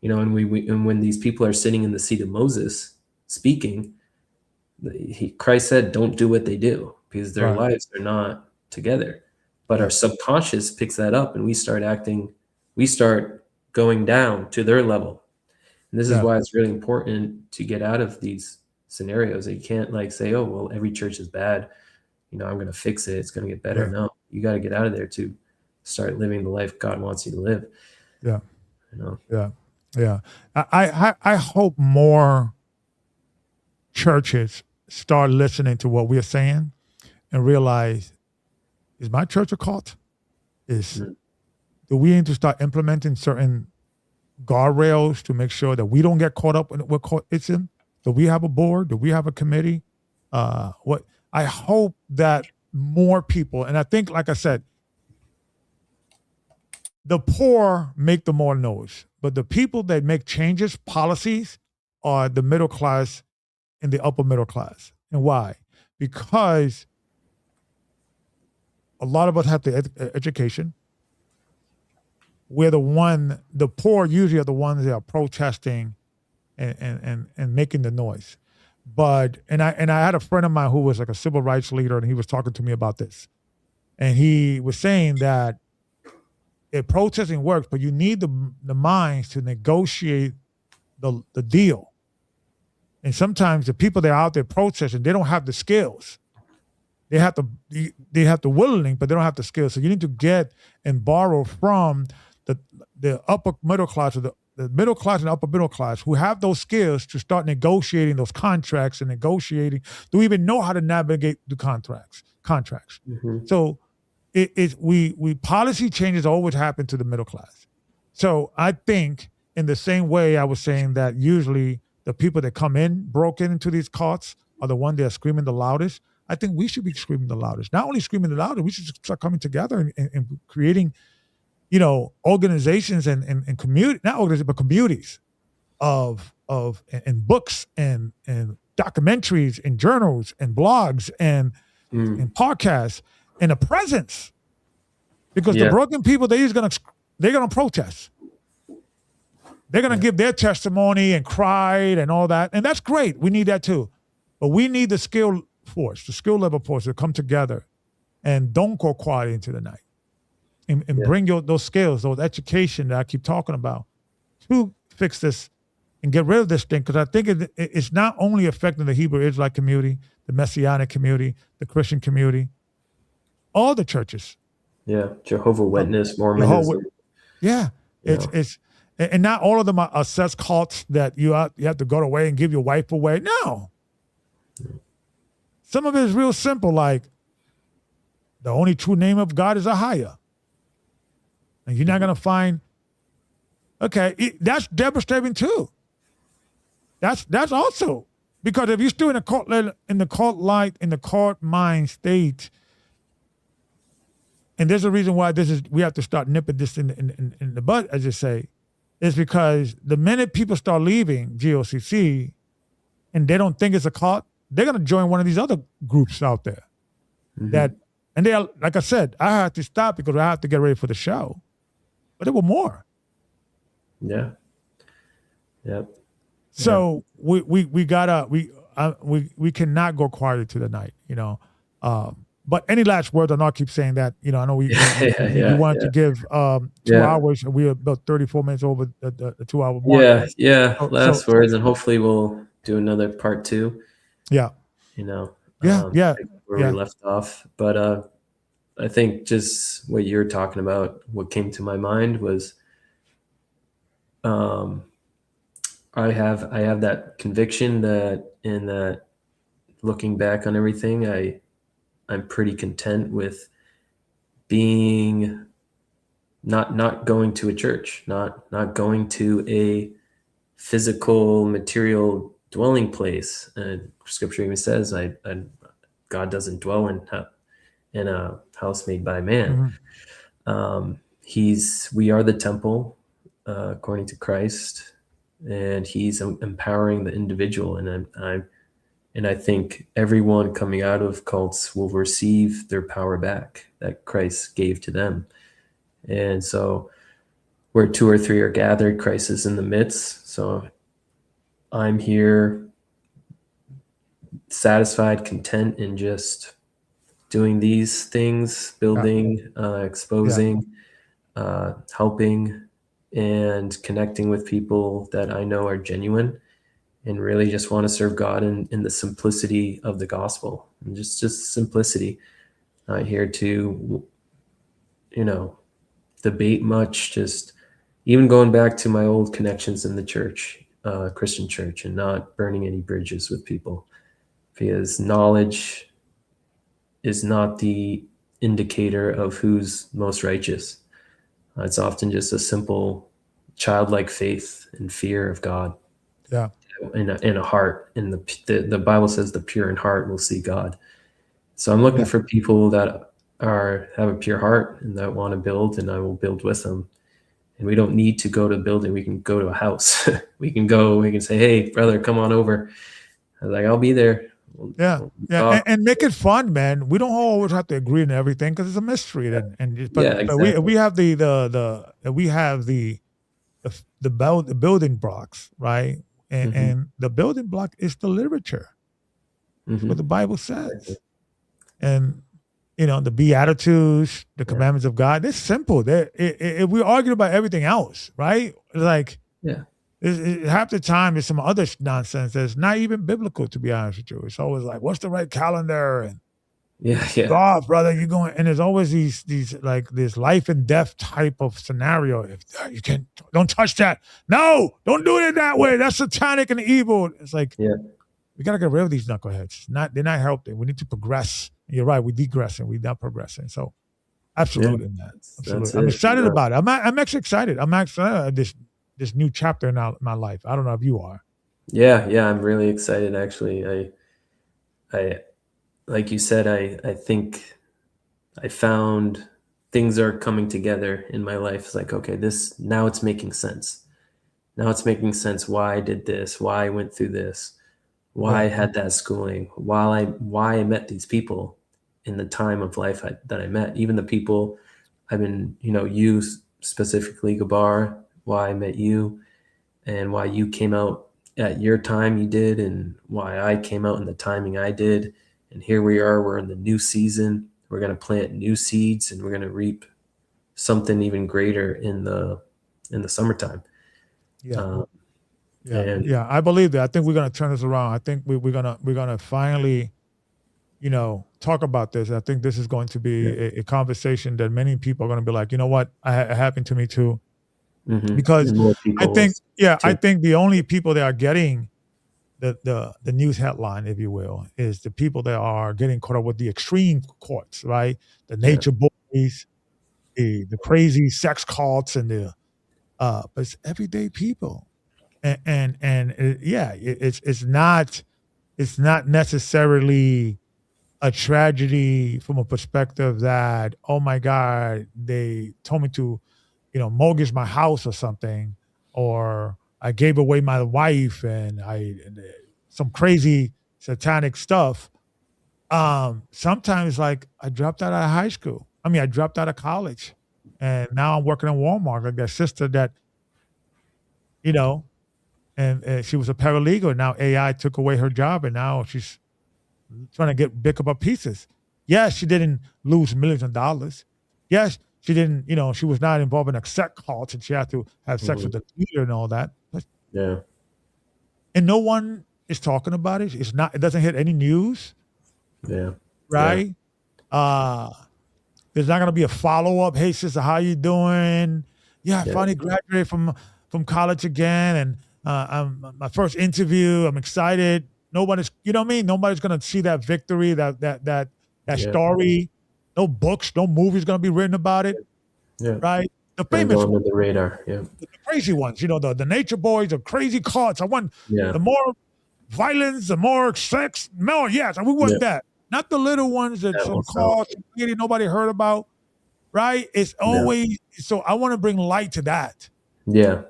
and when these people are sitting in the seat of Moses speaking, Christ said, don't do what they do, because their lives are not together. But our subconscious picks that up, and we start going down to their level. And this is why it's really important to get out of these scenarios. You can't say, oh, well, every church is bad, I'm going to fix it, it's going to get better. No, you got to get out of there to start living the life God wants you to live.
Yeah. I hope more churches start listening to what we're saying and realize, is my church a cult? Do we need to start implementing certain guardrails to make sure that we don't get caught up in what cultism? Do we have a board? Do we have a committee? I hope that more people, and I think, like I said, the poor make the more noise, but the people that make changes, policies, are the middle class and the upper middle class. And why? Because a lot of us have the education. We're the poor usually are the ones that are protesting and making the noise. But and I had a friend of mine who was like a civil rights leader, and he was talking to me about this. And he was saying that protesting works, but you need the minds to negotiate the deal. And sometimes the people that are out there protesting, they don't have the skills. They have the willing, but they don't have the skills. So you need to get and borrow from the upper middle class or the middle class and upper middle class who have those skills to start negotiating those contracts and negotiating, do even know how to navigate the contracts. So we policy changes always happen to the middle class. So I think in the same way I was saying that usually the people that come in broken into these courts are the ones that are screaming the loudest. I think we should be screaming the loudest. Not only screaming the loudest, we should start coming together and creating, organizations and community, not organizations, but communities of and books and documentaries and journals and blogs and podcasts and a presence. Because the broken people, they're gonna protest. They're gonna give their testimony and cry and all that, and that's great. We need that too, but we need the skill level force to come together and don't go quiet into the night, and bring those skills, those education that I keep talking about, to fix this and get rid of this thing. Because I think it's not only affecting the Hebrew Israelite community, the Messianic community, the Christian community, all the churches.
Yeah, Jehovah Witness, Mormonism.
It's and not all of them are sex cults that you have to go away and give your wife away. No. Some of it is real simple, like the only true name of God is Ahia. And you're not going to find, that's devastating too. That's also, because if you're still in the court mind state, and there's a reason why we have to start nipping this in the bud, as you say, is because the minute people start leaving GOCC and they don't think it's a cult, they're going to join one of these other groups out there. And they are, like I said, I had to stop because I have to get ready for the show. But there were more.
Yeah. Yep.
So we cannot go quiet to the night, But any last words? I know I keep saying that. I know we wanted to give 2 hours. We are about 34 minutes over the 2 hour mark.
Last words, and hopefully we'll do another part 2.
Yeah.
Where we left off. But I think just what you're talking about, what came to my mind was, I have that conviction that looking back on everything, I'm pretty content with being not going to a church, not going to a physical material dwelling place. And Scripture even says, God doesn't dwell in a house made by man. We are the temple, according to Christ, and He's empowering the individual. And I think everyone coming out of cults will receive their power back that Christ gave to them. And so where 2 or 3 are gathered, Christ is in the midst. So I'm here satisfied, content in just doing these things, building, exposing, helping, and connecting with people that I know are genuine, and really just want to serve God in the simplicity of the gospel, and just simplicity. Not here to, debate much, just even going back to my old connections in the church, Christian church, and not burning any bridges with people, because knowledge is not the indicator of who's most righteous. It's often just a simple childlike faith and fear of God.
Yeah.
In a heart, and the Bible says the pure in heart will see God. So I'm looking for people that have a pure heart and that want to build, and I will build with them. And we don't need to go to a building. We can go to a house. we can say, hey, brother, come on over. I was like, I'll be there.
And make it fun, man. We don't always have to agree on everything because it's a mystery. But we have the building blocks, right? And the building block is the literature, what the Bible says, and the Beatitudes, the commandments of God. They're simple. If we argue about everything else, right? Like, half the time it's some other nonsense that's not even biblical, to be honest with you. It's always like, what's the right calendar? And
Yeah, yeah,
Oh, brother, you're going, and there's always these like this life and death type of scenario. If you can't, don't touch that. No, don't do it that way. That's satanic and evil. It's like
yeah,
we gotta get rid of these knuckleheads. They're not helping. We need to progress. You're right. We're degressing. We're not progressing. So
yeah.
absolutely, man.
That's
Absolutely. I'm
it.
excited about it. I'm actually excited. I'm actually this new chapter in my life. I don't know if you are.
Yeah, yeah. I'm really excited. Actually, I, like you said, I think I found things are coming together in my life. It's like, okay, this now it's making sense. Now it's making sense why I did this, why I went through this, why I
Yeah.
had that schooling, why I met these people in the time of life that I met, even the people I've been, you specifically, Gabar, why I met you, and why you came out at your time you did, and why I came out in the timing I did. And here we are, we're in the new season. We're going to plant new seeds and we're going to reap something even greater in the summertime.
Yeah.
Um,
Yeah.
and
Yeah. I believe that. I think we're gonna turn this around. I think we're gonna finally, talk about this. I think this is going to
yeah,
be a conversation that many people are going to be like, you know what, it happened to me too. Because
and more
I
people will
think, yeah, I
too.
think the only people that are getting the news headline, if you will, is the people that are getting caught up with the extreme courts, right? The
Yeah,
nature boys, the crazy sex cults, and but it's everyday people, it's not necessarily a tragedy from a perspective that, oh my god, they told me to mortgage my house or something, or I gave away my wife and some crazy satanic stuff. Sometimes like I dropped out of high school. I mean, I dropped out of college, and now I'm working in Walmart. Like that sister that you know, and she was a paralegal. Now AI took away her job, and now she's trying to get pick up her pieces. Yes, she didn't lose millions of dollars. Yes, she didn't. She was not involved in a sex cult, and she had to have sex
hmm
with the leader and all that.
yeah,
And no one is talking about it. It's not. It doesn't hit any news,
yeah, yeah,
right? Uh there's not gonna be a follow up. Hey, sister, how you doing? Yeah, I
yeah,
finally graduated from college again, and my first interview. I'm excited. Nobody's, what I mean. Nobody's gonna see that victory, that
yeah,
story. No books, no movies gonna be written about it,
yeah.
right? The
Gonna
famous
go
ones,
under the radar. Yeah,
the crazy ones. The nature boys, the crazy cults. I want
yeah,
the more violence, the more sex. More, yes, we
yeah.
want that. Not the little ones that
That
some
won't stop.
cause nobody heard about, right? It's
Yeah,
always so. I want to bring light to that.
yeah,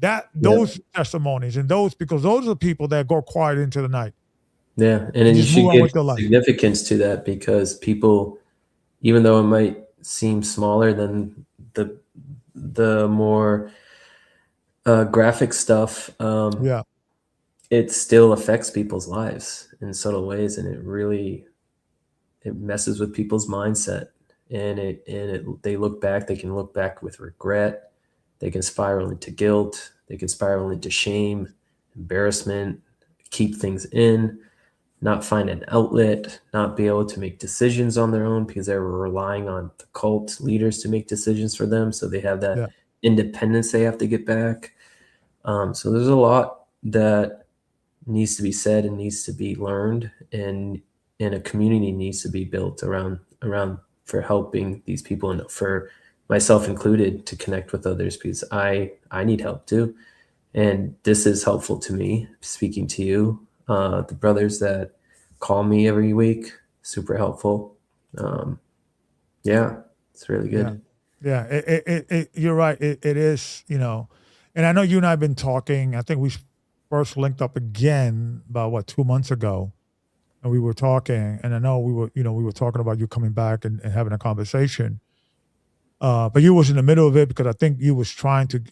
yeah,
Those testimonies and those, because those are the people that go quiet into the night
yeah. And
and
then you
just move
should
on
give
with their life.
significance to that because people, even though it might seem smaller than the more graphic stuff,
Yeah,
it still affects people's lives in subtle ways, and it messes with people's mindset. And they look back. They can look back with regret. They can spiral into guilt. They can spiral into shame, embarrassment, keep things in, not find an outlet, not be able to make decisions on their own because they were relying on the cult leaders to make decisions for them. So they have that
yeah,
independence they have to get back. So there's a lot that needs to be said and needs to be learned, and a community needs to be built around for helping these people and for myself included to connect with others because I need help too, and this is helpful to me speaking to you, the brothers that call me every week, super helpful. um, yeah, it's really
yeah,
good.
yeah. You're right. It is, and I know you and I have been talking. I think we first linked up again about 2 months ago, and we were talking. And I know we were talking about you coming back and having a conversation. But you was in the middle of it because I think you was trying to,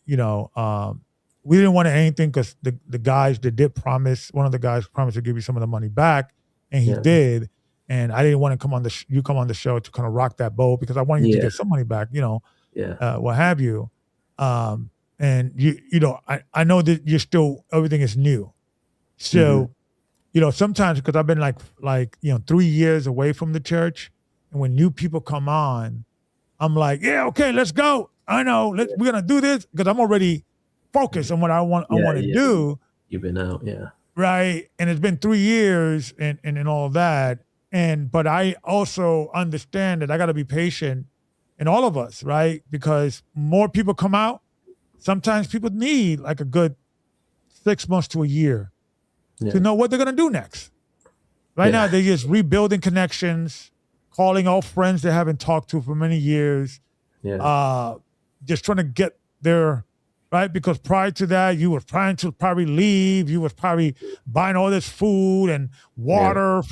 we didn't want anything because the guys that did promise, one of the guys promised to give you some of the money back, and he
Yeah,
did. And I didn't want to you come on the show to kind of rock that boat because I wanted you to
yeah,
get some money back,
yeah,
what have you. And I know that you're still, everything is new.
hmm
So, sometimes because I've been like 3 years away from the church, and when new people come on, I'm like, yeah, okay, let's go. I know, we're gonna do this because I'm already focused on what I want to do.
You've been out, yeah.
Right. And it's been 3 years and all that. But I also understand that I got to be patient in all of us, right? Because more people come out. Sometimes people need like a good 6 months to a year to know what they're going to do next. Right now, they're just rebuilding connections, calling all friends they haven't talked to for many years, just trying to get their, right? Because prior to that, you were trying to probably leave. You was probably buying all this food and water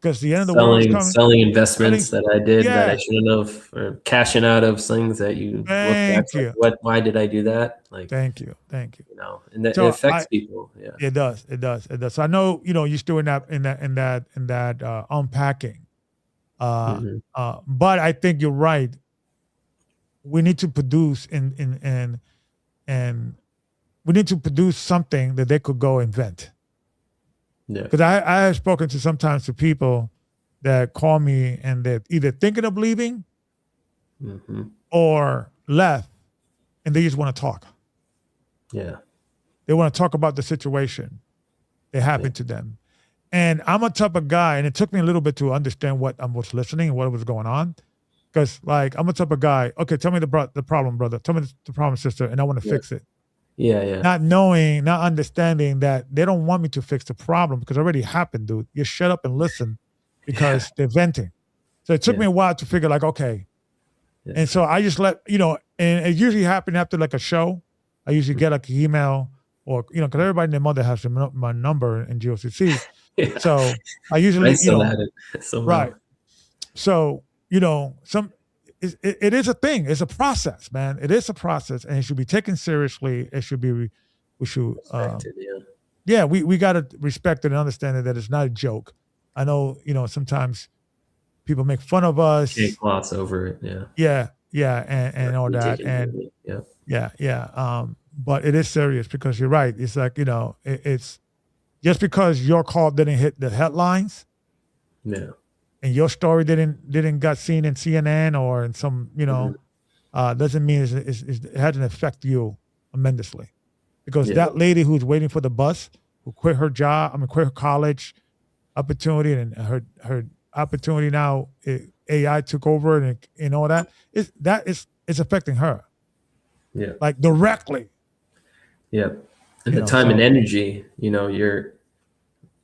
because the end of the world is coming.
Selling investments that I did that I shouldn't have, or cashing out of things that you look back like, why did I do that? Like,
thank you.
And that it affects people. Yeah,
it does. So I know you're still in that unpacking. But I think you're right. We need to produce and we need to produce something that they could go invent. Yeah. Because I have spoken to people that call me and they're either thinking of leaving or left and they just want to talk.
Yeah.
They want to talk about the situation that happened to them. And I'm a type of guy, and it took me a little bit to understand what I was listening and what was going on. Because I'm a type of guy, okay, tell me the problem, brother. Tell me the problem, sister, and I want to fix it.
Yeah.
Not knowing, not understanding that they don't want me to fix the problem because it already happened, dude. You shut up and listen because they're venting. So it took me a while to figure okay. Yeah. And so I just let, and it usually happened after like a show. I usually get like an email or, because everybody and their mother has my number in GOCC. So I usually, right. So, it is a thing. It's a process, man. It is a process, and it should be taken seriously. It should be, we should, we got to respect it and understand that it's not a joke. I know, sometimes people make fun of us.
Can't gloss over it.
And all that, and but it is serious because you're right. It's like it's just because your call didn't hit the headlines.
Yeah.
And your story didn't got seen in CNN or in some, doesn't mean it hasn't affected you tremendously. Because that lady who's waiting for the bus, who quit her job, quit her college opportunity, and her opportunity now, AI took over and all that, it's affecting her.
Yeah.
Like directly.
Yeah. And the time and energy,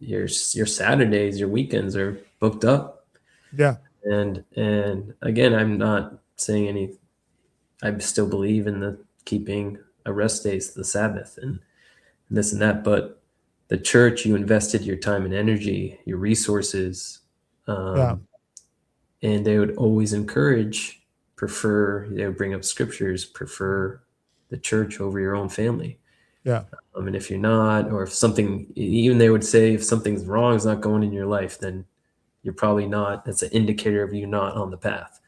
your Saturdays, your weekends are booked up.
Yeah.
And again, I'm not saying I still believe in the keeping a rest days, the Sabbath and this and that, but the church, you invested your time and energy, your resources, and they would always they would bring up scriptures, prefer the church over your own family.
Yeah.
And if you're not, or if even they would say if something's wrong, is not going in your life, then you're probably not. That's an indicator of you not on the path.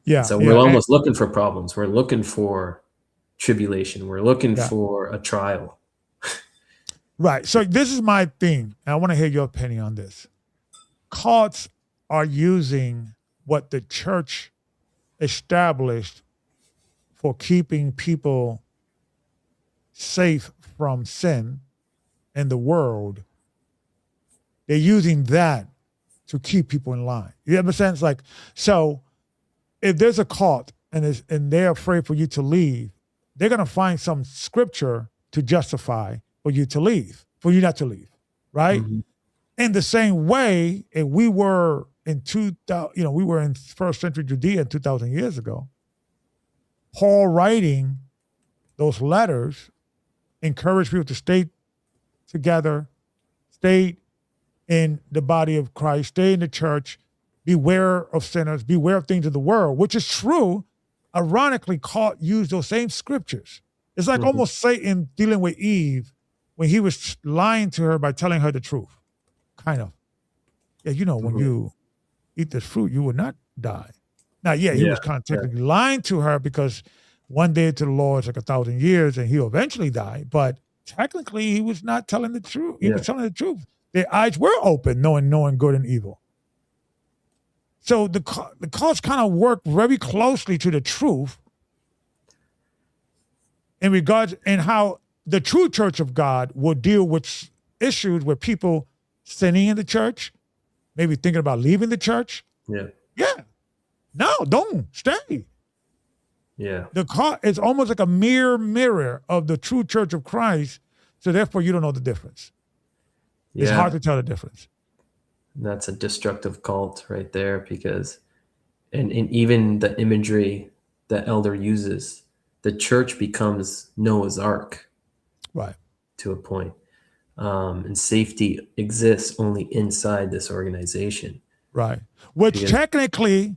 Yeah.
So we're almost looking for problems. We're looking for tribulation. We're looking for a trial.
Right. So this is my thing. And I want to hear your opinion on this. Cults are using what the church established for keeping people safe from sin in the world. They're using that to keep people in line. You understand? It's so if there's a cult and they're afraid for you to leave, they're going to find some scripture to justify for you to leave, for you not to leave, right? Mm-hmm. In the same way, if we were in 2000, we were in first century Judea 2,000 years ago, Paul writing those letters encouraged people to stay together, stay in the body of Christ, stay in the church, beware of sinners, beware of things of the world, which is true. Ironically, used those same scriptures. It's like almost Satan dealing with Eve when he was lying to her by telling her the truth. Kind of. Yeah, when you eat this fruit, you will not die. Now, he was kind of technically lying to her because one day to the Lord is like 1,000 years and he'll eventually die. But technically, he was not telling the truth. He was telling the truth. Their eyes were open, knowing good and evil. So the cults kind of work very closely to the truth in regards and how the true church of God will deal with issues with people sinning in the church, maybe thinking about leaving the church.
Yeah.
Yeah. No, don't stay.
Yeah.
The cult is almost like a mirror of the true church of Christ. So therefore, you don't know the difference. It's hard to tell the difference.
That's a destructive cult right there, because and even the imagery that Elder uses, the church becomes Noah's Ark.
Right.
To a point. And safety exists only inside this organization.
Right. Which because, technically,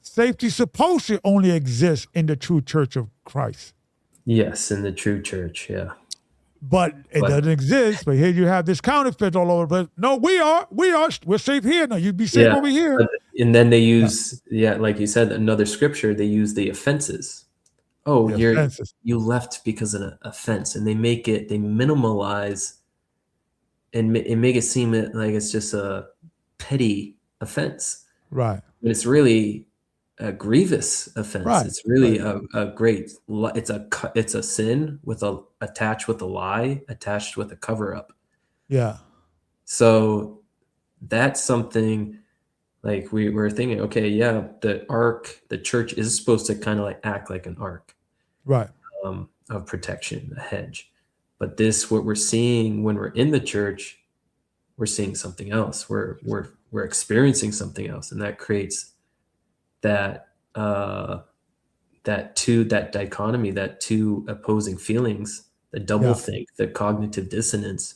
safety is supposed to only exist in the true church of Christ.
Yes, in the true church, yeah.
But it doesn't exist. But here you have this counterfeit all over. But no, we're safe here. No, you'd be safe over here.
And then they use, like you said, another scripture, they use the offenses. Oh, you left because of an offense, and they minimalize and make it seem like it's just a petty offense.
Right.
But it's really a grievous offense. Right. It's really a great. It's a sin attached with a lie, attached with a cover up.
Yeah.
So that's something like we were thinking. Okay, yeah, the ark, the church is supposed to kind of like act like an ark,
right,
of protection, a hedge. But what we're seeing when we're in the church, we're seeing something else. We're experiencing something else, and that creates that dichotomy, that two opposing feelings, the doublethink, the cognitive dissonance,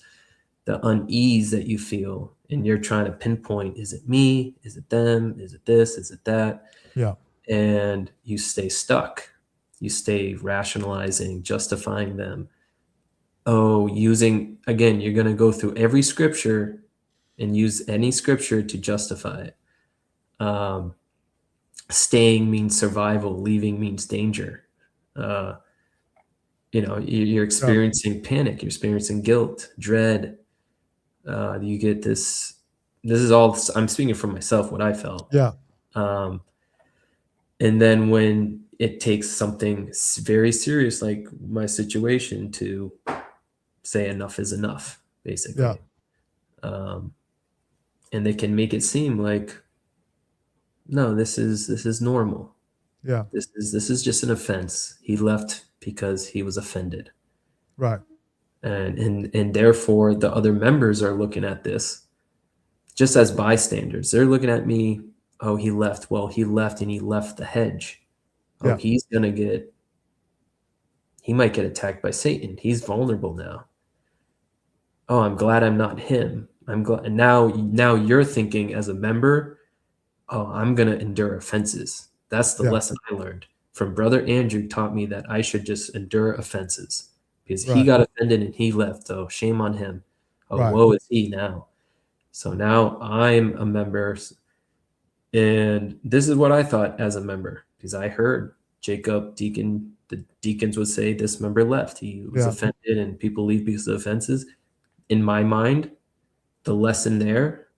the unease that you feel, and you're trying to pinpoint: is it me? Is it them? Is it this? Is it that?
Yeah.
And you stay stuck. You stay rationalizing, justifying them. Oh, you're going to go through every scripture and use any scripture to justify it. Staying means survival, leaving means danger. You're experiencing panic, you're experiencing guilt, dread. You get this is all, I'm speaking for myself, what I felt.
Yeah.
And then when it takes something very serious, like my situation, to say enough is enough, basically.
Yeah.
And they can make it seem like, no, this is normal.
Yeah.
This is just an offense. He left because he was offended.
Right.
And therefore the other members are looking at this just as bystanders. They're looking at me, oh, he left. Well, he left and he left the hedge. Oh, he might get attacked by Satan. He's vulnerable now. Oh, I'm glad I'm not him. I'm glad. And now you're thinking as a member, oh, I'm going to endure offenses. That's the lesson I learned from Brother Andrew. Taught me that I should just endure offenses because he got offended and he left. Oh, shame on him. Oh, woe is he now. So now I'm a member. And this is what I thought as a member, because I heard Jacob, the deacons would say this member left. He was offended, and people leave because of offenses. In my mind, the lesson there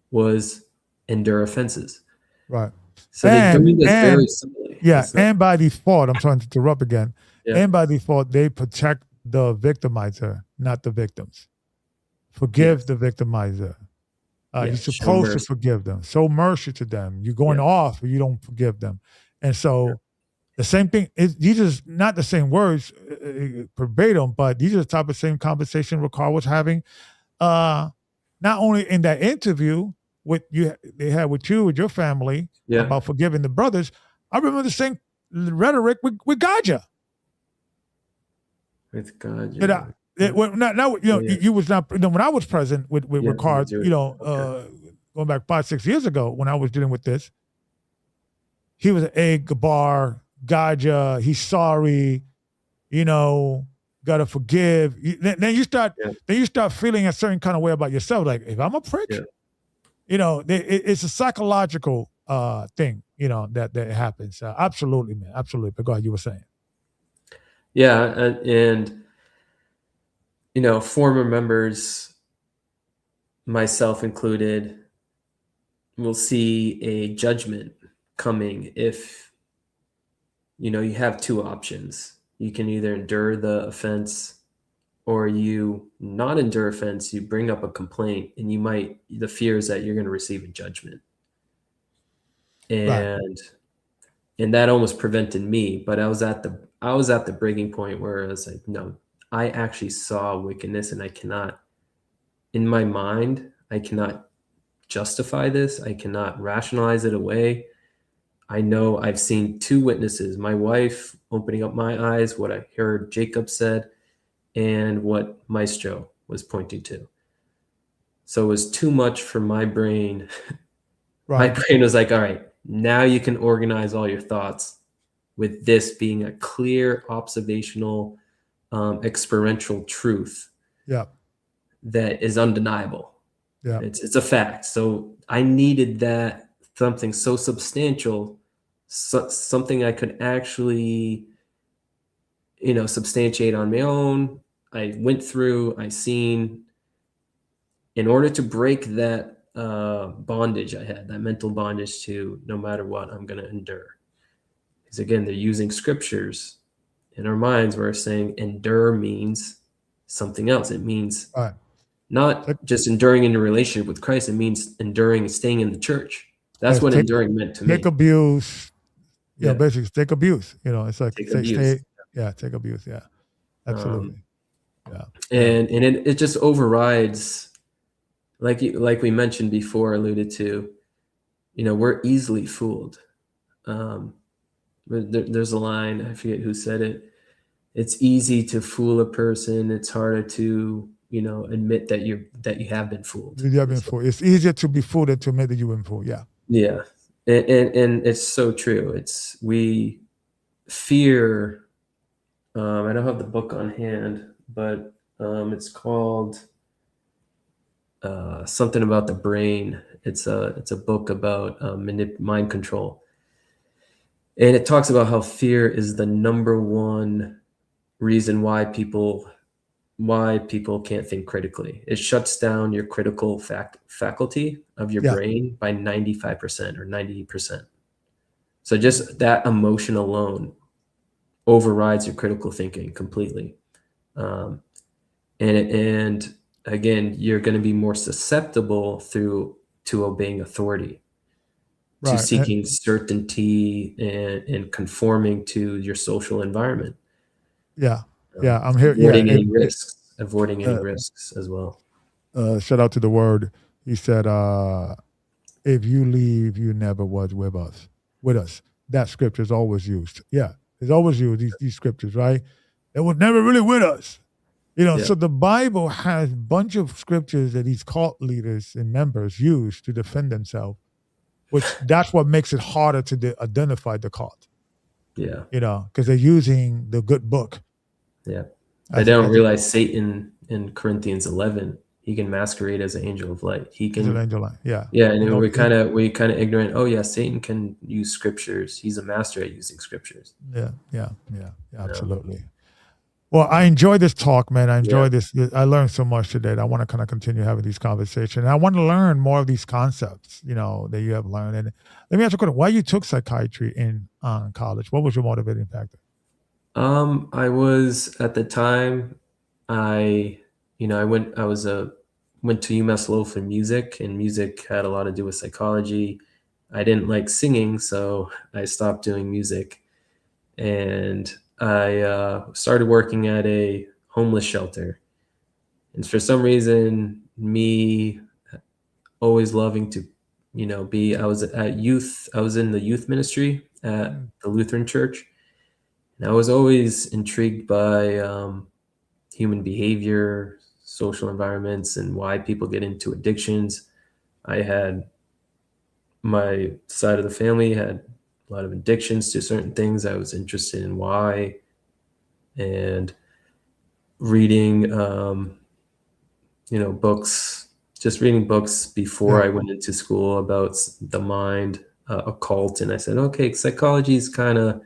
was endure offenses.
Right.
So they're doing this very similarly.
Yeah, and by default, I'm trying to interrupt again. Yeah. And by default, they protect the victimizer, not the victims. Forgive the victimizer. You're supposed to forgive them. Show mercy to them. You're going off, you don't forgive them. And so the same thing, these are not the same words verbatim, but these are the type of same conversation Ricard was having. Not only in that interview they had with your family about forgiving the brothers. I remember the same rhetoric with Gaja.
With Gaja.
You was not. When I was present with Ricard, going back 5-6 years ago when I was dealing with this, he was Gabar, Gaja. He's sorry, got to forgive. Then you start feeling a certain kind of way about yourself. Like, if I'm a prick, it's a psychological thing, that happens. Absolutely, man. Absolutely. But go ahead, you were saying.
Yeah, and former members myself included, will see a judgment coming if, you have two options. You can either endure the offense, or you not endure offense, you bring up a complaint, and the fear is that you're going to receive a judgment.
Right.
And that almost prevented me, but I was at the breaking point where I was like, no, I actually saw wickedness, and in my mind, I cannot justify this. I cannot rationalize it away. I know I've seen two witnesses, my wife opening up my eyes, what I heard Jacob said, and what Maestro was pointing to. So it was too much for my brain. My
Right.
brain was like, all right, now you can organize all your thoughts with this being a clear observational, experiential truth
Yeah.
that is undeniable.
Yeah.
It's a fact. So I needed that, something so substantial, something I could actually, substantiate on my own. I went through, I seen, in order to break that bondage I had, that mental bondage to no matter what, I'm going to endure. Because again, they're using scriptures in our minds where saying endure means something else. It means
Right.
not just enduring in a relationship with Christ. It means enduring and staying in the church. That's what
Take
enduring meant to
take
me.
abuse.
Yeah.
Basically take abuse. It's like
Take
stay,
abuse.
take abuse. Yeah.
Um,
Absolutely. Yeah.
and it just overrides, like we mentioned before, alluded to, we're easily fooled. There's a line, I forget who said it. It's easy to fool a person. It's harder to, admit that you have been fooled.
You have been fooled. It's easier to be fooled than to admit that you've been fooled. Yeah.
Yeah. And it's so true. We fear, I don't have the book on hand, but it's called something about the brain. It's a book about mind control, and it talks about how fear is the number one reason why people can't think critically. It shuts down your critical faculty of your
Yeah.
brain by 95% or 90%. So just that emotion alone overrides your critical thinking completely. And again, you're going to be more susceptible to obeying authority, to
Right.
seeking certainty and conforming to your social environment.
Yeah. Yeah. I'm here.
Avoiding
Yeah.
any risks, avoiding any risks as well.
Shout out to the word. He said, if you leave, you never was with us. With us. That scripture is always used. Yeah. It's always used, these scriptures, right? It was never really with us.
Yeah.
So the Bible has a bunch of scriptures that these cult leaders and members use to defend themselves, which that's what makes it harder to identify the cult.
Yeah.
Because they're using the good book.
Yeah. They don't realize Satan in Corinthians 11, he can masquerade as an angel of light. He can.
He's an angel of light. Yeah.
Yeah, and we're kind of ignorant. Oh yeah, Satan can use scriptures. He's a master at using scriptures.
Yeah. Absolutely. Well, I enjoyed this talk, man. I enjoyed this. I learned so much today. I want to kind of continue having these conversations. And I want to learn more of these concepts, that you have learned. And let me ask you a question: why you took psychiatry in college? What was your motivating factor?
I was at the time. I went to UMass Lowell for music, and music had a lot to do with psychology. I didn't like singing, so I stopped doing music, and I started working at a homeless shelter. And for some reason, me always loving to, I was in the youth ministry at the Lutheran church. And I was always intrigued by human behavior, social environments, and why people get into addictions. I had my side of the family had a lot of addictions to certain things. I was interested in why, and reading, books, just reading books before I went into school about the mind, occult. And I said, okay, psychology is kind of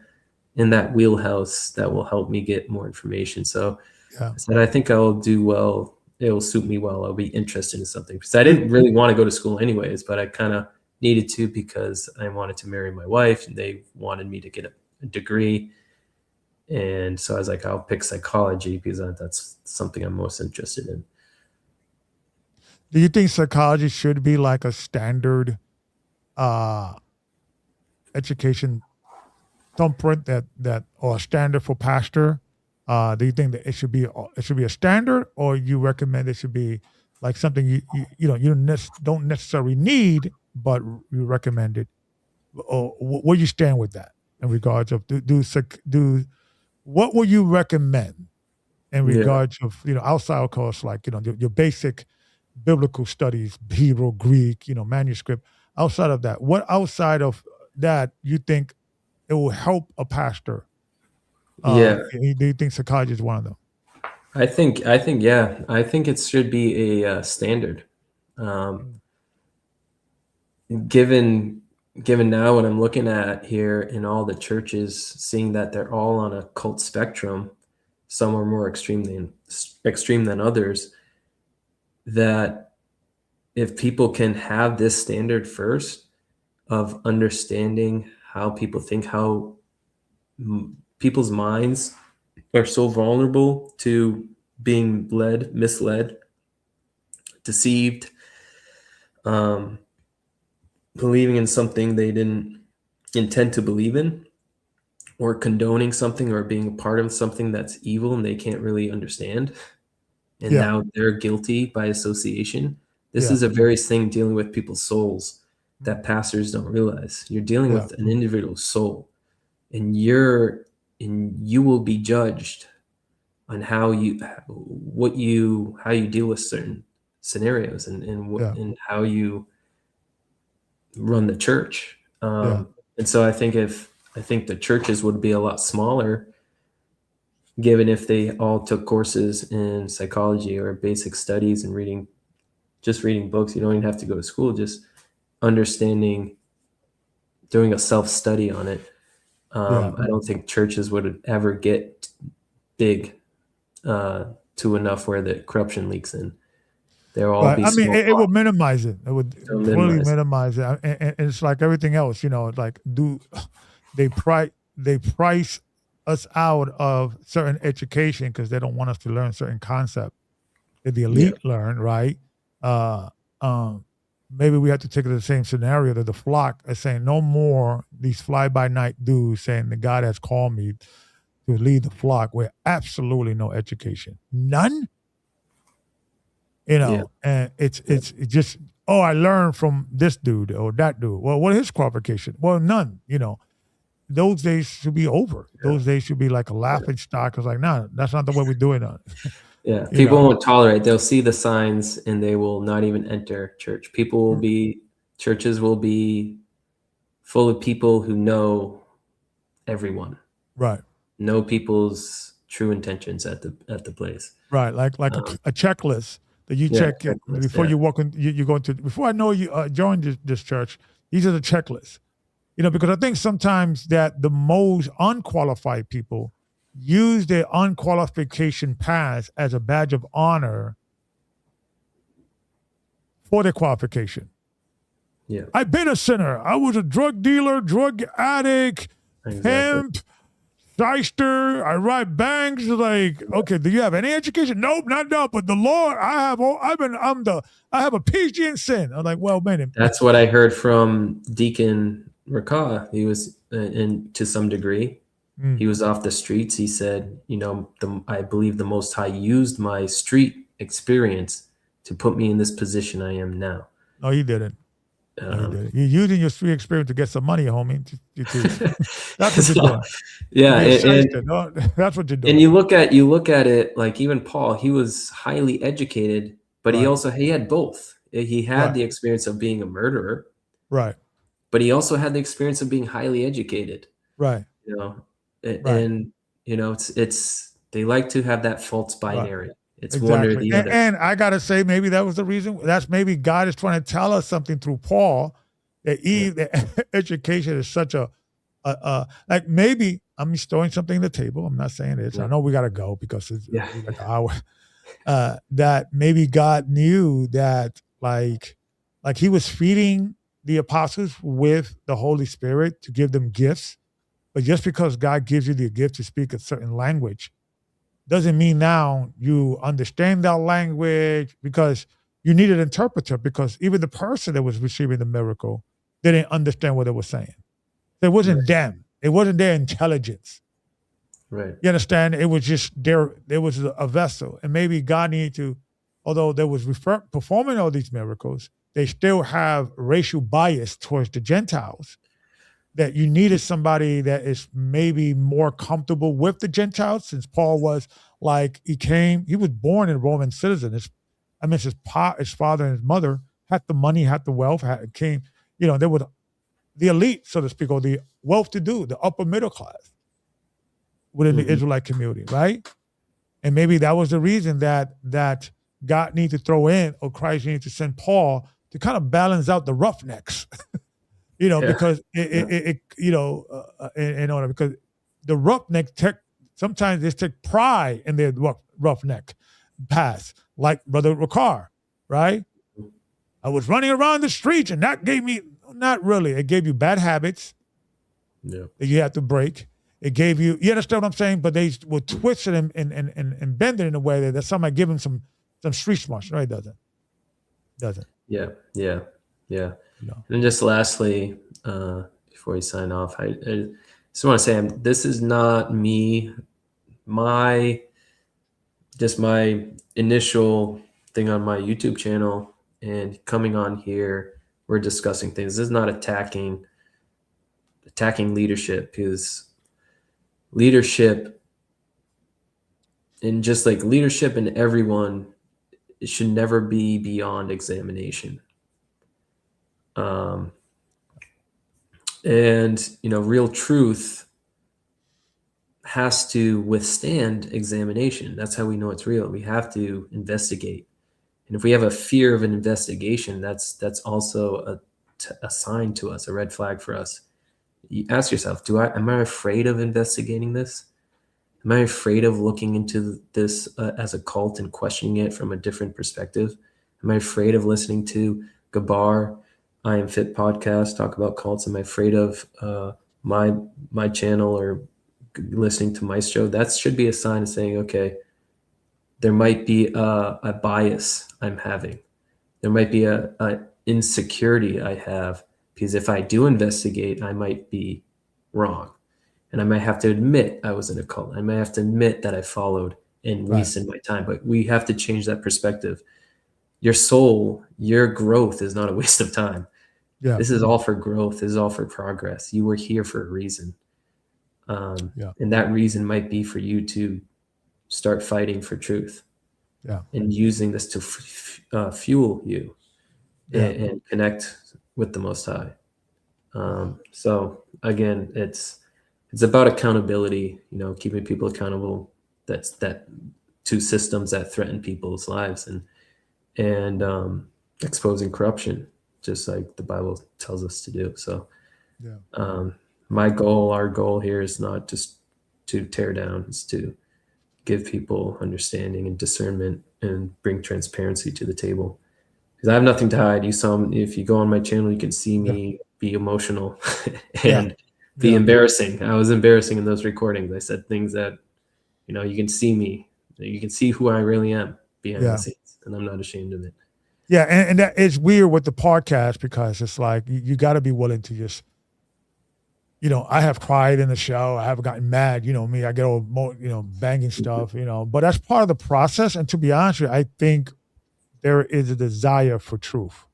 in that wheelhouse that will help me get more information. So I said, I think I'll do well it'll suit me well. I'll be interested in something, because I didn't really want to go to school anyways, but I kind of needed to because I wanted to marry my wife and they wanted me to get a degree. And so I was like, I'll pick psychology because that's something I'm most interested in.
Do you think psychology should be like a standard education thumbprint that or a standard for pastor? Do you think that it should be a standard, or you recommend it should be like something you don't necessarily need, but you recommend it? Or where you stand with that in regards of what would you recommend in
Yeah.
regards of outside of course, like your basic biblical studies, Hebrew, Greek, manuscript. Outside of that, what outside of that you think it will help a pastor?
Yeah.
Do you think psychology is one of them?
I think yeah. I think it should be a standard. Um, given now what I'm looking at here in all the churches, seeing that they're all on a cult spectrum, some are more extreme than others, that if people can have this standard first of understanding how people think, how people's minds are so vulnerable to being misled, deceived, believing in something they didn't intend to believe in, or condoning something or being a part of something that's evil and they can't really understand. And
Yeah,
now they're guilty by association. This
yeah,
is a various thing dealing with people's souls that pastors don't realize. You're dealing
yeah,
with an individual soul, and you will be judged on how you deal with certain scenarios,
yeah,
and how you run the church.
yeah,
And so I think the churches would be a lot smaller, given if they all took courses in psychology or basic studies and reading books. You don't even have to go to school, just understanding, doing a self-study on it.
yeah.
I don't think churches would ever get big to enough where the corruption leaks in. They'll all
But
be
I mean,
small.
it would minimize it. It would
They'll
completely
minimize.
minimize it. And it's like everything else, like they price us out of certain education because they don't want us to learn certain concept that the
Yeah,
elite learn, right? Uh, um, Maybe we have to take it to the same scenario that the flock is saying, no more these fly by night dudes saying that God has called me to lead the flock with absolutely no education, none.
yeah,
And it's
yeah,
just, oh, I learned from this dude or that dude. Well, what is his qualification? Well, none. Those days should be over.
yeah.
Those days should be like a laughing stock. It's like, nah, that's not the way we're doing it.
Yeah,
you
people
know,
won't tolerate. They'll see the signs and they will not even enter church. Churches will be full of people who know everyone,
right,
know people's true intentions at the place.
right. Like
Um,
a checklist that you
yeah,
check it
checklist.
before
Yeah,
you walk in. You go into before I know you join this church. These are the checklists. Because I think sometimes that the most unqualified people use their unqualification pass as a badge of honor for their qualification.
yeah,
I've been a sinner. I was a drug dealer, drug addict,
exactly.
pimp, shyster. I ride banks. Like, okay, do you have any education? Nope, not that. But the Lord, I have. I have a PhD in sin. I'm like, well, man,
That's what I heard from Deacon Rakah. He was, in to some degree, he was off the streets. He said, I believe the Most High used my street experience to put me in this position I am now.
no, he didn't. No, he
Um,
didn't. You're using your street experience to get some money, homie. That's what you're
so,
doing. You're
yeah,
being shyster. No, that's what you're
and
doing.
you look at it, like even Paul, he was highly educated, but
Right,
he had both. He had
right,
the experience of being a murderer,
right,
but he also had the experience of being highly educated.
right,
You know,
right,
and it's they like to have that false
right.
binary. It's one or
Exactly.
the
And,
other.
and I got to say, maybe that was the reason. That's maybe God is trying to tell us something through Paul that,
Yeah.
that education is such like maybe I'm just throwing something on the table. I'm not saying this. I
Yeah.
know we got to go because it's
Yeah.
like an hour. that maybe God knew that like he was feeding the apostles with the Holy Spirit to give them gifts. But just because God gives you the gift to speak a certain language doesn't mean now you understand that language, because you need an interpreter, because even the person that was receiving the miracle didn't understand what it was saying. It wasn't them. It wasn't their intelligence.
Right.
You understand? It was just there was a vessel. And maybe God needed to, although there was performing all these miracles, they still have racial bias towards the Gentiles, that you needed somebody that is maybe more comfortable with the Gentiles, since Paul was like, he was born a Roman citizen. His father and his mother had the money, had the wealth, came, they were the elite, so to speak, or the well-to-do, the upper middle class within the Israelite community, right? And maybe that was the reason that God needed to throw in, or Christ needed to send Paul to kind of balance out the roughnecks. Because in order, because the roughneck sometimes they take pride in their roughneck past, like Brother Ricard, right? I was running around the streets, and that gave me, not really, it gave you bad habits that you have to break. It gave you understand what I'm saying? But they will twist it and bend it in a way that somebody give him some street smarts. No, it doesn't.
Yeah. And just lastly, before we sign off, I just want to say this is not me, my initial thing on my YouTube channel, and coming on here, we're discussing things. This is not attacking leadership, because leadership, and just like leadership in everyone, it should never be beyond examination. And real truth has to withstand examination. That's how we know it's real. We have to investigate. And if we have a fear of an investigation, that's also a sign to us, a red flag for us. You ask yourself, am I afraid of investigating this? Am I afraid of looking into this as a cult and questioning it from a different perspective? Am I afraid of listening to Gabar, IAMFIT Podcast, talk about cults? Am I afraid of my channel, or listening to Maestro? That should be a sign of saying, okay, there might be a bias I'm having. There might be a insecurity I have, because if I do investigate, I might be wrong. And I might have to admit I was in a cult. I might have to admit that I followed and wasted my time. But we have to change that perspective. Your soul, your growth is not a waste of time. Yeah. This is all for growth. This is all for progress. You were here for a reason. And that reason might be for you to start fighting for truth. And using this to fuel you and connect with the Most High. So again, it's about accountability, keeping people accountable. That to systems that threaten people's lives, and exposing corruption, just like the Bible tells us to do. So our goal here is not just to tear down, it's to give people understanding and discernment and bring transparency to the table. Because I have nothing to hide. If you go on my channel, you can see me be emotional and be embarrassing. I was embarrassing in those recordings. I said things that, you can see me. You can see who I really am behind the scenes, and I'm not ashamed of it.
Yeah, and that it's weird with the podcast, because it's like you got to be willing to just, I have cried in the show. I have gotten mad. Me, I get all banging stuff. But that's part of the process. And to be honest with you, I think there is a desire for truth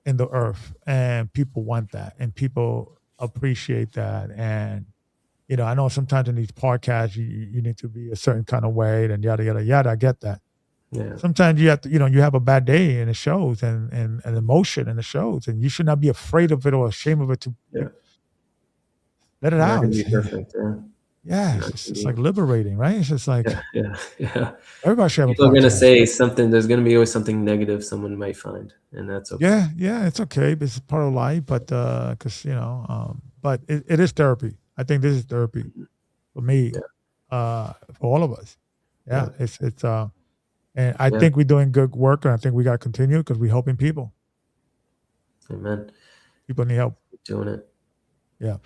in the earth, and people want that, and people appreciate that. And I know sometimes in these podcasts you need to be a certain kind of way, and yada yada yada. I get that. Yeah. Sometimes you have to, you have a bad day, and it shows, and emotion, and it shows, and you should not be afraid of it or ashamed of it to let it out.
Be perfect.
Yeah, it's like liberating, right? It's just like everybody should have
People are going to say something. There's going to be always something negative someone might find, and that's okay.
Yeah, it's okay. It's part of life, but because but it is therapy. I think this is therapy for me, for all of us. Yeah. It's And I think we're doing good work, and I think we got to continue because we're helping people.
Amen.
People need help.
Keep doing it.
Yeah.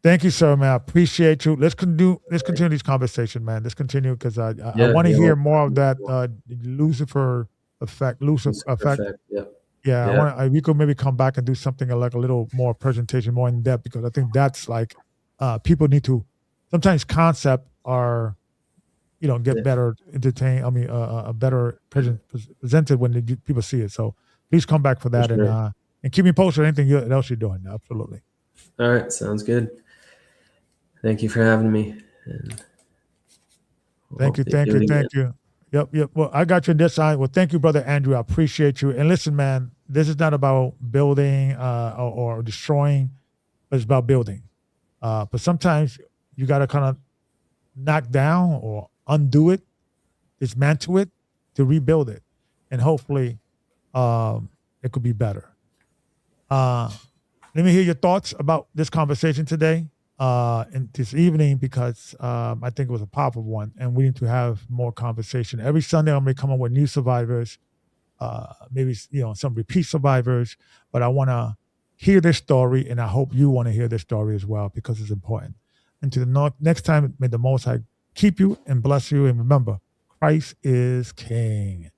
Thank you, sir, man. I appreciate you. Let's continue this conversation, man. Let's continue because I want to hear more of that Lucifer effect.
Yep.
Yeah, I want we could maybe come back and do something like a little more presentation, more in depth, because I think that's like people need to sometimes concept are get better entertained. I mean, better presented when people see it. So please come back for that and keep me posted on anything else you're doing. Absolutely.
All right, sounds good. Thank you for having me. And
thank you. Yep. Well, I got you on this side. Well, thank you, Brother Andrew. I appreciate you. And listen, man, this is not about building or destroying, but it's about building. But sometimes you got to kind of knock down or undo it, dismantle it to rebuild it. And hopefully it could be better. Let me hear your thoughts about this conversation today. And this evening, because I think it was a powerful one, and we need to have more conversation. Every Sunday, I'm going to come up with new survivors, maybe some repeat survivors. But I want to hear this story, and I hope you want to hear this story as well because it's important. And to the next time, may the Most High keep you and bless you. And remember, Christ is King.